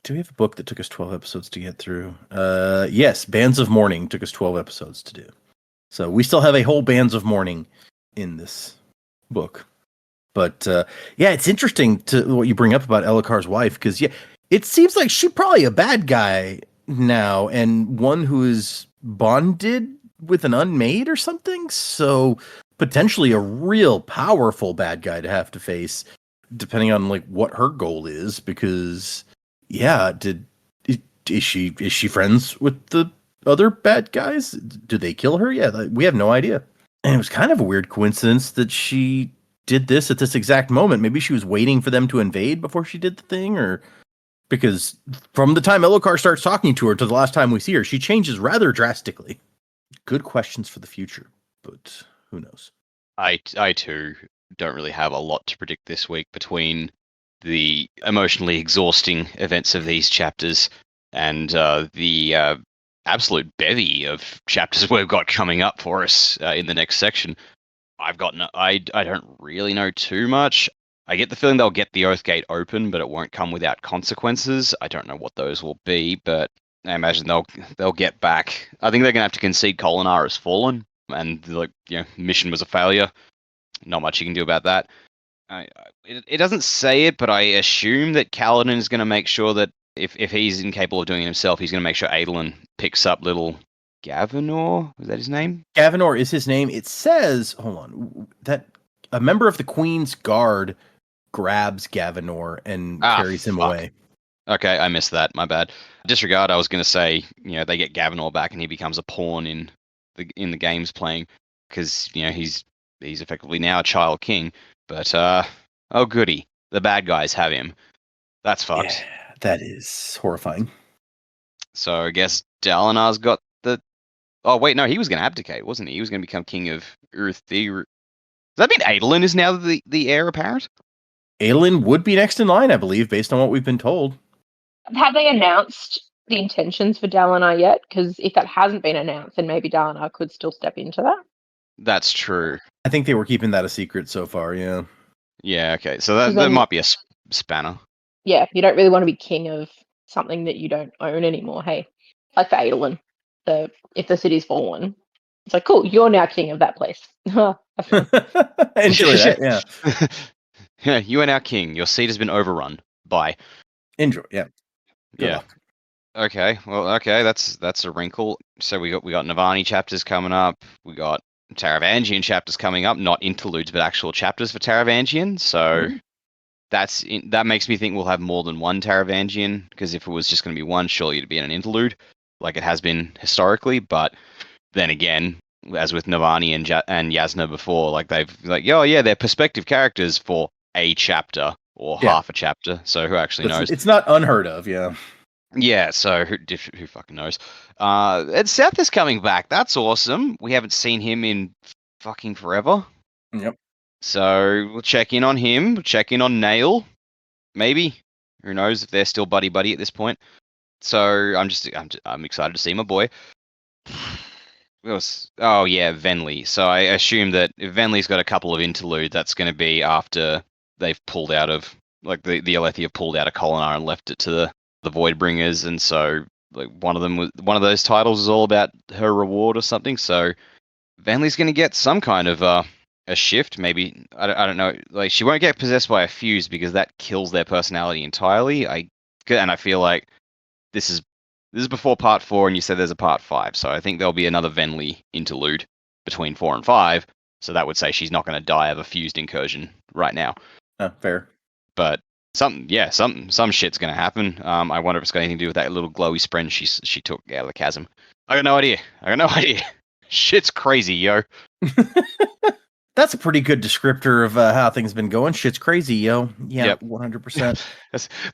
Do we have a book that took us 12 episodes to get through? Yes, Bands of Mourning took us 12 episodes to do. So we still have a whole Bands of Mourning in this book. But yeah, it's interesting to what you bring up about Elikar's wife, because yeah, it seems like she's probably a bad guy now, and one who is bonded with an unmade or something. So potentially a real powerful bad guy to have to face, depending on like what her goal is. Because yeah, is she friends with the other bad guys? Do they kill her? Yeah, we have no idea. And it was kind of a weird coincidence that she did this at this exact moment. Maybe she was waiting for them to invade before she did the thing, or because from the time Elokar starts talking to her to the last time we see her, she changes rather drastically. Good questions for the future, but who knows? I too don't really have a lot to predict this week between the emotionally exhausting events of these chapters and the absolute bevy of chapters we've got coming up for us in the next section. I don't really know too much. I get the feeling they'll get the Oathgate open, but it won't come without consequences. I don't know what those will be, but I imagine they'll get back. I think they're gonna have to concede Kolinar has fallen, and the mission was a failure. Not much you can do about that. It doesn't say it, but I assume that Kaladin is going to make sure that if he's incapable of doing it himself, he's going to make sure Adolin picks up little Gavinor. Was that his name? Gavinor is his name. It says, hold on, that a member of the Queen's Guard grabs Gavinor and carries him away. Okay, I missed that. My bad. Disregard. I was going to say, they get Gavinor back and he becomes a pawn in the games playing, because he's effectively now a child king. But oh goody, the bad guys have him. That's fucked. Yeah, that is horrifying. So I guess Dalinar's got the. Oh wait, no, he was going to abdicate, wasn't he? He was going to become king of Uruthi. Does that mean Adolin is now the heir apparent? Adolin would be next in line, I believe, based on what we've been told. Have they announced the intentions for Dalinar yet? Because if that hasn't been announced, then maybe Dalinar could still step into that. That's true. I think they were keeping that a secret so far, yeah. Yeah, okay. So that might be a spanner. Yeah, you don't really want to be king of something that you don't own anymore. Hey, like for Adolin, if the city's fallen, it's like, cool, you're now king of that place. Enjoy that, yeah. Yeah, you are now king. Your seat has been overrun. Bye. Enjoy, yeah. Good luck. Okay, well, that's a wrinkle. So we got Navani chapters coming up. We got Taravangian chapters coming up, not interludes, but actual chapters for Taravangian. So that makes me think we'll have more than one Taravangian, because if it was just going to be one, surely it'd be in an interlude, like it has been historically. But then again, as with Navani and Yasna before, they're perspective characters for a chapter or half a chapter. So who actually knows? It's not unheard of, yeah. Yeah, so who fucking knows? And Seth is coming back. That's awesome. We haven't seen him in fucking forever. Yep. So we'll check in on him. We'll check in on Nail. Maybe. Who knows if they're still buddy at this point. So I'm excited to see my boy. Oh yeah, Venli. So I assume that if Venli's got a couple of interludes, that's going to be after they've pulled out of, like, the Alethi have pulled out of Kolinar and left it to the Voidbringers, and so like one of those titles is all about her reward or something. So Vanley's going to get some kind of a shift. Maybe I don't know. Like, she won't get possessed by a fuse because that kills their personality entirely. I feel like this is before part 4, and you said there's a part 5. So I think there'll be another Venli interlude between 4 and 5. So that would say she's not going to die of a fused incursion right now. Fair. But some shit's gonna happen. I wonder if it's got anything to do with that little glowy sprint she took out of the chasm. I got no idea. Shit's crazy, yo. That's a pretty good descriptor of how things been going. Shit's crazy, yo. Yeah, yep. 100%.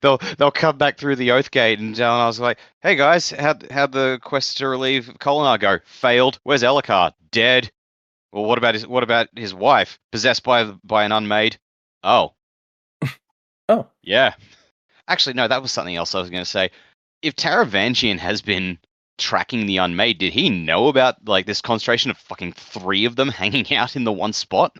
They'll come back through the Oathgate, and I was like, "Hey guys, how'd the quest to relieve Kolinar go? Failed. Where's Elokar? Dead. Well, what about his wife? Possessed by an unmade? Oh." Oh. Yeah. Actually, no, that was something else I was going to say. If Taravangian has been tracking the unmade, did he know about, like, this concentration of fucking 3 of them hanging out in the one spot?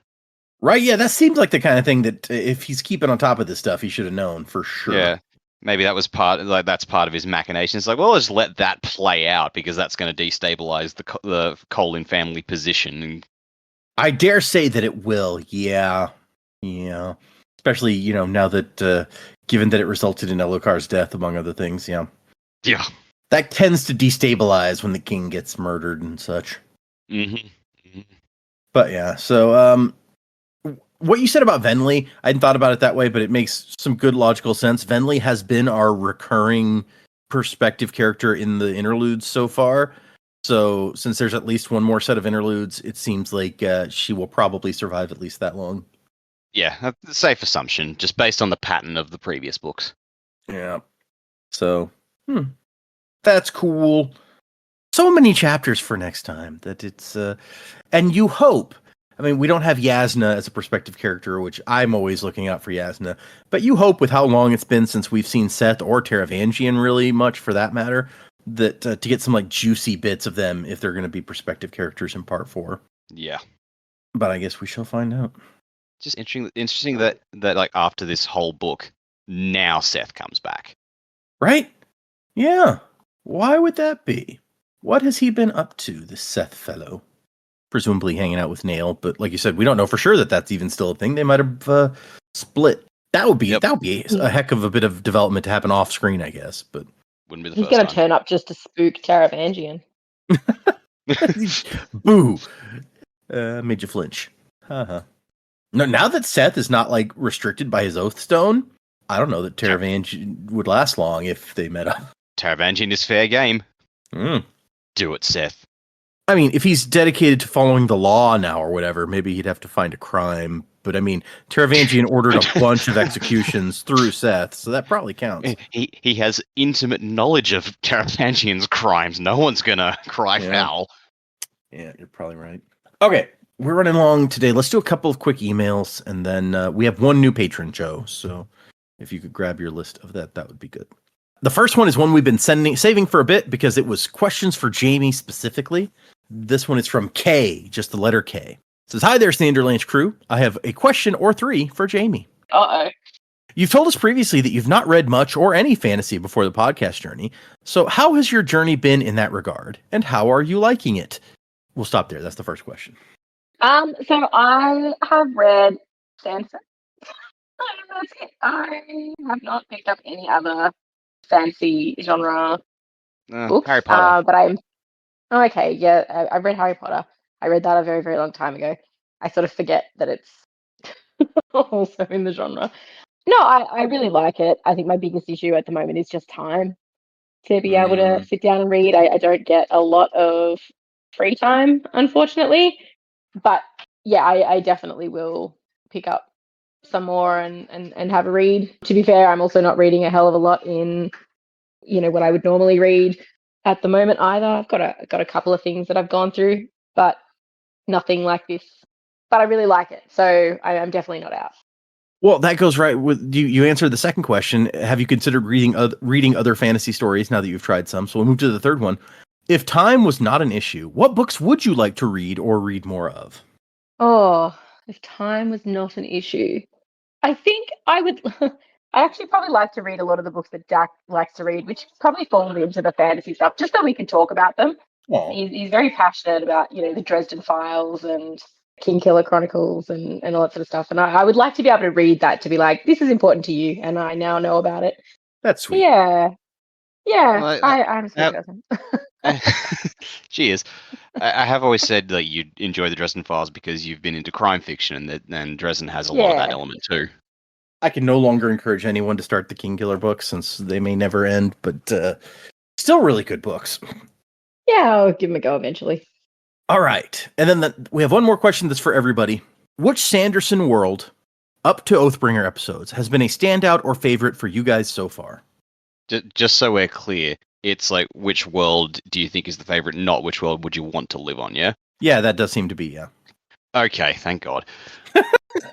Right, yeah, that seems like the kind of thing that if he's keeping on top of this stuff, he should have known for sure. Yeah. Maybe that was that's part of his machination. It's like, well, let's let that play out because that's going to destabilize the Colin family position. And I dare say that it will. Yeah. Especially now that given that it resulted in Elokar's death, among other things. Yeah. yeah. That tends to destabilize when the king gets murdered and such. Mm-hmm. But yeah, so what you said about Venli, I hadn't thought about it that way, but it makes some good logical sense. Venli has been our recurring perspective character in the interludes so far. So since there's at least one more set of interludes, it seems like she will probably survive at least that long. Yeah, that's a safe assumption, just based on the pattern of the previous books. Yeah. So, that's cool. So many chapters for next time that it's and you hope. I mean, we don't have Yasna as a perspective character, which I'm always looking out for Yasna. But you hope with how long it's been since we've seen Seth or Taravangian really much for that matter, that to get some like juicy bits of them if they're going to be perspective characters in part 4. Yeah. But I guess we shall find out. Just interesting that like after this whole book, now Seth comes back. Right? Yeah. Why would that be? What has he been up to, this Seth fellow? Presumably hanging out with Nail, but like you said, we don't know for sure that that's even still a thing. They might have split. That would be a heck of a bit of development to happen off screen, I guess. But wouldn't be the He's first going to time. turn up just to spook Taravangian. boo, made you flinch. No, now that Seth is not like restricted by his oath stone, I don't know that Taravangian would last long if they met up. Taravangian is fair game. Do it, Seth. I mean, if he's dedicated to following the law now or whatever, maybe he'd have to find a crime. But I mean, Taravangian ordered a bunch of executions through Seth, so that probably counts. He has intimate knowledge of Taravangian's crimes. No one's gonna cry foul. Yeah, you're probably right. Okay, we're running long today. Let's do a couple of quick emails, and then we have one new patron, Joe. So if you could grab your list of that would be good. The first one is one we've been saving for a bit because it was questions for Jamie specifically. This one is from K, just the letter K. It says, "Hi there, Sanderlanche crew. I have a question or 3 for Jamie. Uh-oh. You've told us previously that you've not read much or any fantasy before the podcast journey. So how has your journey been in that regard? And how are you liking it?" We'll stop there. That's the first question. So I have read Sansa. That's it. I have not picked up any other fantasy genre books. Harry Potter. But I'm okay. Yeah, I read Harry Potter. I read that a very, very long time ago. I sort of forget that it's also in the genre. No, I really like it. I think my biggest issue at the moment is just time to be able to sit down and read. I don't get a lot of free time, unfortunately. But yeah, I definitely will pick up some more and have a read. To be fair, I'm also not reading a hell of a lot in what I would normally read at the moment either. I've got a couple of things that I've gone through, but nothing like this. But I really like it, so I'm definitely not out. Well, that goes right with you answered the second question. Have you considered reading other fantasy stories now that you've tried some? So we'll move to the third one. If time was not an issue, what books would you like to read or read more of? Oh, if time was not an issue, I think I would. I actually probably like to read a lot of the books that Jack likes to read, which probably falls into the fantasy stuff, just so we can talk about them. Oh. He's very passionate about the Dresden Files and Kingkiller Chronicles and all that sort of stuff. And I would like to be able to read that to be like, this is important to you, and I now know about it. That's sweet. Yeah. Well, I'm a sweet person. Cheers. I have always said that you enjoy the Dresden Files because you've been into crime fiction, and Dresden has a lot of that element too. I can no longer encourage anyone to start the Kingkiller books since they may never end, but still really good books. Yeah, I'll give them a go eventually. All right. And then we have one more question that's for everybody. Which Sanderson world, up to Oathbringer episodes, has been a standout or favorite for you guys so far? Just so we're clear, it's like, which world do you think is the favorite, not which world would you want to live on, yeah? Yeah, that does seem to be, yeah. Okay, thank God.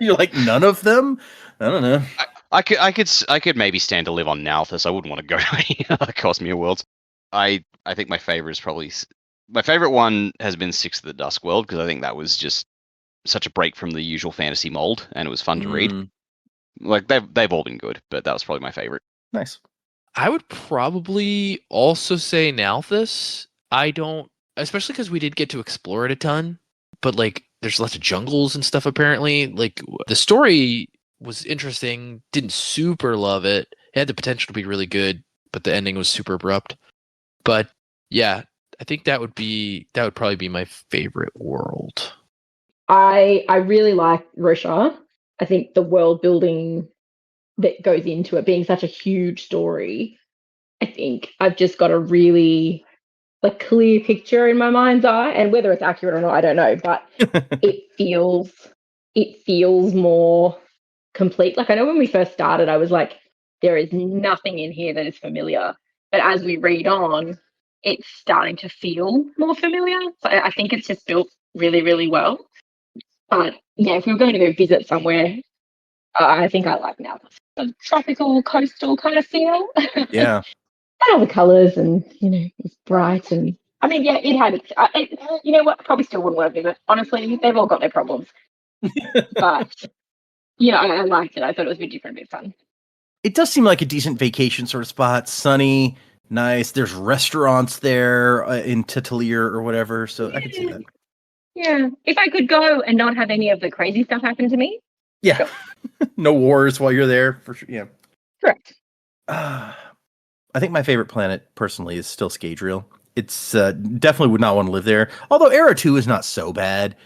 You're like, none of them? I don't know. I could maybe stand to live on Nalthus. I wouldn't want to go to any other Cosmere worlds. I think my favorite is probably... My favorite one has been Six of the Dusk World, because I think that was just such a break from the usual fantasy mold, and it was fun to read. Like, they've all been good, but that was probably my favorite. Nice. I would probably also say Nalthus. I don't, especially because we did get to explore it a ton, but like there's lots of jungles and stuff apparently. Like the story was interesting, didn't super love it. It had the potential to be really good, but the ending was super abrupt. But yeah, I think that would probably be my favorite world. I really like Roshar. I think the world building that goes into it being such a huge story, I think I've just got a really like clear picture in my mind's eye, and whether it's accurate or not, I don't know, but it feels more complete. Like I know when we first started, I was like, there is nothing in here that is familiar. But as we read on, it's starting to feel more familiar. So I think it's just built really, really well. But yeah, if we were going to go visit somewhere, I think I like now the tropical coastal kind of feel. Yeah. And all the colours, and it's bright, and I mean, yeah, it had you know what? I probably still wouldn't want to visit. Honestly, they've all got their problems, but I liked it. I thought it was a bit different, a bit fun. It does seem like a decent vacation sort of spot. Sunny, nice. There's restaurants there in Titalier or whatever, so I could see that. Yeah, if I could go and not have any of the crazy stuff happen to me. Yeah, sure. No wars while you're there for sure. Yeah, Correct. I think my favorite planet personally is still Scadrial. It's definitely would not want to live there. Although Era 2 is not so bad,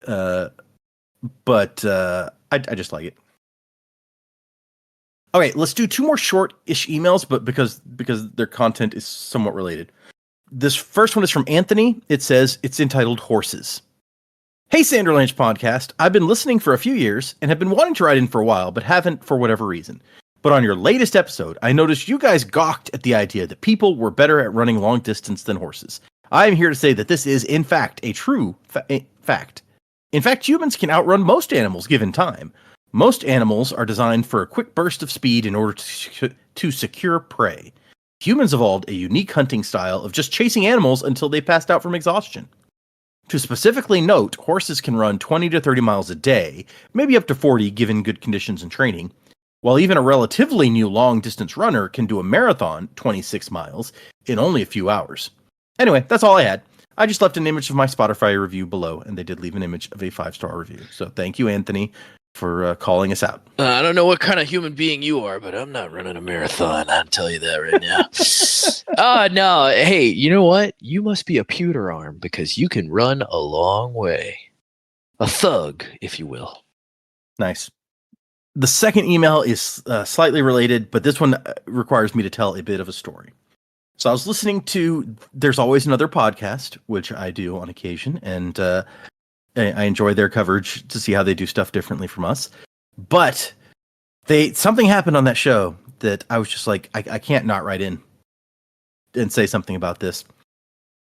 but I just like it. Okay, let's do 2 more short-ish emails, but because their content is somewhat related. This first one is from Anthony. It says it's entitled Horses. Hey, Sanderlanche podcast. I've been listening for a few years and have been wanting to write in for a while, but haven't for whatever reason. But on your latest episode, I noticed you guys gawked at the idea that people were better at running long distance than horses. I am here to say that this is, in fact, a true fact. In fact, humans can outrun most animals given time. Most animals are designed for a quick burst of speed in order to secure prey. Humans evolved a unique hunting style of just chasing animals until they passed out from exhaustion. To specifically note, horses can run 20 to 30 miles a day, maybe up to 40 given good conditions and training, while even a relatively new long-distance runner can do a marathon, 26 miles, in only a few hours. Anyway, that's all I had. I just left an image of my Spotify review below, and they did leave an image of a 5-star review. So thank you, Anthony, for calling us out. I don't know what kind of human being you are, but I'm not running a marathon. I'll tell you that right now. No. Hey, you know what? You must be a pewter arm because you can run a long way. A thug, if you will. Nice. The second email is slightly related, but this one requires me to tell a bit of a story. So I was listening to There's Always Another Podcast, which I do on occasion, and I enjoy their coverage to see how they do stuff differently from us. But something happened on that show that I was just like, I can't not write in and say something about this.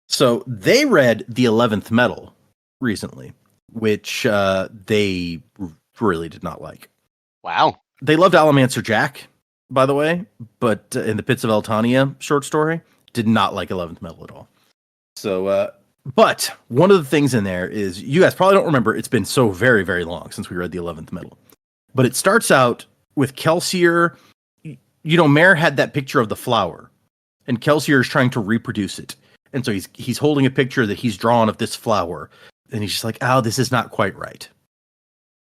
So they read The 11th Metal recently, which they really did not like. Wow. They loved Alamancer Jack, by the way, but in the Pits of Eltania short story, did not like 11th Metal at all. So, but one of the things in there is, you guys probably don't remember, it's been so very, very long since we read the 11th Metal. But it starts out with Kelsier. Mare had that picture of the flower, and Kelsier is trying to reproduce it. And so he's holding a picture that he's drawn of this flower, and he's just like, oh, this is not quite right.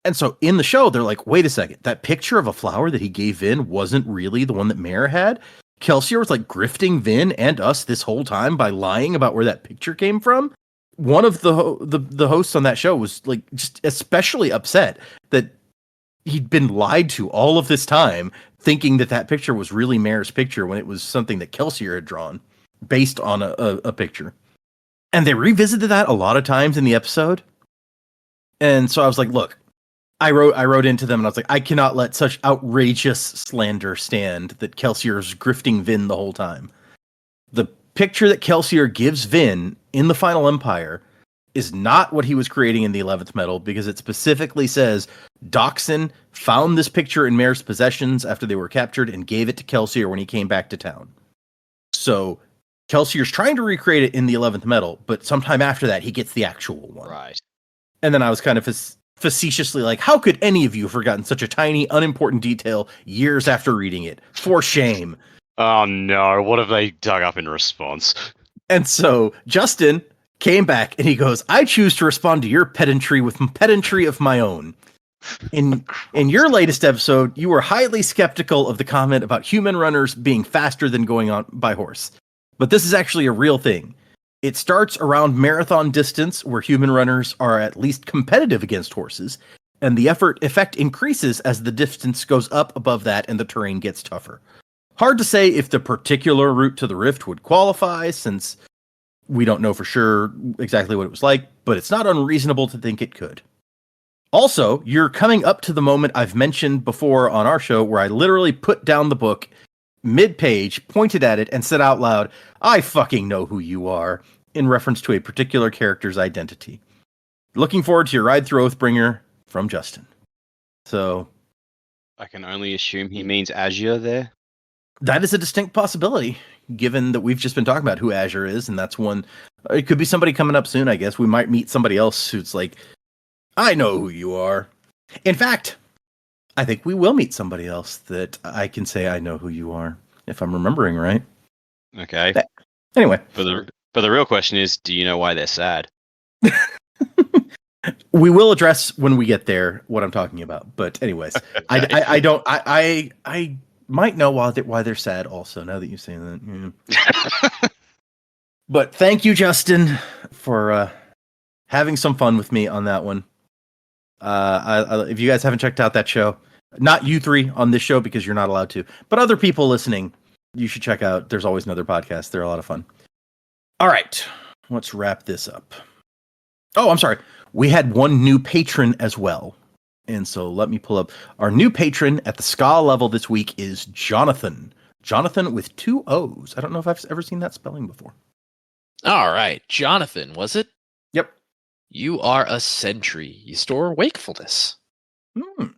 And so in the show, they're like, wait a second, that picture of a flower that he gave Vin wasn't really the one that Mare had? Kelsier was like grifting Vin and us this whole time by lying about where that picture came from? One of the hosts on that show was like just especially upset that he'd been lied to all of this time, thinking that picture was really Mare's picture when it was something that Kelsier had drawn based on a picture. And they revisited that a lot of times in the episode. And so I was like, look, I wrote into them and I was like, I cannot let such outrageous slander stand that Kelsier's grifting Vin the whole time. The picture that Kelsier gives Vin in the Final Empire is not what he was creating in the 11th Metal, because it specifically says Doxin found this picture in Mare's possessions after they were captured and gave it to Kelsier when he came back to town. So Kelsier's trying to recreate it in the 11th Metal, but sometime after that, he gets the actual one. Right. And then I was kind of facetiously like, how could any of you have forgotten such a tiny, unimportant detail years after reading it? For shame. Oh no, what have they dug up in response? And so Justin came back and he goes, I choose to respond to your pedantry with pedantry of my own. In your latest episode, you were highly skeptical of the comment about human runners being faster than going on by horse. But this is actually a real thing. It starts around marathon distance where human runners are at least competitive against horses, and the effect increases as the distance goes up above that and the terrain gets tougher. Hard to say if the particular route to the rift would qualify, since we don't know for sure exactly what it was like, but it's not unreasonable to think it could. Also, you're coming up to the moment I've mentioned before on our show where I literally put down the book mid-page, pointed at it, and said out loud, I fucking know who you are, in reference to a particular character's identity. Looking forward to your ride through Oathbringer, from Justin. So, I can only assume he means Azure there. that is a distinct possibility, given that we've just been talking about who Azure is, and that's one. It could be somebody coming up soon, I guess. We might meet somebody else who's like, I know who you are. In fact, I think we will meet somebody else that I can say I know who you are, if I'm remembering right. Okay. Anyway. But the real question is, do you know why they're sad? We will address when we get there what I'm talking about. But anyways, Okay. I don't. I might know why they're sad also, now that you say that. Yeah. But thank you, Justin, for having some fun with me on that one. If you guys haven't checked out that show, not you three on this show because you're not allowed to, but other people listening, you should check out. There's always another podcast. They're a lot of fun. All right, let's wrap this up. Oh, I'm sorry. We had one new patron as well. And so let me pull up. Our new patron at the ska level this week is Jonathan. Jonathan with 2 O's. I don't know if I've ever seen that spelling before. All right, Jonathan, was it? Yep. You are a sentry. You store wakefulness. I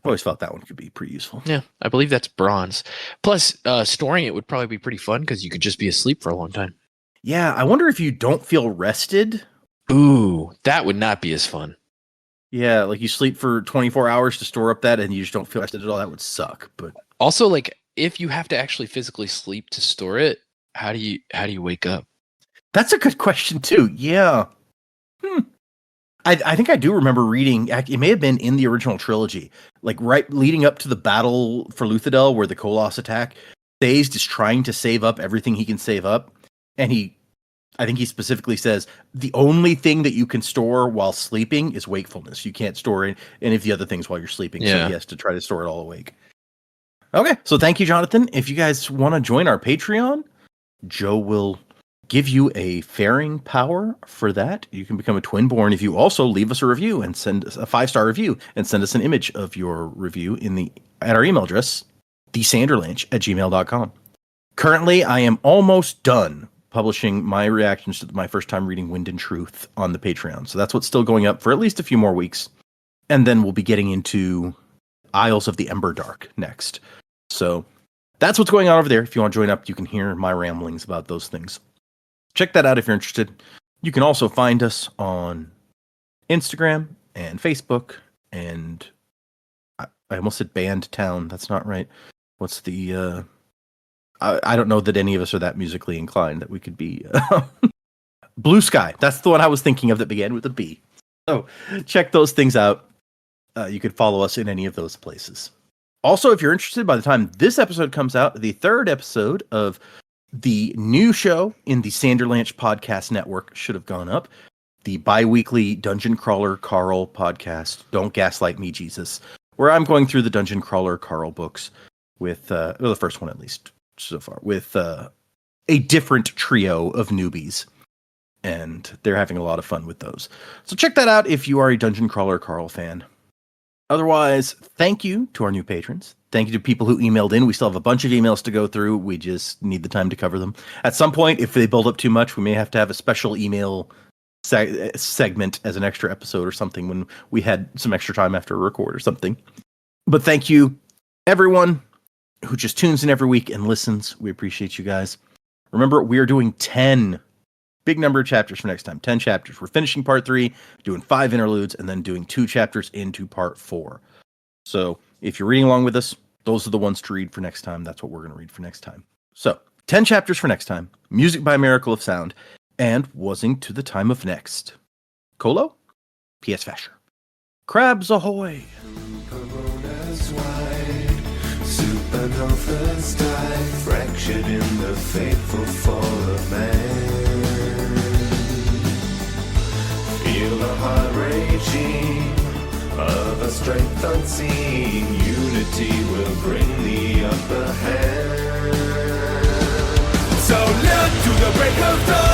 always felt that one could be pretty useful. Yeah, I believe that's bronze. Plus, storing it would probably be pretty fun because you could just be asleep for a long time. Yeah, I wonder if you don't feel rested. Ooh, that would not be as fun. Yeah, like you sleep for 24 hours to store up that and you just don't feel rested at all. That would suck. But Also, like, if you have to actually physically sleep to store it, how do you wake up? that's a good question too. Yeah. I think I do remember reading, it may have been in the original trilogy, like right leading up to the battle for Luthadel where the Koloss attack, Thazed is trying to save up everything he can save up. And I think he specifically says, the only thing that you can store while sleeping is wakefulness. You can't store any of the other things while you're sleeping. So Yeah. he has to try to store it all awake. Okay. So thank you, Jonathan. If you guys want to join our Patreon, Joe will give you a faring power for that. You can become a Twinborn if you also leave us a review and send us a 5-star review and send us an image of your review at our email address, thesanderlanche@gmail.com. Currently, I am almost done publishing my reactions to my first time reading Wind and Truth on the Patreon. So that's what's still going up for at least a few more weeks. And then we'll be getting into Isles of the Emberdark next. So that's what's going on over there. If you want to join up, you can hear my ramblings about those things. Check that out if you're interested. You can also find us on Instagram and Facebook and I almost said Bandtown. That's not right. What's the I don't know that any of us are that musically inclined that we could be Blue Sky. That's the one I was thinking of that began with a B. So check those things out. You could follow us in any of those places. Also, if you're interested, by the time this episode comes out, the 3rd episode of the new show in the Sanderlanche Podcast Network should have gone up. The bi-weekly Dungeon Crawler Carl podcast, Don't Gaslight Me, Jesus, where I'm going through the Dungeon Crawler Carl books with, the first one at least so far, with a different trio of newbies. And they're having a lot of fun with those. So check that out if you are a Dungeon Crawler Carl fan. Otherwise, thank you to our new patrons. Thank you to people who emailed in. We still have a bunch of emails to go through. We just need the time to cover them. At some point, if they build up too much, we may have to have a special email segment as an extra episode or something when we had some extra time after a record or something. But thank you, everyone who just tunes in every week and listens. We appreciate you guys. Remember, we are doing 10 big number of chapters for next time. 10 chapters. We're finishing part 3, doing 5 interludes, and then doing 2 chapters into part 4. So if you're reading along with us, Those are the ones to read for next time. That's what we're going to read for next time. So, 10 chapters for next time. Music by Miracle of Sound. And Wasing to the Time of Next. Colo? P.S. Fasher. Crabs ahoy! Coronas wide, supernovas die, fractured in the fateful fall of man. Feel the heart raging of a strength unseen. Unity will bring the upper hand. So live to the break of dawn.